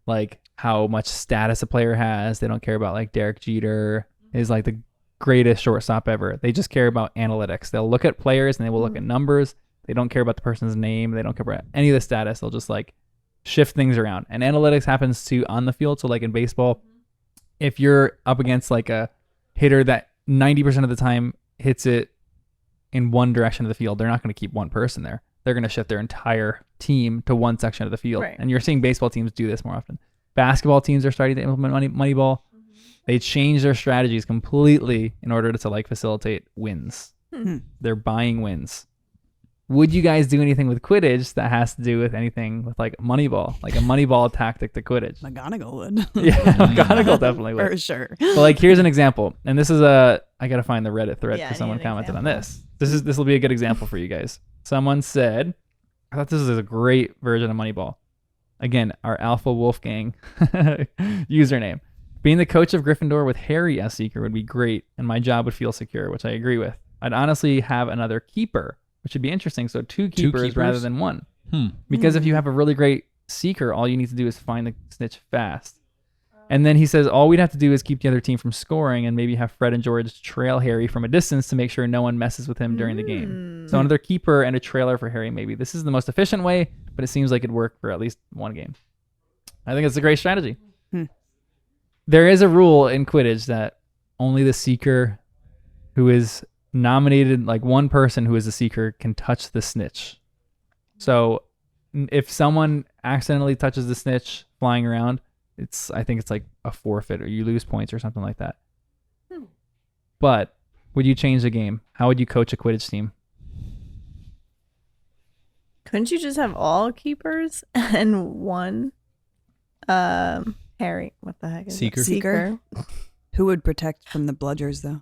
like how much status a player has. They don't care about like Derek Jeter is like the greatest shortstop ever. They just care about analytics. They'll look at players and they will look at numbers. They don't care about the person's name. They don't care about any of the status. They'll just like shift things around. And analytics happens to on the field. So like in baseball, if you're up against like a hitter that 90% of the time hits it in one direction of the field, they're not going to keep one person there. They're going to shift their entire team to one section of the field. Right. And you're seeing baseball teams do this more often. Basketball teams are starting to implement Moneyball. They change their strategies completely in order to like facilitate wins. They're buying wins. Would you guys do anything with Quidditch that has to do with anything with like Moneyball, like a Moneyball tactic to Quidditch? McGonagall would. Yeah, McGonagall definitely would. For sure. But like, here's an example, and this is I gotta find the Reddit thread Yeah, I because someone need an commented on example. this. This will be a good example for you guys. Someone said, I thought this was a great version of Moneyball. Again, our Alpha Wolfgang username. Being the coach of Gryffindor with Harry as Seeker would be great, and my job would feel secure, which I agree with. I'd honestly have another keeper, which would be interesting. So two keepers rather than one. Because if you have a really great Seeker, all you need to do is find the snitch fast. And then he says all we'd have to do is keep the other team from scoring and maybe have Fred and George trail Harry from a distance to make sure no one messes with him during the game. So another keeper and a trailer for Harry maybe. This is the most efficient way, but it seems like it'd work for at least one game. I think it's a great strategy. There is a rule in Quidditch that only the Seeker who is nominated, like one person who is a Seeker, can touch the snitch. So if someone accidentally touches the snitch flying around, I think it's like a forfeit or you lose points or something like that. But would you change the game? How would you coach a Quidditch team? Couldn't you just have all keepers and one Harry? What the heck is Seeker. it? Seeker. Who would protect from the bludgers, though?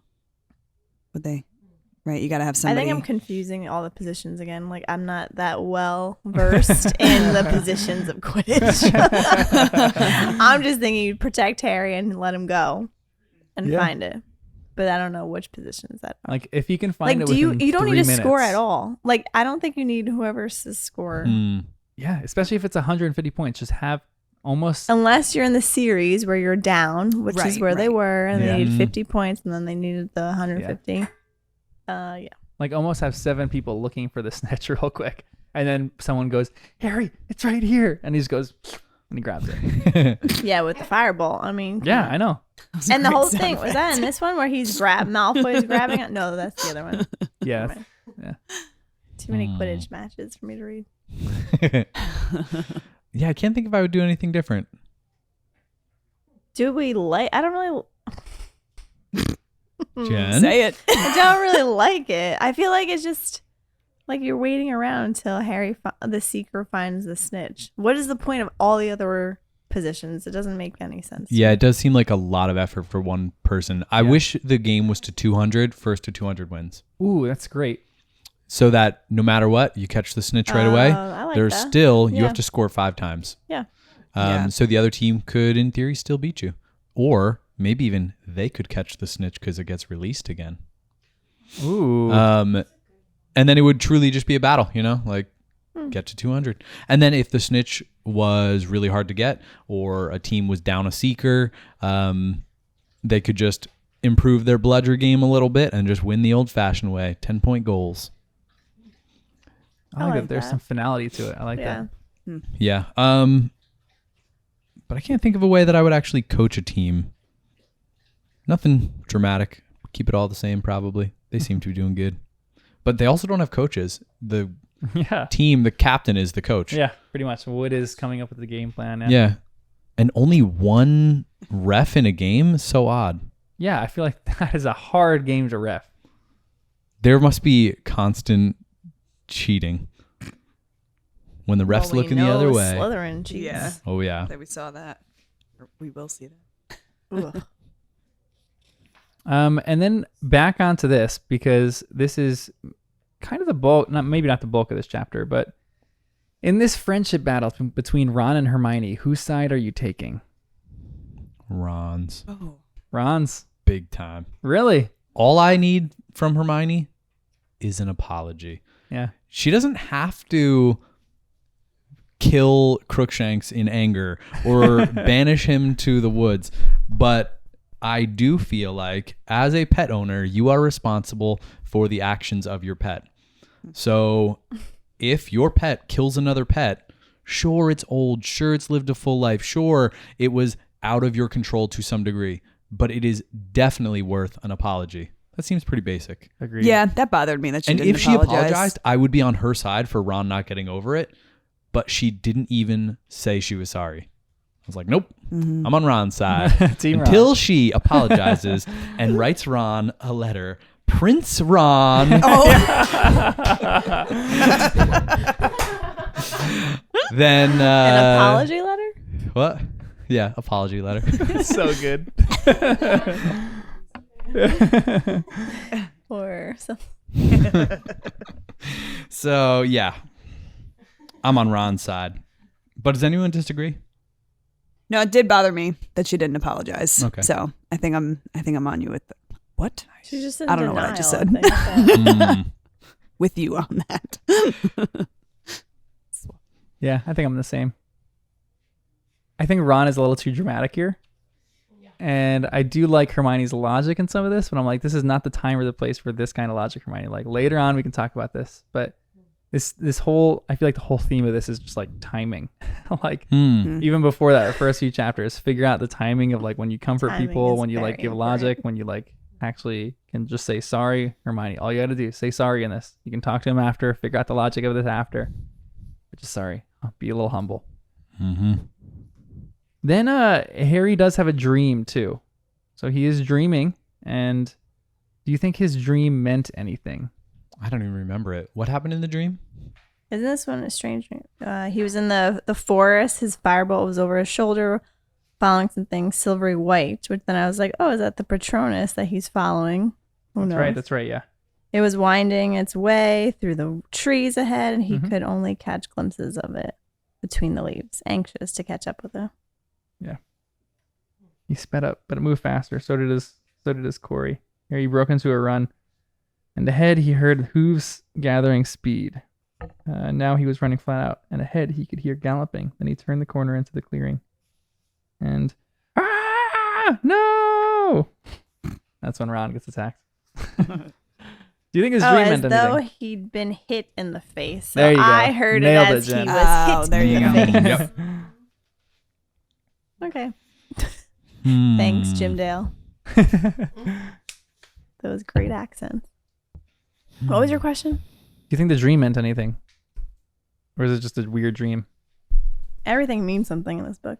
Would they? Right, you got to have I somebody. think I'm confusing all the positions again. Like, I'm not that well versed in the positions of Quidditch. I'm just thinking you'd protect Harry and let him go and find it. But I don't know which positions that are. Like if you can find Like, it you within don't 3 need to score minutes. at all. Like, I don't think you need whoever's to score. Yeah, especially if it's 150 points. Just have almost Unless you're in the series where you're down, which is Right, where they right. were, and Yeah. they needed 50 points, and then they needed the 150. Yeah. like almost have 7 people looking for the snitch real quick, and then someone goes, "Harry, it's right here," and he just goes and he grabs it. Yeah, with the fireball. I mean, Yeah, I know. and the whole thing was that in this one where he's Malfoy's grabbing it. No, that's the other one. Yeah, Never mind. yeah. Too many Quidditch matches for me to read. Yeah, I can't think if I would do anything different. Do we like? I don't really. Jen? Say it. I don't really like it. I feel like it's just like you're waiting around until Harry, the Seeker, finds the snitch. What is the point of all the other positions? It doesn't make any sense. Yeah, it does seem like a lot of effort for one person. I wish the game was to 200, first to 200 wins. Ooh, that's great. So that no matter what, you catch the snitch right away. I like There's that. still, you Yeah. have to score 5 times. Yeah. Yeah. So the other team could, in theory, still beat you. Or maybe even they could catch the snitch because it gets released again. Ooh, And then it would truly just be a battle, like get to 200. And then if the snitch was really hard to get or a team was down a Seeker, they could just improve their bludger game a little bit and just win the old-fashioned way, 10-point goals. I like like that. There's that. some finality to it. I like Yeah. that. Yeah. But I can't think of a way that I would actually coach a team. Nothing dramatic. Keep it all the same, probably. They seem to be doing good. But they also don't have coaches. The Yeah, team, the captain is the coach. yeah, pretty much. Wood is coming up with the game plan. Yeah. And only one ref in a game? So odd. Yeah, I feel like that is a hard game to ref. There must be constant cheating when the ref's Well, we looking the know other way. Slytherin cheats. Yeah. Oh, yeah. That we saw that. Or we will see that. Ugh. And then back onto this, because this is kind of the bulk, maybe not the bulk of this chapter, but in this friendship battle between Ron and Hermione, whose side are you taking? Ron's. Oh. Ron's. Big time. Really? All I need from Hermione is an apology. Yeah. She doesn't have to kill Crookshanks in anger or banish him to the woods, but I do feel like as a pet owner, you are responsible for the actions of your pet. So if your pet kills another pet, sure, it's old, sure, it's lived a full life, sure, it was out of your control to some degree, but it is definitely worth an apology. That seems pretty basic. Agreed. Yeah, that bothered me that she And didn't if she apologize. apologized, I would be on her side for Ron not getting over it, but she didn't even say she was sorry. I was like, nope, I'm on Ron's side. Team Ron. Until she apologizes and writes Ron a letter. Prince Ron. Then An apology letter? what? Yeah, apology letter. So good. Or something. So yeah, I'm on Ron's side. But does anyone disagree? No, it did bother me that she didn't apologize. Okay. So I think I'm on you with what? She's just in I don't know what I just said. denial, I think. Mm. With you on that. Yeah, I think I'm the same. I think Ron is a little too dramatic here. And I do like Hermione's logic in some of this, but I'm like, this is not the time or the place for this kind of logic, Hermione. Like later on, we can talk about this. But this whole, I feel like the whole theme of this is just like timing. Like even before that, the first few chapters, figure out the timing of like when you comfort Timing people, is when you like very give important. logic, when you like actually can just say sorry, Hermione. All you got to do is say sorry in this. You can talk to him after, figure out the logic of this after. But just sorry. Be a little humble. Mm-hmm. Then Harry does have a dream too. So he is dreaming, and do you think his dream meant anything? I don't even remember it. What happened in the dream? Isn't this one a strange dream? He was in the forest. His firebolt was over his shoulder, following something silvery white. Which then I was like, oh, is that the Patronus that he's following? Who knows? That's right, yeah. It was winding its way through the trees ahead, and he Mhm. could only catch glimpses of it between the leaves, anxious to catch up with it. He sped up, but it moved faster. So did his Corey. Harry broke into a run, and ahead he heard hooves gathering speed. Now he was running flat out, and ahead he could hear galloping. Then he turned the corner into the clearing, and no! That's when Ron gets attacked. Do you think his dream as meant though anything? he'd been hit in the face. So There you go. I heard Nailed it it, as Jen. he was Oh, hit there you in go. the face. Yep. Okay. Hmm. Thanks, Jim Dale. Those great accents. What was your question? Do you think the dream meant anything? Or is it just a weird dream? Everything means something in this book.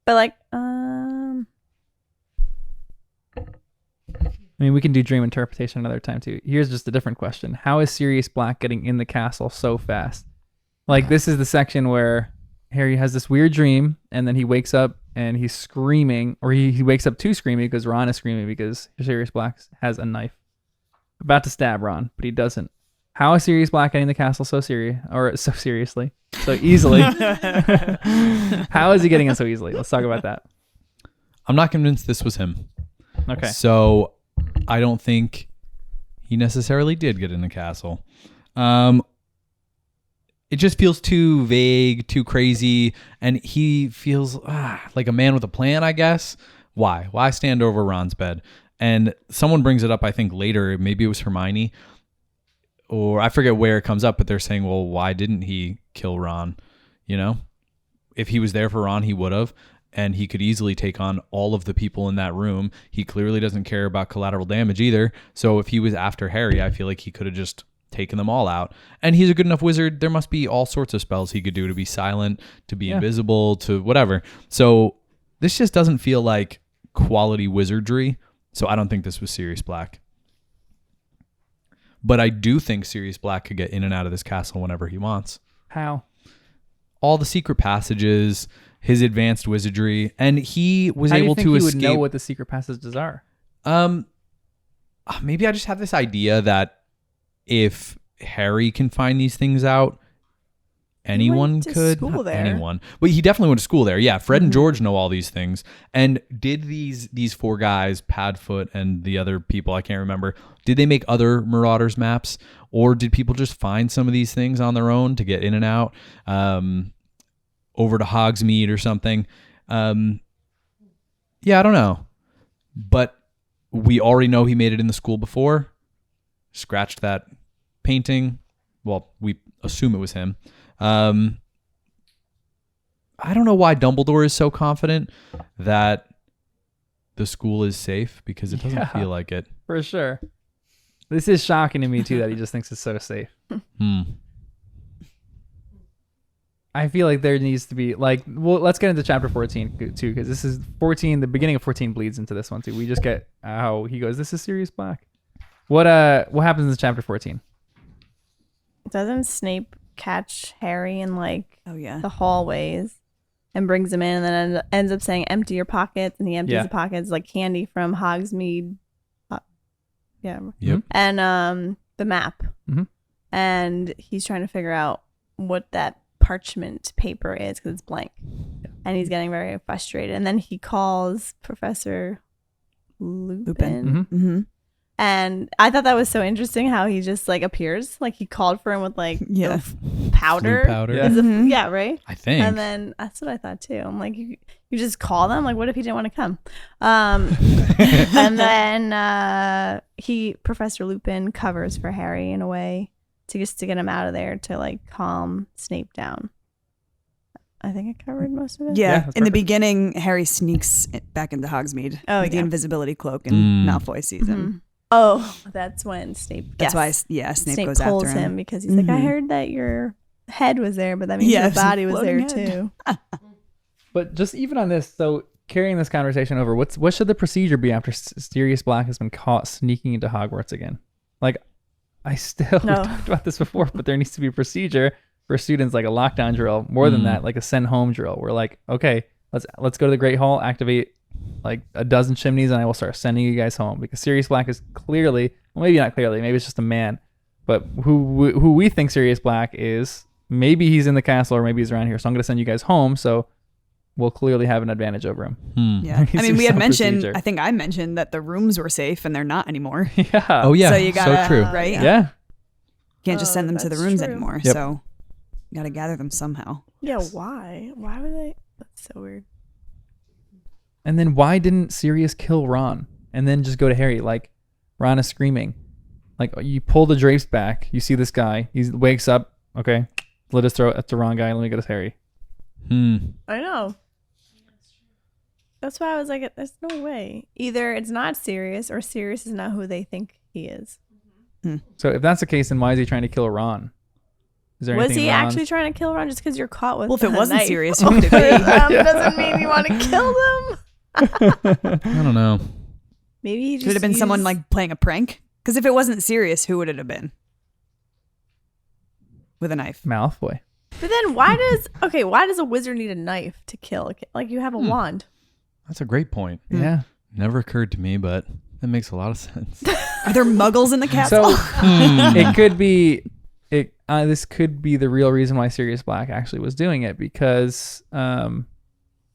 But like, I mean, we can do dream interpretation another time too. Here's just a different question. How is Sirius Black getting in the castle so fast? Like, this is the section where Harry has this weird dream, and then he wakes up and he's screaming, or he wakes up to screaming because Ron is screaming because Sirius Black has a knife about to stab Ron, but he doesn't. How is Sirius Black getting in the castle so seriously, so easily? How is he getting in so easily? Let's talk about that. I'm not convinced this was him. Okay. So I don't think he necessarily did get in the castle. It just feels too vague, too crazy, and he feels like a man with a plan, I guess. Why? Why stand over Ron's bed? And someone brings it up, I think, later. Maybe it was Hermione, or I forget where it comes up, but they're saying, well, why didn't he kill Ron? You know? If he was there for Ron, he would have. And he could easily take on all of the people in that room. He clearly doesn't care about collateral damage either. So if he was after Harry, I feel like he could have just taken them all out. And he's a good enough wizard. There must be all sorts of spells he could do to be silent, to be invisible, to whatever. So this just doesn't feel like quality wizardry. So I don't think this was Sirius Black. But I do think Sirius Black could get in and out of this castle whenever he wants. How? All the secret passages, his advanced wizardry, and he was How do you able think to he escape. would know what the secret passages are? Maybe I just have this idea that if Harry can find these things out, anyone went to could. school Not there. anyone. But he definitely went to school there. Yeah, Fred and George know all these things. And did these four guys, Padfoot and the other people, I can't remember, did they make other Marauders maps? Or did people just find some of these things on their own to get in and out over to Hogsmeade or something? Yeah, I don't know. But we already know he made it in the school before. Scratched that painting. Well, we assume it was him. I don't know why Dumbledore is so confident that the school is safe, because it doesn't feel like it. For sure. This is shocking to me too that he just thinks it's so safe. I feel like there needs to be well, let's get into chapter 14 too, because this is 14. The beginning of 14 bleeds into this one too. We just get how he goes, "This is Sirius Black." What happens in chapter 14? Doesn't Snape catch Harry in Oh yeah. the hallways and brings him in, and then ends up saying, "Empty your pockets," and he empties the pockets like candy from Hogsmeade. Yep. And the map. And he's trying to figure out what that parchment paper is because it's blank. And he's getting very frustrated. And then he calls Professor Lupin. And I thought that was so interesting how he just like appears. Like he called for him with like powder. Blue powder. Yeah, right? I think. And then that's what I thought too. I'm like, you just call them? Like, what if he didn't want to come? And then Professor Lupin covers for Harry in a way to get him out of there to like calm Snape down. I think I covered most of it. Yeah, that's in the perfect. beginning, Harry sneaks back into Hogsmeade with the invisibility cloak, and Malfoy sees him. Oh, that's when Snape. That's why, Snape goes pulls after him. because he's like, I heard that your head was there, but that means your body was there floating head. too. But just even on this, so carrying this conversation over, what should the procedure be after Sirius Black has been caught sneaking into Hogwarts again? Like, we talked about this before, but there needs to be a procedure for students, like a lockdown drill. More than that, like a send home drill. We're like, okay, let's go to the Great Hall, activate like a dozen chimneys, and I will start sending you guys home, because Sirius Black is clearly, well, maybe not clearly, maybe it's just a man, but who we think Sirius Black is, maybe he's in the castle or maybe he's around here. So I'm going to send you guys home. So we'll clearly have an advantage over him. Yeah. I mean, we had mentioned, procedure. I think I mentioned that the rooms were safe and they're not anymore. Yeah. Oh yeah. So you gotta, so true. right? Yeah. You can't just send them to the that's rooms true. anymore. Yep. So you gotta gather them somehow. Yeah, why? Why would they? That's so weird. And then why didn't Sirius kill Ron and then just go to Harry? Like, Ron is screaming. Like, you pull the drapes back. You see this guy. He wakes up. Okay, let us throw it at the wrong guy. Let me go to Harry. I know. That's why I was like, there's no way. Either it's not Sirius or Sirius is not who they think he is. So if that's the case, then why is he trying to kill Ron? Is there Was anything he in Ron's- actually trying to kill Ron just because you're caught with Well, if it a wasn't knife? Sirius, who would it be? Doesn't mean you want to kill them. I don't know. Maybe he just Could it have been someone used- like playing a prank? Because if it wasn't Sirius, who would it have been? With a knife. Malfoy. But then why does a wizard need a knife to kill? Like you have a wand. That's a great point. Yeah. Never occurred to me, but that makes a lot of sense. Are there muggles in the castle? So it could be this could be the real reason why Sirius Black actually was doing it, because in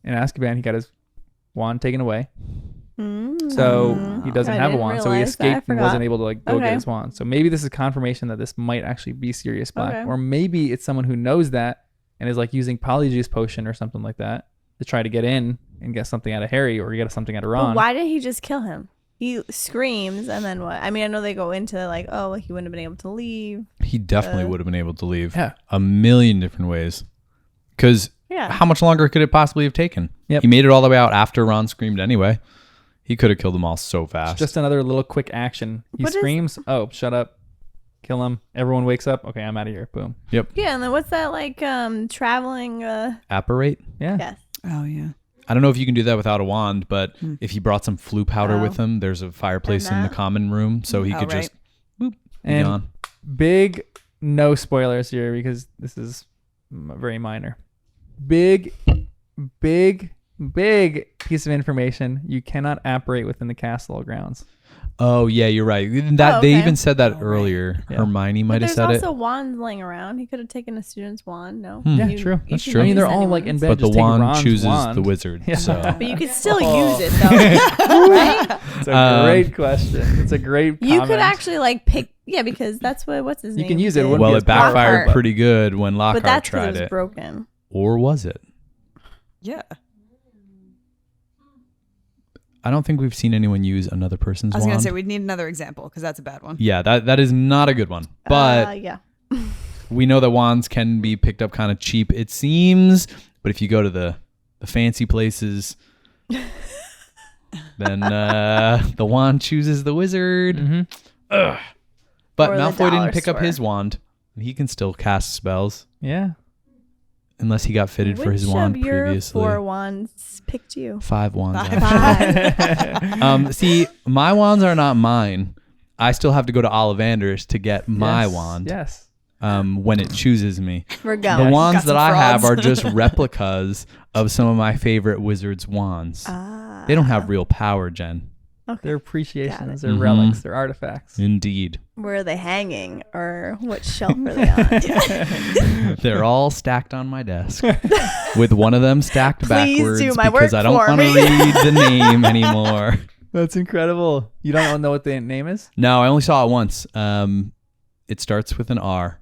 Azkaban he got his wand taken away. So he doesn't I have a didn't wand. So he realize that. I escaped and wasn't forgot. able to like go Okay. get his wand. So maybe this is confirmation that this might actually be Sirius Black. Okay. Or maybe it's someone who knows that and is like using Polyjuice Potion or something like that to try to get in and get something out of Harry or get something out of Ron. But why didn't he just kill him? He screams and then what? I mean, I know they go into like, oh, he wouldn't have been able to leave. He definitely would have been able to leave. Yeah. A million different ways. Because Yeah. how much longer could it possibly have taken? Yep. He made it all the way out after Ron screamed anyway. He could have killed them all so fast. Just another little quick action. He What is- screams, oh, shut up. Kill him. Everyone wakes up. Okay, I'm out of here. Boom. Yep. Yeah, and then what's that like traveling Apparate. Yeah. yes. Oh, yeah. I don't know if you can do that without a wand, but if he brought some flu powder with Oh. him, there's a fireplace in the that. common room, so he Oh, could right. just boop, be And gone. big no spoilers here because this is very minor. Big big piece of information. You cannot apparate within the castle grounds. Oh yeah, you're right. They even said that earlier. Yeah. Hermione might have There's said also it. wands laying around. He could have taken a student's wand. No. Yeah, You- true. you That's can true. I mean, use they're all like in anyone's. bed. But the just take wand Ron's chooses wand. the wizard. Yeah. So But you could still use it though, right? It's a great question. It's a great You comment. could actually like pick, because that's what's his name. You can use it. It did. wouldn't well, be it as powerful. backfired Lockhart. pretty good when But Lockhart that's because tried it was it. broken. Or was it? Yeah. I don't think we've seen anyone use another person's I was going wand. to say we'd need another example because that's a bad one. Yeah, that is not a good one. But Yeah. we know that wands can be picked up kind of cheap, it seems. But if you go to the fancy places, then the wand chooses the wizard. Mhm. Ugh. But Or the Malfoy dollar didn't pick up store. his wand. He can still cast spells Yeah. unless he got fitted for his wand Which of your previously. 4 wands picked you? 5 wands. Five. actually. See, my wands are not mine. I still have to go to Ollivander's to get my Yes, wand. Yes. When it chooses me. We're The going. wands Got that some I have frauds. are just replicas of some of my favorite wizards' wands. They don't have real power, Jen. They're appreciations. They're Mhm. relics. They're artifacts. Indeed. Where are they hanging, or what shelf are they on? They're all stacked on my desk, with one of them stacked Please backwards do my because work I don't for want to me. read the name anymore. That's incredible. You don't know what the name is? No, I only saw it once. It starts with an R,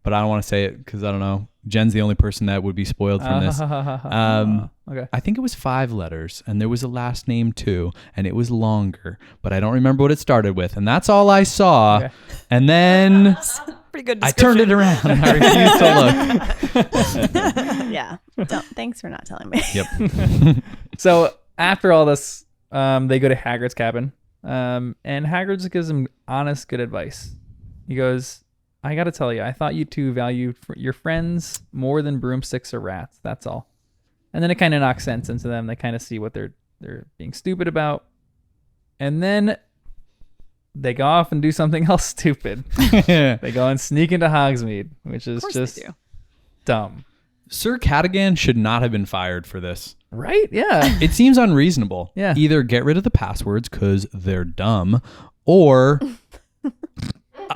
but I don't want to say it because I don't know. Jen's the only person that would be spoiled from this. Okay. I think it was 5 letters, and there was a last name too, and it was longer, but I don't remember what it started with, and that's all I saw. Okay. And then Pretty good I turned it around. I refused to look. Yeah. Thanks for not telling me. Yep. So after all this, they go to Hagrid's cabin, and Hagrid just gives them honest, good advice. He goes, I got to tell you, I thought you two valued your friends more than broomsticks or rats. That's all. And then it kind of knocks sense into them. They kind of see what they're being stupid about. And then they go off and do something else stupid. They go and sneak into Hogsmeade, which is just dumb. Sir Cadogan should not have been fired for this. Right? Yeah. It seems unreasonable. Yeah. Either get rid of the passwords because they're dumb, or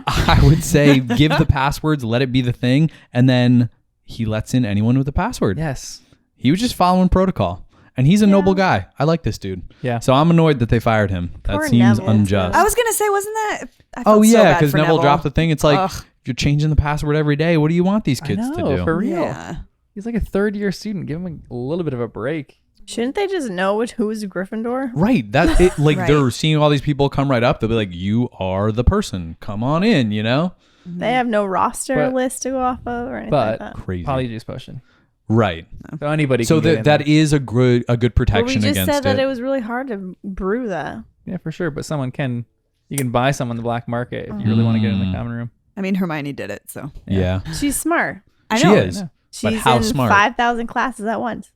I would say give the passwords, let it be the thing, and then he lets in anyone with a password. Yes. He was just following protocol. And he's a noble guy. I like this dude. Yeah. So I'm annoyed that they fired him. That Poor seems Neville, unjust. I was going to say, wasn't that? I Oh felt so yeah, bad because for Neville dropped the thing. It's like, Ugh. if you're changing the password every day, what do you want these kids I to know, do? for real. Yeah. He's like a third-year student. Give him a little bit of a break. Shouldn't they just know who's Gryffindor? Right. That it, like Right. they're seeing all these people come right up. They'll be like, "You are the person. Come on in." You know. They have no roster But- list to go off of or anything but- like that. Crazy. Polyjuice potion. Right. So anybody So can get in that there. is a good But we protection just against said that it. it was really hard to brew that. Yeah, for sure. But you can buy some on the black market if you really want to get in the common room. I mean, Hermione did it, so. Yeah. She's smart. I She know. is. know. But She's how in smart? 5,000 classes at once.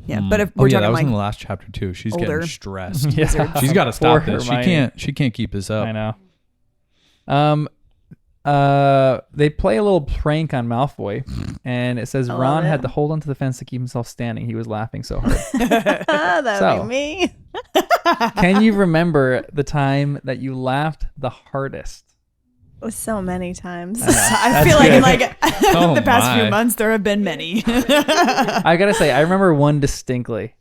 Yeah, but if Oh we're yeah, that talking was in like the last chapter too. She's older. getting stressed. Yeah. She's got to stop Poor this. Hermione. She can't keep this up. I know. They play a little prank on Malfoy, and it says I love Ron it. had to hold onto the fence to keep himself standing. He was laughing so hard. That So. would be me. Can you remember the time that you laughed the hardest? It was so many times. I That's feel like in good. like Oh the past my. few months there have been many. I gotta say, I remember one distinctly,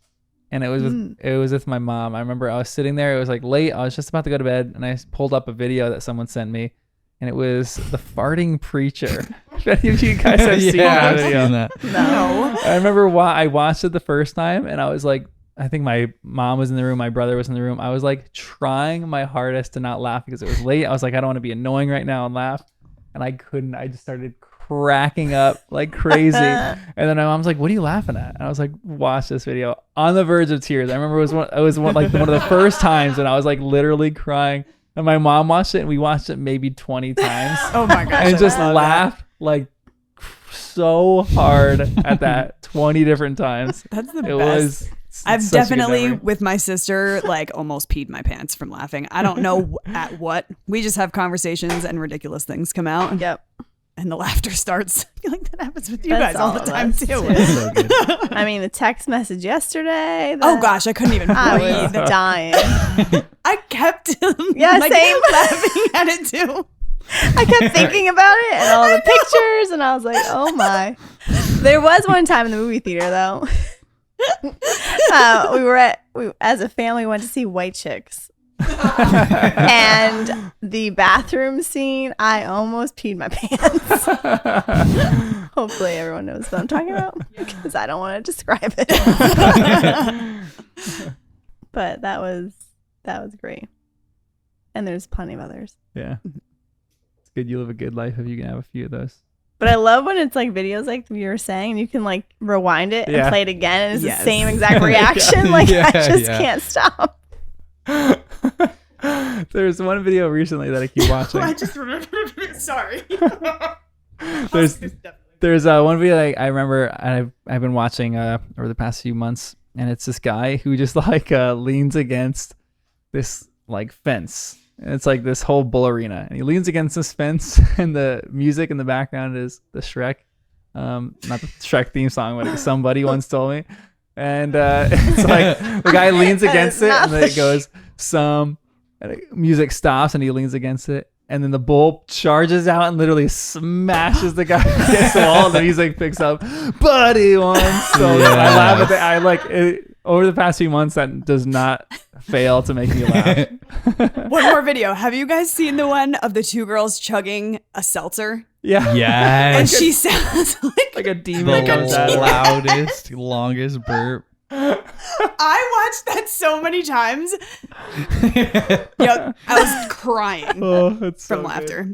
and it was with my mom. I remember I was sitting there. It was like late. I was just about to go to bed, and I pulled up a video that someone sent me, and it was the farting preacher. If any of you guys have seen Yeah, that I've video, seen that. No. I remember I watched it the first time, and I was like, I think my mom was in the room, my brother was in the room. I was like trying my hardest to not laugh because it was late. I was like, I don't want to be annoying right now and laugh, and I couldn't. I just started cracking up like crazy. And then my mom's like, "What are you laughing at?" And I was like, "Watch this video." On the verge of tears. I remember it was one of the first times, and I was like literally crying. And my mom watched it, and we watched it maybe 20 times, Oh my gosh. and I just love laughed like so hard at that 20 different times. that. That's the It best. was. I've such a good definitely, memory. with my sister, like almost peed my pants from laughing. I don't know at what. We just have conversations and ridiculous things come out. Yep. and the laughter starts. I feel like that happens with you That's guys all the all of time us, too. too. So good. I mean, the text message yesterday. Oh gosh, I couldn't even I was breathe. dying. I kept Yeah, like, same. laughing at it too. I kept thinking about it and all the pictures, and I was like, oh my. There was one time in the movie theater, though. We as a family, went to see White Chicks. And the bathroom scene, I almost peed my pants. Hopefully everyone knows what I'm talking about, because I don't want to describe it. But that was great. And there's plenty of others. Yeah. It's good you live a good life if you can have a few of those. But I love when it's like videos like you were saying, and you can like rewind it and play it again, and it's Yes. the same exact reaction. Like I just can't stop. There's one video recently that I keep watching. I just remembered. Sorry. There's one video I remember I've been watching over the past few months, and it's this guy who just like leans against this like fence. And it's like this whole bull arena, and he leans against this fence, and the music in the background is the Shrek, not the Shrek theme song, but somebody once told me. And it's like the guy leans against it, and then it goes and music stops, and he leans against it, and then the bull charges out and literally smashes the guy against the wall, and the music picks up. Buddy once. So I laugh at that. I like it. Over the past few months, that does not fail to make me laugh. One more video. Have you guys seen the one of the two girls chugging a seltzer? Yeah. And Yes. she sounds Like a The demon comes out. loudest, longest burp. I watched that so many times. Yep, I was crying Oh, it's from laughter.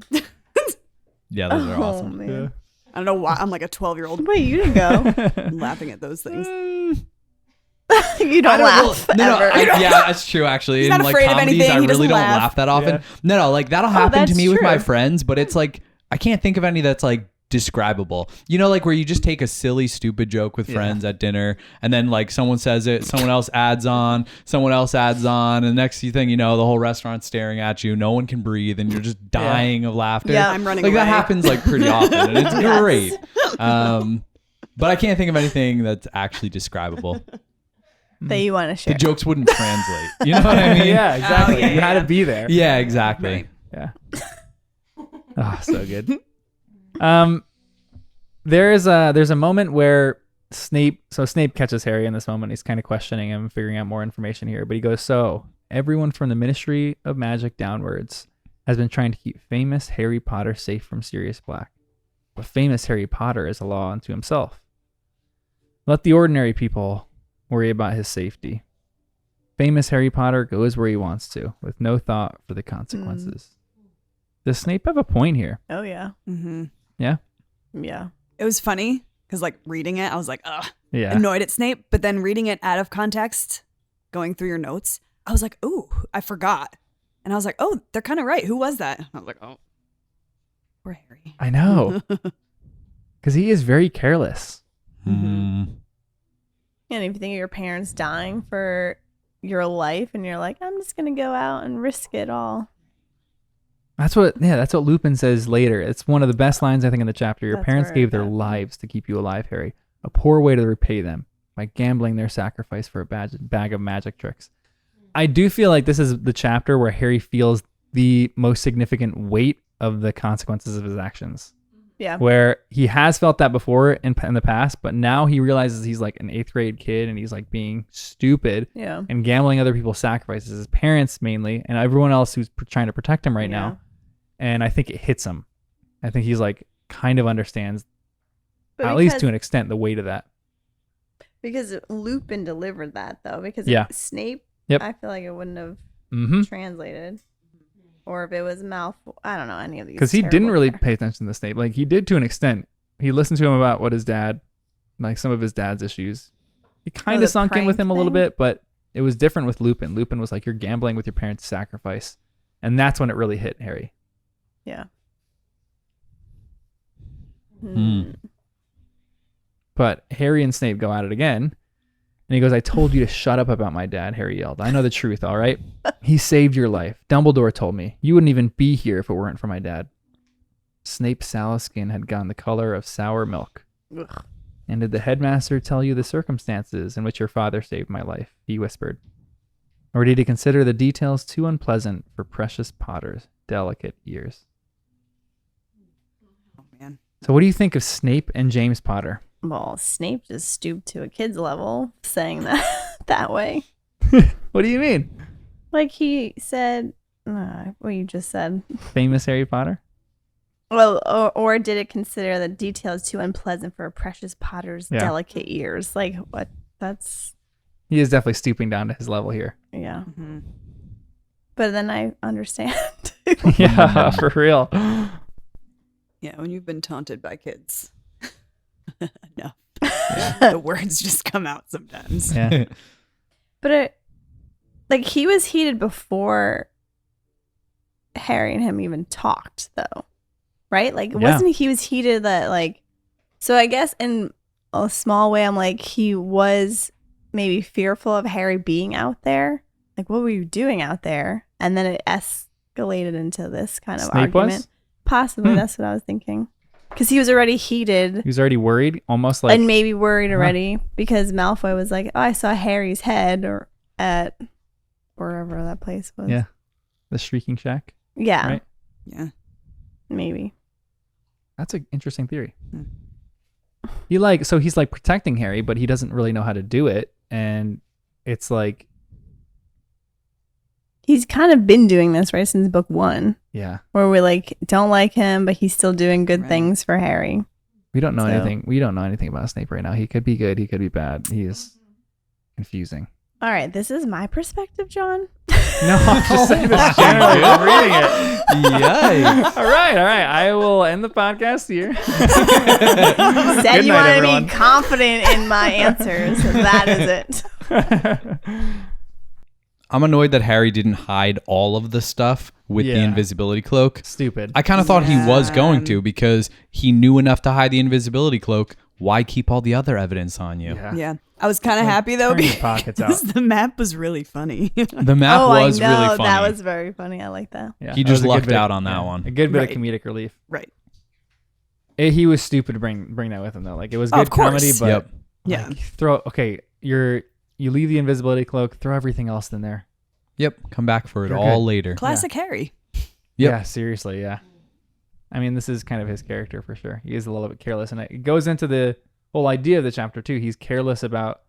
Yeah, those are Oh awesome. man. Yeah. I don't know why. I'm like a 12-year-old Wait, you didn't go. laughing at those things. You don't laugh ever. Yeah, that's true. Actually, He's in not like afraid of comedies, anything. I He really doesn't don't laugh. laugh that often. Yeah. No, like that'll happen to that's me with my true. friends, but it's like I can't think of any that's like describable. You know, like where you just take a silly, stupid joke with friends at dinner, and then like someone says it, someone else adds on, and the next thing you know, the whole restaurant's staring at you. No one can breathe, and you're just dying of laughter. Yeah. I'm running like away. that happens like pretty often, and it's great. But I can't think of anything that's actually describable. That you want to The share. jokes wouldn't translate. You know what I mean? Yeah, exactly. yeah, You had to be there. Yeah, exactly. Right. Yeah. Oh, so good. There's a moment where Snape catches Harry in this moment. He's kind of questioning him, figuring out more information here. But he goes, so everyone from the Ministry of Magic downwards has been trying to keep famous Harry Potter safe from Sirius Black. But famous Harry Potter is a law unto himself. Let the ordinary people worry about his safety. Famous Harry Potter goes where he wants to, with no thought for the consequences. Does Snape have a point here? Oh yeah. Mm-hmm. Yeah? Yeah. It was funny because like reading it, I was like, ugh, Yeah. annoyed at Snape. But then reading it out of context, going through your notes, I was like, ooh, I forgot. And I was like, oh, they're kind of right. Who was that? I was like, oh, poor Harry. I know. Because he is very careless. Mm. And if you think of your parents dying for your life, and you're like, I'm just gonna go out and risk it all. That's what Lupin says later. It's one of the best lines, I think, in the chapter. Your That's parents where gave their that- lives to keep you alive, Harry. A poor way to repay them by gambling their sacrifice for a bag of magic tricks. I do feel like this is the chapter where Harry feels the most significant weight of the consequences of his actions. Yeah. Where he has felt that before in the past, but now he realizes he's like an 8th grade kid, and he's like being stupid Yeah. and gambling other people's sacrifices, his parents mainly, and everyone else who's trying to protect him right now. And I think it hits him. I think he's like kind of understands, But at least because- to an extent, the weight of that. Because Lupin delivered that though. Because Yeah. Snape, Yep. I feel like it wouldn't have Mm-hmm. translated. Or if it was Malfoy, I don't know any of these. Because he didn't terrible really characters. pay attention to Snape. Like he did to an extent. He listened to him about what his dad, like some of his dad's issues. He kind the of sunk in with prank him a little thing? bit, but it was different with Lupin. Lupin was like, you're gambling with your parents' sacrifice. And that's when it really hit Harry. Yeah. Hmm. But Harry and Snape go at it again. And he goes, I told you to shut up about my dad, Harry yelled. I know the truth, all right? He saved your life. Dumbledore told me. You wouldn't even be here if it weren't for my dad. Snape's sallow skin had gone the color of sour milk. Ugh. And did the headmaster tell you the circumstances in which your father saved my life? He whispered. Or did he consider the details too unpleasant for precious Potter's delicate ears? Oh, man. So what do you think of Snape and James Potter? Well, Snape just stooped to a kid's level saying that way. What do you mean? Like he said, what you just said. Famous Harry Potter? Well, or did it consider the details too unpleasant for a precious Potter's delicate ears? Like what? That's... He is definitely stooping down to his level here. Yeah. Mm-hmm. But then I understand. Yeah, for real. Yeah, when you've been taunted by kids enough, the words just come out sometimes. Yeah. But like he was heated before Harry and him even talked, though, right? Like, wasn't he was heated that like? So I guess in a small way, I'm like he was maybe fearful of Harry being out there. Like, what were you doing out there? And then it escalated into this kind of Snape argument. was? Possibly, that's what I was thinking. Because he was already heated. He was already worried, almost like... And maybe worried already, because Malfoy was like, oh, I saw Harry's head or at wherever that place was. Yeah. The Shrieking Shack. Yeah. Right? Yeah. Maybe. That's an interesting theory. Hmm. He's like protecting Harry, but he doesn't really know how to do it. And it's like... He's kind of been doing this, right, since book 1. Yeah. Where we like don't like him, but he's still doing good Right. things for Harry. We don't know anything. We don't know anything about Snape right now. He could be good. He could be bad. He is confusing. All right, this is my perspective, John. No, I'm just saying this generally. I'm reading it. Yikes. All right. I will end the podcast here. Said Good you night, wanted to everyone. be confident in my answers. That is it. I'm annoyed that Harry didn't hide all of the stuff with the Yeah. invisibility cloak. Stupid. I kind of thought he was going Yeah. to, because he knew enough to hide the invisibility cloak. Why keep all the other evidence on you? Yeah. I was kind of happy though turn your pockets out. because the map was really funny. The map was I know. really funny. That was very funny. I like that. Yeah, He that just was a good lucked bit- out on that one. A good bit Right. of comedic relief. Right. He was stupid to bring that with him though. Like it was Of good comedy, course. but Yep. Yeah. like, you leave the invisibility cloak, throw everything else in there. Yep. Come back for it You're all good. later. Classic Harry. Yep. Yeah, seriously, yeah. I mean, this is kind of his character for sure. He is a little bit careless, and it goes into the whole idea of the chapter too. He's careless about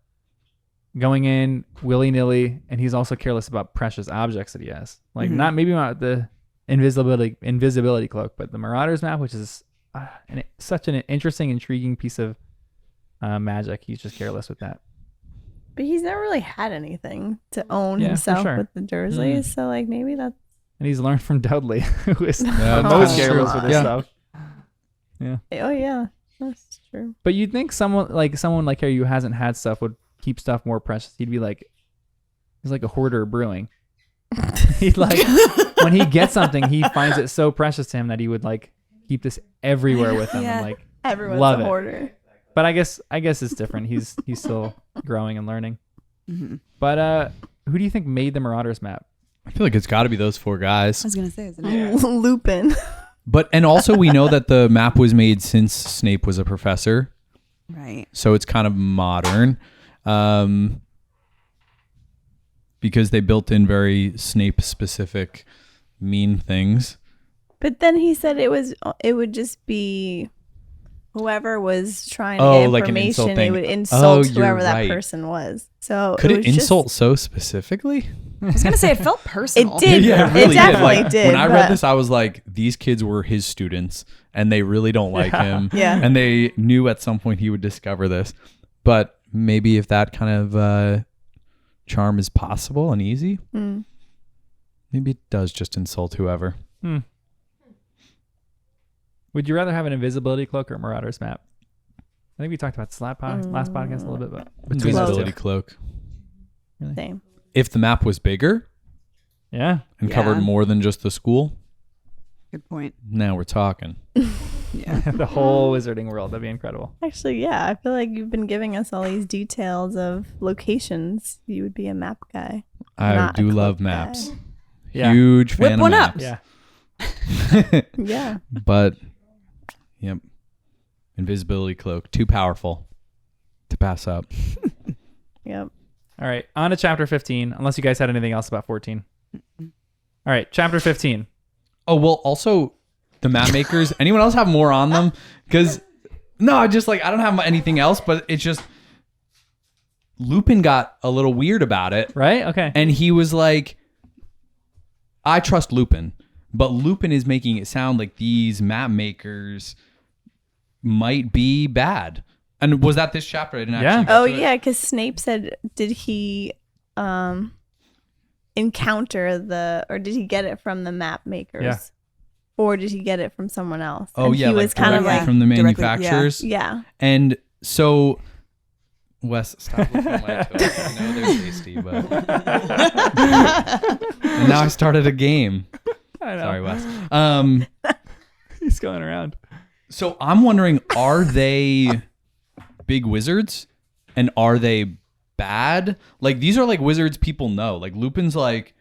going in willy-nilly, and he's also careless about precious objects that he has. Like not the invisibility cloak, but the Marauders map, which is such an interesting, intriguing piece of magic. He's just careless with that. But he's never really had anything to own Yeah, for himself sure. with the Dursleys. So like maybe that's And he's learned from Dudley, who is Yeah, the most that's careless true. with this Yeah. stuff. oh yeah, that's true. But you'd think someone like Harry who hasn't had stuff would keep stuff more precious. He's like a hoarder brewing. He'd like when he gets something, he finds it so precious to him that he would like keep this everywhere with him. Yeah. And like, Everyone's Love a it. hoarder. but I guess it's different. He's still growing and learning. Mm-hmm. But who do you think made the Marauders map? I feel like it's got to be those 4 guys. I was gonna say, isn't it? Lupin. And also we know that the map was made since Snape was a professor, Right. so it's kind of modern, because they built in very Snape specific mean things. But then he said it would just be whoever was trying to Oh, get like an insult information. thing. It would insult Oh, you're whoever that right. person was. So Could it was just- insult so specifically? I was gonna say it felt personal. It did. Yeah, It definitely did. When I but- read this, I was like, these kids were his students and they really don't like him. Yeah. And they knew at some point he would discover this. But maybe if that kind of charm is possible and easy, Mm. maybe it does just insult whoever. Would you rather have an invisibility cloak or a Marauders map? I think we talked about this last podcast a little bit, but between those Invisibility two. cloak. Same. If the map was bigger Yeah. and Yeah. covered more than just the school, Good point. now we're talking. Yeah. The whole wizarding world. That'd be incredible. Actually, yeah. I feel like you've been giving us all these details of locations. You would be a map guy. I Not a do cloak love guy. maps. Yeah. Huge fan Whip of one up. maps. Yeah. Yeah. But Yep. Invisibility cloak. Too powerful to pass up. Yep. All right, on to chapter 15, unless you guys had anything else about 14. All right, chapter 15. Oh, well, also the map makers. Anyone else have more on them? Because, no, I don't have anything else, but it's just Lupin got a little weird about it. Right? Okay. And he was like, I trust Lupin, but Lupin is making it sound like these map makers might be bad. And was that this chapter? I didn't actually get Oh to it. yeah, because Snape said, did he encounter or did he get it from the map makers? Yeah. Or did he get it from someone else? Oh, And yeah. he was kind of directly like, from the Directly, manufacturers. yeah. And so, Wes, stop looking at my toes. I know they're tasty, but. And now I started a game. I know. Sorry, Wes. He's going around. So I'm wondering, are they big wizards? And are they bad? Like, these are like wizards people know. Like, Lupin's like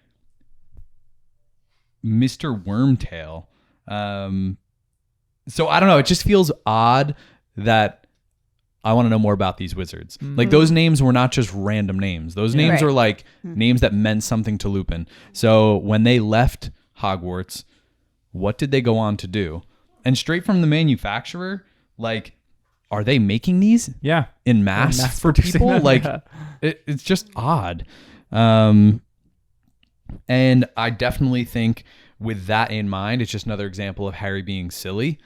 Mr. Wormtail. So I don't know. It just feels odd that I want to know more about these wizards. Like, those names were not just random names. Those names Right. are like names that meant something to Lupin. So when they left Hogwarts, what did they go on to do? And straight from the manufacturer, like, are they making these Yeah. in mass, Mass for producing people? them, Like, yeah. it's just odd. And I definitely think with that in mind, it's just another example of Harry being silly.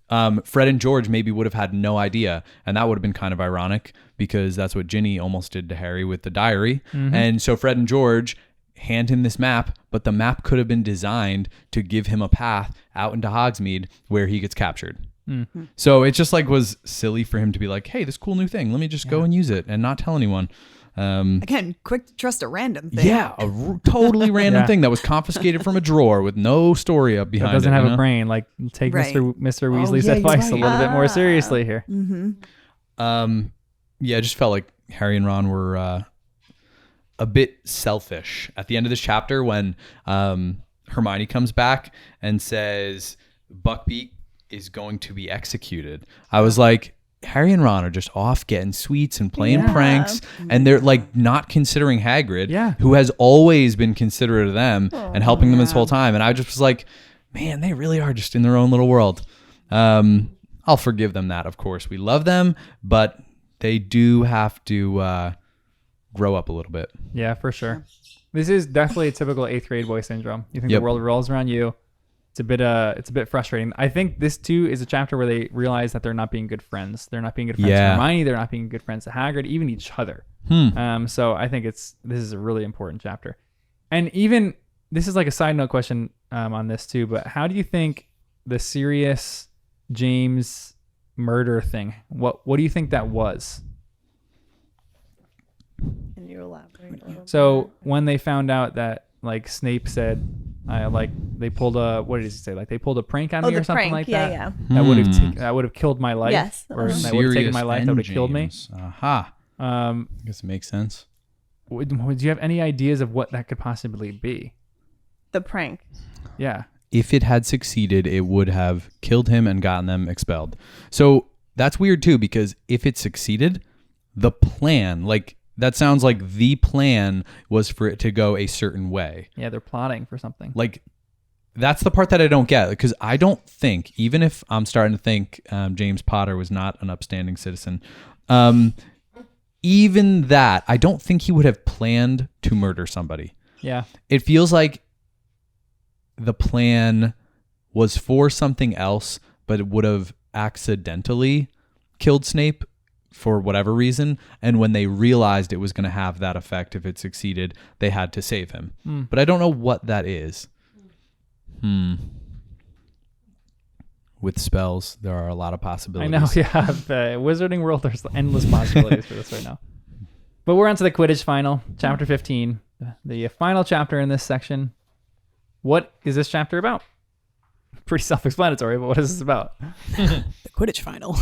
Fred and George maybe would have had no idea, and that would have been kind of ironic because that's what Ginny almost did to Harry with the diary. And so Fred and George hand him this map, but the map could have been designed to give him a path out into Hogsmeade where he gets captured. So it just like was silly for him to be like, hey, this cool new thing, let me just go and use it and not tell anyone. Again, quick to trust a random thing. Yeah, a totally random Yeah. thing that was confiscated from a drawer with no story up That behind doesn't it. have you a know? brain. Like, take Right. Mr. Weasley's yeah, you're advice a right. little bit more seriously here. Yeah, it just felt like Harry and Ron were a bit selfish at the end of this chapter when Hermione comes back and says Buckbeak is going to be executed. I was like, Harry and Ron are just off getting sweets and playing pranks, and they're like not considering Hagrid, who has always been considerate of them and helping them this whole time. And I just was like, man, they really are just in their own little world. I'll forgive them that, of course. We love them, but they do have to grow up a little bit. Yeah, for sure. This is definitely a typical 8th grade boy syndrome. You think Yep. the world revolves around you. It's a bit frustrating. I think this too is a chapter where they realize that they're not being good friends. They're not being good friends to Hermione. They're not being good friends to Hagrid, even each other. So I think this is a really important chapter. And even this is like a side note question on this too. But how do you think the Sirius James murder thing? What do you think that was? Can you elaborate a little So when they found out that like Snape said, they pulled a, what did he say? Like they pulled a prank on me the or something prank, like yeah, that. yeah. That would have killed my life. Yes. Or that would have taken my life. That would have killed me. Aha. I guess it makes sense. Do you have any ideas of what that could possibly be? The prank. Yeah. If it had succeeded, it would have killed him and gotten them expelled. So that's weird too, because if it succeeded, the plan, like that sounds like the plan was for it to go a certain way. Yeah, they're plotting for something. Like that's the part that I don't get, because I don't think, even if I'm starting to think James Potter was not an upstanding citizen, even that, I don't think he would have planned to murder somebody. Yeah. It feels like the plan was for something else, but it would have accidentally killed Snape for whatever reason. And when they realized it was going to have that effect, if it succeeded, they had to save him. But I don't know what that is. With spells, there are a lot of I possibilities. know. Yeah. The Wizarding World, there's endless possibilities for this right now. But we're on to the Quidditch final, chapter 15, the final chapter in this section. What is this chapter about? Pretty self-explanatory, but what is this about? The Quidditch final.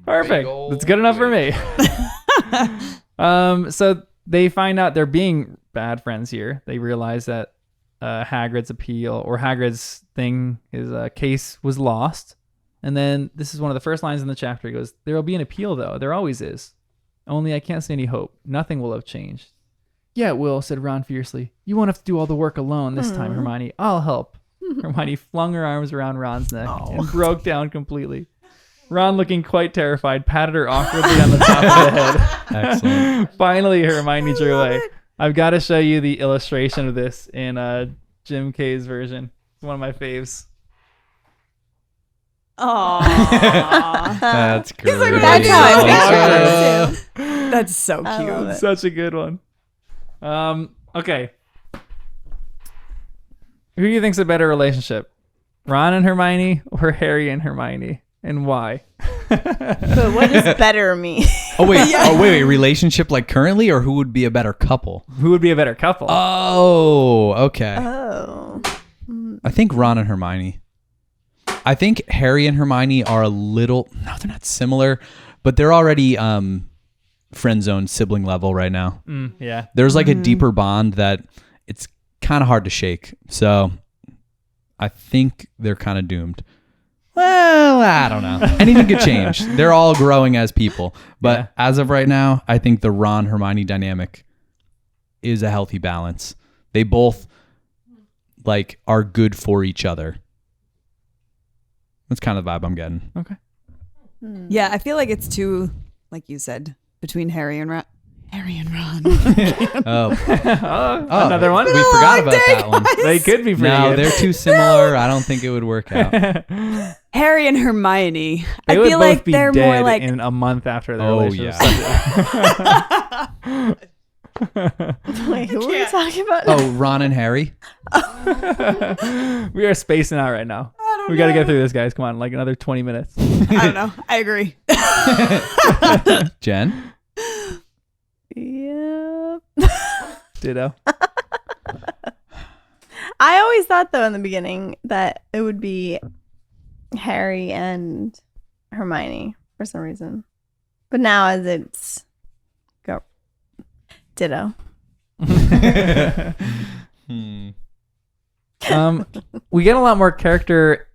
Perfect. That's good enough for me. So they find out they're being bad friends here. They realize that Hagrid's appeal or Hagrid's thing, his case was lost, And then this is one of the first lines in the chapter. He goes, "There will be an appeal, though. There always is. Only I can't see any hope. Nothing will have changed." "Yeah, it will," said Ron fiercely. "You won't have to do all the work alone this time, Hermione. I'll help." Hermione flung her arms around Ron's neck and broke down completely. Ron, looking quite terrified, patted her awkwardly on the top of the head. Excellent. Finally, Hermione drew away. I've got to show you the illustration of this in Jim K's version. It's one of my faves. Aww. That's great. That's how I picture it. That's so I love cute. it. Such a good one. Okay. Who do you think's a better relationship? Ron and Hermione or Harry and Hermione? And why? But what does better mean? Oh wait. Relationship like currently, or who would be a better couple? Who would be a better couple? Oh, okay. Oh. I think Ron and Hermione. I think Harry and Hermione are a little. No, they're not similar, but they're already friend zone sibling level right now. Yeah. There's like a deeper bond that it's kind of hard to shake. So I think they're kind of doomed. Well, I don't know. Anything could change. They're all growing as people. But as of right now, I think the Ron Hermione dynamic is a healthy balance. They both like are good for each other. That's kind of the vibe I'm getting. Okay. Yeah, I feel like it's too, like you said, between Harry and Ron. Harry and Ron. Another one? We forgot about that one. They could be pretty No, good. they're too similar. I don't think it would work out. Harry and Hermione. They I would feel both like be they're dead more like in a month after their Oh, relationship. Wait, who are we talking about? Oh, Ron and Harry? We are spacing out right now. We got to get through this, guys. Come on, like another 20 minutes. I don't know. I agree. Jen? Yep. Ditto. I always thought, though, in the beginning that it would be Harry and Hermione for some reason. But now as it's go ditto. We get a lot more character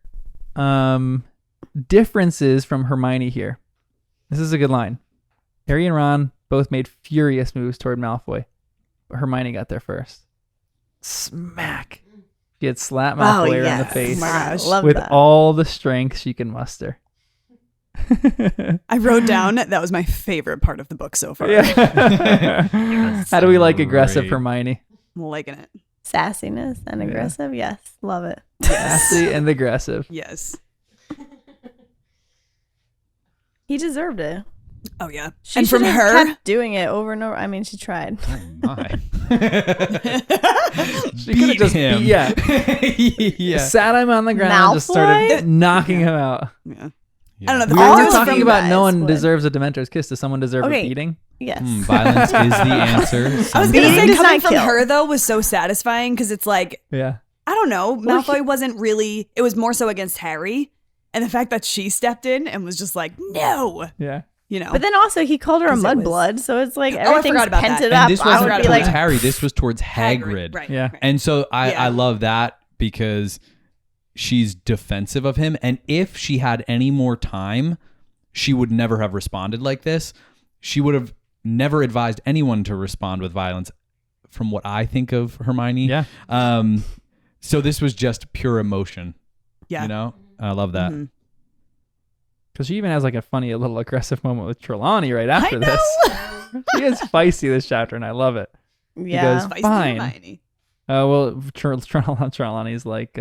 differences from Hermione here. This is a good line. Harry and Ron both made furious moves toward Malfoy, but Hermione got there first. Smack. She had slapped Malfoy around the face Oh my gosh. Love with that. all the strength she can muster. I wrote down that was my favorite part of the book so far. Yeah. How do we like aggressive Great. Hermione? I'm liking it. Sassiness and aggressive. Yes, love it. Sassy and aggressive. Yes. He deserved it. Oh yeah. She and from should've her, kept doing it over and over. I mean, she tried. Oh my. She could have just him. yeah. Sat him on the ground and just started Malfoy? knocking him out. yeah. Yeah. I don't know. The We fact were it was talking from- about no guys one would. deserves a Dementor's kiss. Does someone deserve a Okay. beating? Yes. Violence is the answer. I was gonna Beating say does coming not from kill. her though was so satisfying because it's like Yeah. I don't know. Malfoy wasn't really. It was more so against Harry, and the fact that she stepped in and was just like, no, Yeah. you know. But then also he called her a 'Cause it was- mudblood, so it's like I everything's forgot about that. pented And up. this I wasn't would towards be like, Harry. This was towards Hagrid. Right. Yeah. right. And so I Yeah. love that because she's defensive of him. And if she had any more time, she would never have responded like this. She would have never advised anyone to respond with violence from what I think of Hermione. Yeah. So this was just pure emotion. Yeah. You know? I love that. Mhm. Because she even has like a funny, a little aggressive moment with Trelawney right after I this. She is feisty this chapter, and I love it. yeah. goes, Feisty Fine. Hermione. Well, Trelawney's like,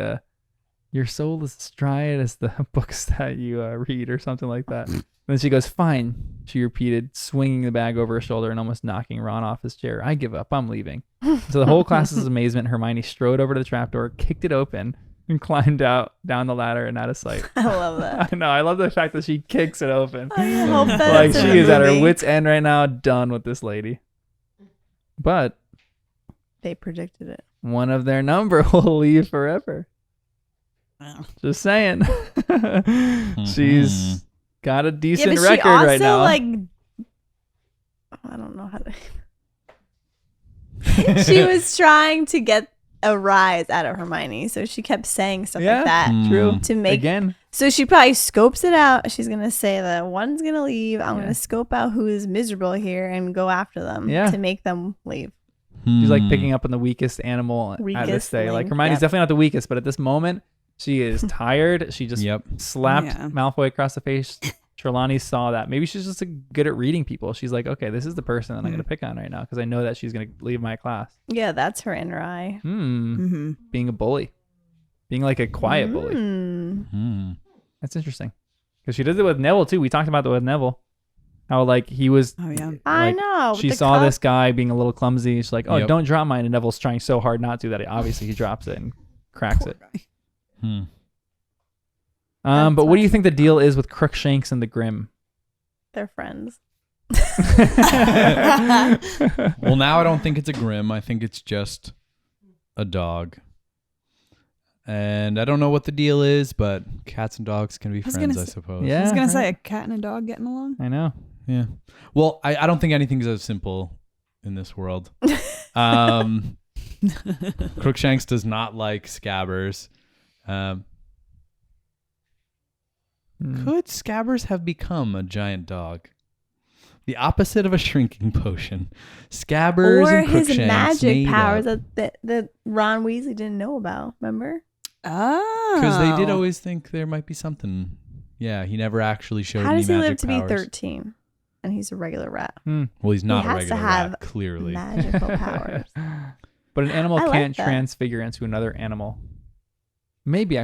your soul is as dry as the books that you read, or something like that. And then she goes, fine, she repeated, swinging the bag over her shoulder and almost knocking Ron off his chair. I give up. I'm leaving. So the whole class's amazement, Hermione strode over to the trapdoor, kicked it open, and climbed out down the ladder and out of sight. I love that. I know. I love the fact that she kicks it open. I hope Like that's in she the is at her movie. wit's end right now, done with this lady. But They predicted it. one of their number will leave forever. Wow. Just saying. She's got a Yeah, decent but she record also right now. like I don't know how to. She was trying to get a rise out of Hermione, so she kept saying stuff Yeah. like that True. to make Again, So she probably scopes it out. She's gonna say that one's gonna leave. I'm gonna scope out who is miserable here and go after them to make them leave. She's like picking up on the weakest animal at this day. Like Hermione's definitely not the weakest, but at this moment, she is tired. She just slapped Malfoy across the face. Trelawney saw that. Maybe she's just good at reading people. She's like, okay, this is the person that I'm gonna pick on right now because I know that she's gonna leave my class. Yeah, that's her inner eye. Being a bully. Being like a quiet bully. That's interesting. Because she does it with Neville too. We talked about that with Neville. How like he was. Oh yeah. Like, I know. She saw this guy being a little clumsy. She's like, oh, don't drop mine. And Neville's trying so hard not to that obviously he drops it and cracks it. But what do you think the deal is with Crookshanks and the Grim? They're friends. Well, now I don't think it's a Grim. I think it's just a dog. And I don't know what the deal is, but cats and dogs can be friends, I suppose. I was going to say, a cat and a dog getting along? I know. Yeah. Well, I don't think anything's as simple in this world. Crookshanks does not like Scabbers. Could Scabbers have become a giant dog? The opposite of a shrinking potion. Scabbers or and Crookshanks his magic powers up. that Ron Weasley didn't know about. Remember? Oh. Because they did always think there might be something. Yeah, he never actually showed How any does he magic live to powers. be 13? And he's a regular rat. Well, he's not a has regular to have rat, clearly. magical powers. But an animal I like can't that. transfigure into another animal. Maybe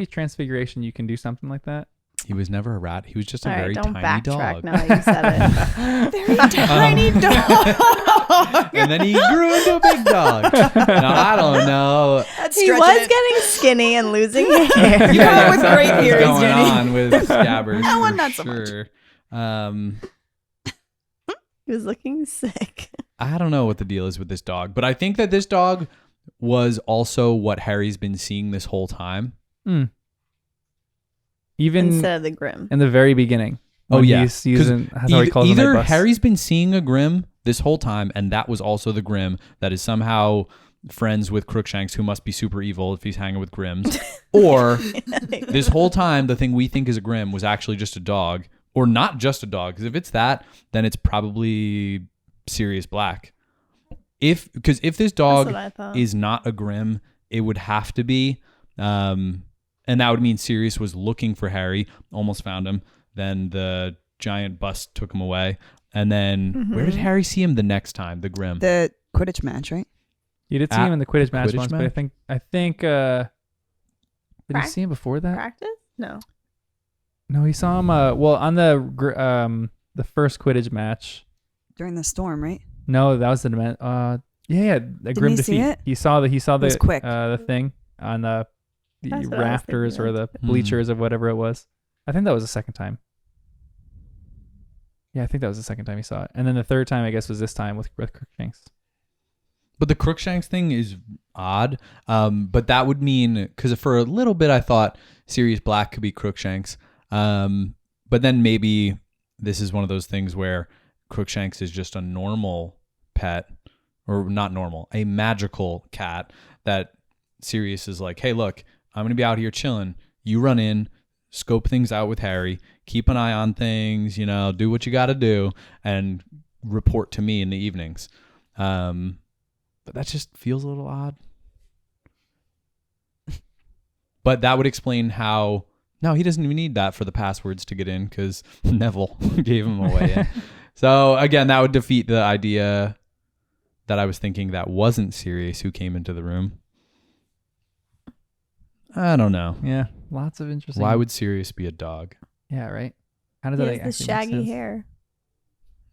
transfiguration, you can do something like that. He was never a rat. He was just a All right, very don't tiny backtrack dog. now that you said it. Very tiny dog. And then he grew into a big dog. No, I don't know. That's He stretching was it. getting skinny and losing hair. You come up with great something's theories, going Jenny. on with Scabbers. That one, for not so much. sure. He was looking sick. I don't know what the deal is with this dog, but I think that this dog was also what Harry's been seeing this whole time. Even Instead of the Grim. in the very beginning. Oh, when yeah. he's using, that's how he calls them, Either night bus. Harry's been seeing a Grim this whole time, and that was also the Grim that is somehow friends with Crookshanks, who must be super evil if he's hanging with Grims. Or this whole time, the thing we think is a Grim was actually just a dog, or not just a dog. Because if it's that, then it's probably Sirius Black. Because if this dog That's what I thought. is not a Grim, it would have to be. And that would mean Sirius was looking for Harry, almost found him. Then the giant bus took him away. And then where did Harry see him the next time? The Grim. The Quidditch match, right? You did see him in the Quidditch match Quidditch once, but match? I think did you see him before that? Practice? No. No, he saw him on the first Quidditch match. During the storm, right? No, that was the the Grim he defeat. see it? He saw was quick. the thing on the That's what I was rafters thinking or of. the bleachers of whatever it was. I think that was the second time. Yeah, I think that was the second time he saw it. And then the third time, I guess, was this time with Crookshanks. But the Crookshanks thing is odd. But that would mean, because for a little bit I thought Sirius Black could be Crookshanks. But then maybe this is one of those things where Crookshanks is just a normal pet, or not normal, a magical cat that Sirius is like, hey, look, I'm going to be out here chilling. You run in, scope things out with Harry, keep an eye on things, do what you got to do, and report to me in the evenings. But that just feels a little odd. But that would explain how... No, he doesn't even need that for the passwords to get in because Neville gave him a way in. So, again, that would defeat the idea that I was thinking that wasn't Sirius who came into the room. I don't know. Yeah, lots of interesting. Why would Sirius be a dog? Yeah, right. How does He that has the actually make shaggy sense? hair.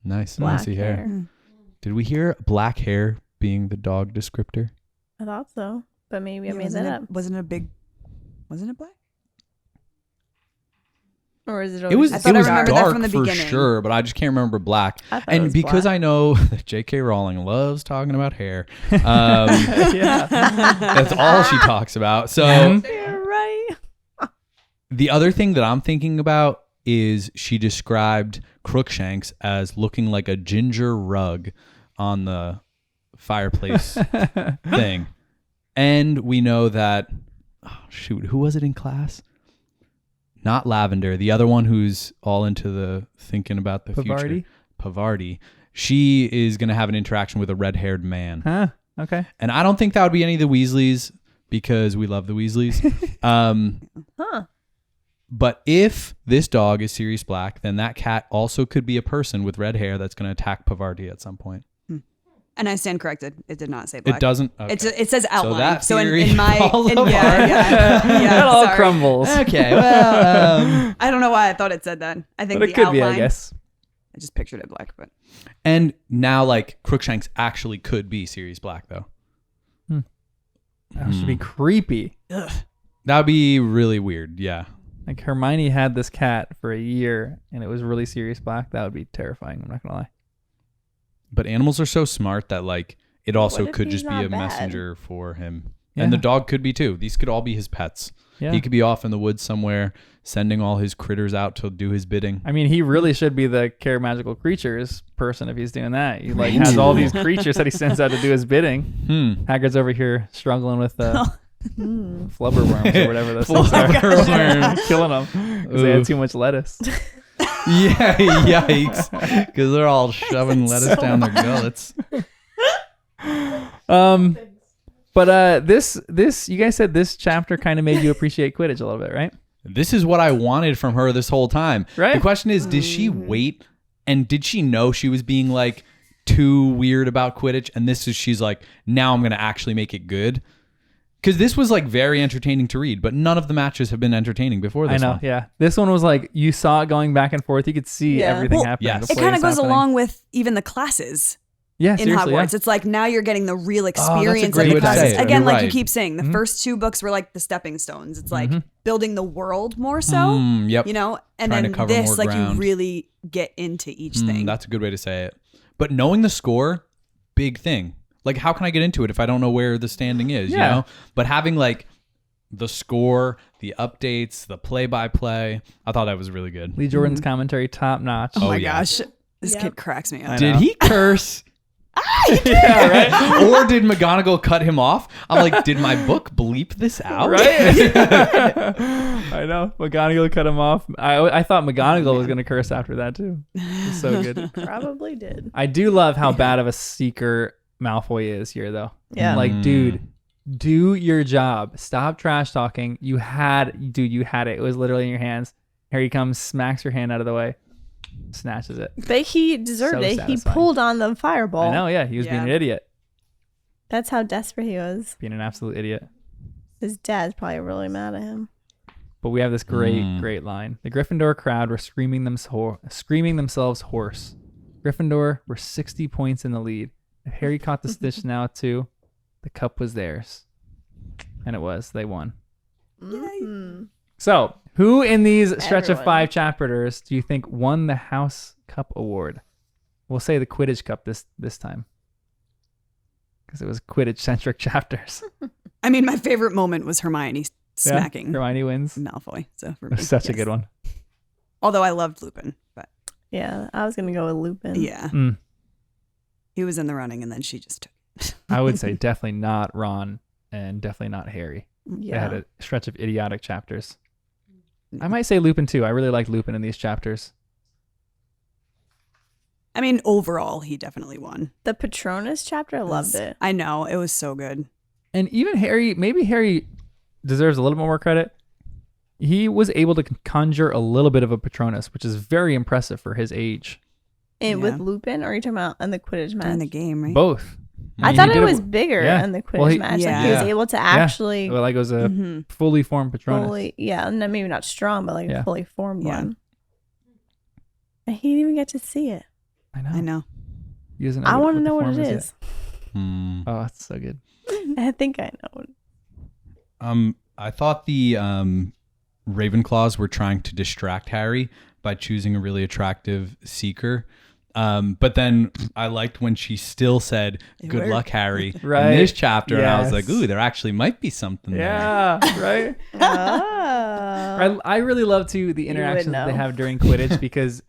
Nice. Black Messy hair. Mm. Did we hear black hair being the dog descriptor? I thought so. But maybe I made wasn't that it, up. Wasn't it black? Or is it It was, I it thought I was remembered that dark from the for beginning. sure, but I just can't remember black. I thought it And was because black. I know that J.K. Rowling loves talking about hair, Yeah. that's all she talks about. So You're right. the other thing that I'm thinking about is she described Crookshanks as looking like a ginger rug on the fireplace thing. And we know that, who was it in class? not Lavender, the other one who's all into the thinking about the Pavarti? future. Pavarti. She is going to have an interaction with a red-haired man. Huh? Okay. And I don't think that would be any of the Weasleys because we love the Weasleys. But if this dog is Sirius Black, then that cat also could be a person with red hair that's going to attack Pavarti at some point. And I stand corrected. It did not say black. It doesn't. Okay. It says outline. that So theory in my falls apart. That all sorry. crumbles. Okay. Well, I don't know why I thought it said that. I think But the it could outline. be, I guess. I just pictured it black, but and now like Crookshanks actually could be Sirius Black though. That should be creepy. ugh. That would be really weird. Yeah. Like Hermione had this cat for a year and it was really Sirius Black. That would be terrifying. I'm not going to lie. But animals are so smart that like it also What if could he's just be not a bad? messenger for him. Yeah. And the dog could be too. These could all be his pets. Yeah. He could be off in the woods somewhere sending all his critters out to do his bidding. I mean, he really should be the care magical creatures person if he's doing that. He like has all these creatures that he sends out to do his bidding. Hagrid's over here struggling with flubber worms or whatever those things are. Flubberworms. Killing them because they had too much lettuce. Yeah, yikes. Because they're all shoving lettuce down their gullets. But this you guys said this chapter kind of made you appreciate Quidditch a little bit, right? This is what I wanted from her this whole time. Right. The question is, did she wait and did she know she was being like too weird about Quidditch? And she's like, now I'm going to actually make it good. Because this was like very entertaining to read, but none of the matches have been entertaining before this I know, one. yeah. This one was like you saw it going back and forth. You could see Yeah. everything Well, happening. yes. the it plays kind of goes happening. along with even the classes yeah, in seriously, Hogwarts. Yeah. It's like now you're getting the real that's a experience great of way the to say classes. it. Again, You're like you right. keep saying, the first two books were like the stepping stones. It's like building the world more so, Yep. you know? And Trying to then cover this, more like ground. you really get into each thing. That's a good way to say it. But knowing the score, big thing. Like, how can I get into it if I don't know where the standing is, you Yeah. know? But having like the score, the updates, the play-by-play, I thought that was really good. Lee Jordan's commentary top notch. Oh my yeah. gosh. This Yep. kid cracks me I up. know. Did he curse? Yeah, right. Or did McGonagall cut him off? I'm like, did my book bleep this out? Right? I know. McGonagall cut him off. I thought McGonagall was going to curse after that too. It's so good. Probably did. I do love how bad of a seeker Malfoy is here, though. Yeah. Like, dude, do your job. Stop trash talking. You had it. It was literally in your hands. Harry comes, smacks your hand out of the way, snatches it. But he deserved So it. He satisfying. pulled on the fireball. I know, yeah. He was being Yeah. an idiot. That's how desperate he was. Being an absolute idiot. His dad's probably really mad at him. But we have this great line. The Gryffindor crowd were screaming themselves hoarse. Gryffindor were 60 points in the lead. If Harry caught the stitch now too, the cup was theirs. And it was. They won. Mhm. So, who in these stretch of Everyone. 5 chapters do you think won the House Cup Award? We'll say the Quidditch Cup this time. Because it was Quidditch-centric chapters. I mean, my favorite moment was Hermione smacking Yeah, Hermione wins. Malfoy. So for It me, was such a yes. good one. Although I loved Lupin, but Yeah, I was gonna go with Lupin. yeah, Mm. he was in the running, and then she just took it. I would say definitely not Ron and definitely not Harry. They had Yeah. a stretch of idiotic chapters. I might say Lupin too. I really liked Lupin in these chapters. I mean, overall, he definitely won. The Patronus chapter, I loved it. I know, it was so good. And even Harry, maybe Harry deserves a little bit more credit. He was able to conjure a little bit of a Patronus, which is very impressive for his age. And Yeah. with Lupin, or are you talking about in the Quidditch match? In the game, right? Both. I mean, thought he it did was bigger yeah. in the Quidditch Well, he- match. Like Yeah. he was able to actually Well, like it was a Mhm. fully formed Patronus. fully, maybe not strong, but like Yeah. a fully formed Yeah. one. And he didn't even get to see it. I know. He doesn't I want to the know what form it yet. is. Oh, that's so good. I think I know. I thought the Ravenclaws were trying to distract Harry by choosing a really attractive seeker. But then I liked when she still said, "Good worked. luck, Harry," Right. in this chapter. And I was Yes. like, ooh, there actually might be something there. Yeah, right? Oh. I really love too the would interactions that they know. have during Quidditch because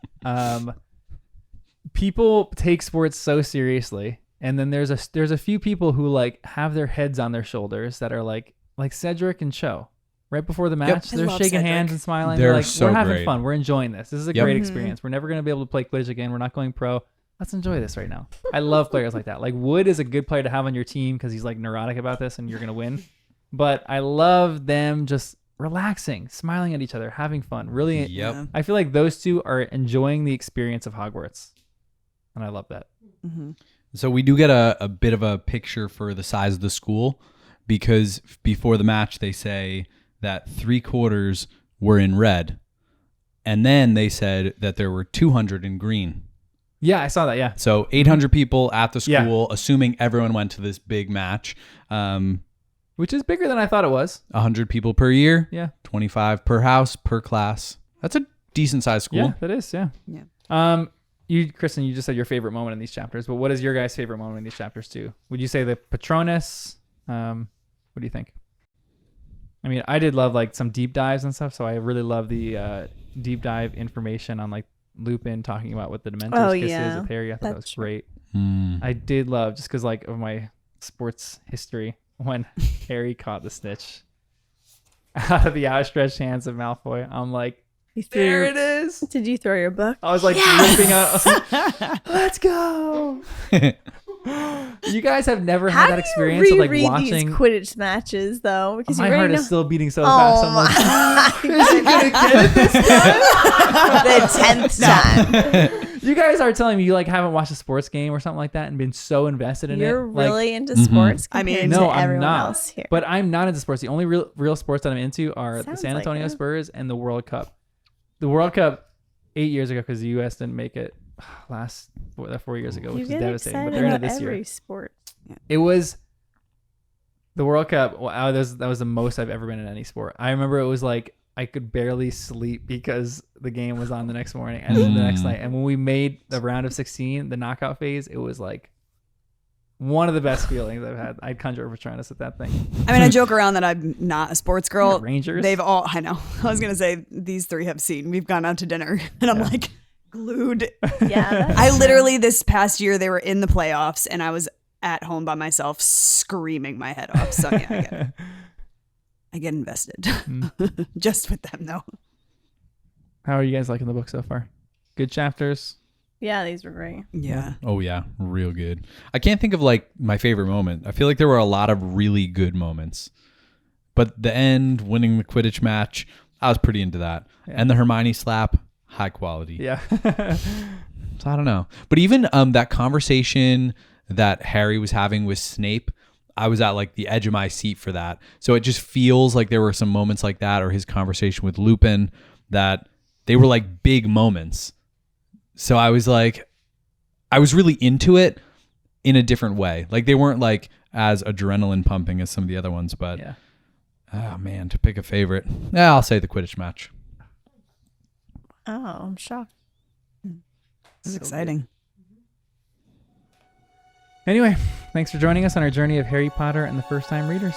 people take sports so seriously, and then there's a few people who like have their heads on their shoulders that are like Cedric and Cho, right before the match. I They're love shaking Cedric. hands and smiling. They're like, so we're having great. fun. We're enjoying this. This is a Yep. great Mm-hmm. experience. We're never going to be able to play Quidditch again. We're not going pro. Let's enjoy this right now. I love players like that. Like Wood is a good player to have on your team because he's like neurotic about this and you're going to win. But I love them just relaxing, smiling at each other, having fun. Really, Yep. I feel like those two are enjoying the experience of Hogwarts. And I love that. Mm-hmm. So we do get a bit of a picture for the size of the school because before the match they say that 3/4 were in red, and then they said that there were 200 in green. Yeah, I saw that. Yeah. So 800 people at the Yeah. school, assuming everyone went to this big match. Which is bigger than I thought it was. 100 people per year. Yeah. 25 per house per class. That's a decent sized school. Yeah, that is. Yeah. Yeah. Kristen, you just said your favorite moment in these chapters, but what is your guys' favorite moment in these chapters too? Would you say the Patronus? What do you think? I mean, I did love like some deep dives and stuff, so I really love the deep dive information on like Lupin talking about what the Dementor's kiss is with Harry. I thought that was That's great. Mm. I did love just because like of my sports history when Harry caught the snitch out of the outstretched hands of Malfoy. I'm like, there it is. Did you throw your book? I was like ripping out. I was like, let's go. You guys have never had that experience of like reread watching. these Quidditch matches though? Because My you heart already know is still beating so fast. I'm like, is he gonna get it this time? The 10th time. you guys are telling me you like haven't watched a sports game or something like that and been so invested in You're it. Like, really into sports. I mean, compared no, to I'm everyone not. else here. But I'm not into sports. The only real sports that I'm into are the Sounds San like Antonio it. Spurs and the World Cup. The World Cup 8 years ago because the U.S. didn't make it 4 years ago, you which is get devastating. But excited they're in it about this every year. sport. It was the World Cup. Wow, that was the most I've ever been in any sport. I remember it was like I could barely sleep because the game was on the next morning and then the next night. And when we made the round of 16, the knockout phase, it was like one of the best feelings I've had. I'd conjure over Patronus at that thing. I mean, I joke around that I'm not a sports girl. Yeah, Rangers. They've all, I know. I was going to say these three have seen. We've gone out to dinner and I'm like glued. Yeah. I literally, this past year, they were in the playoffs and I was at home by myself screaming my head off. So yeah, I get invested. Just with them though. How are you guys liking the book so far? Good chapters. Yeah, these were great. Yeah. Oh yeah, real good. I can't think of like my favorite moment. I feel like there were a lot of really good moments, but the end, winning the Quidditch match, I was pretty into that. Yeah. And the Hermione slap, high quality. Yeah. So I don't know, but even that conversation that Harry was having with Snape, I was at like the edge of my seat for that. So it just feels like there were some moments like that, or his conversation with Lupin, that they were like big moments. So I was really into it in a different way. Like they weren't like as adrenaline pumping as some of the other ones, but Yeah. oh man, to pick a favorite, I'll say the Quidditch match. Oh, I'm shocked. This is exciting. Anyway, thanks for joining us on our journey of Harry Potter and the First Time Readers.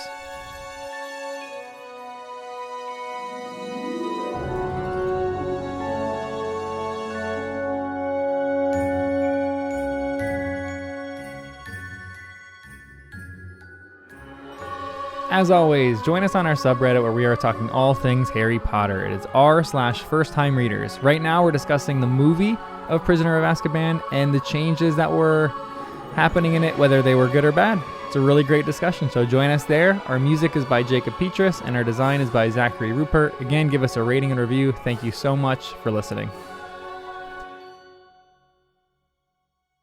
As always, join us on our subreddit where we are talking all things Harry Potter. It is r/First Time Readers. Right now we're discussing the movie of Prisoner of Azkaban and the changes that were happening in it, whether they were good or bad. It's a really great discussion, so join us there. Our music is by Jacob Petrus and our design is by Zachary Rupert. Again, give us a rating and review. Thank you so much for listening.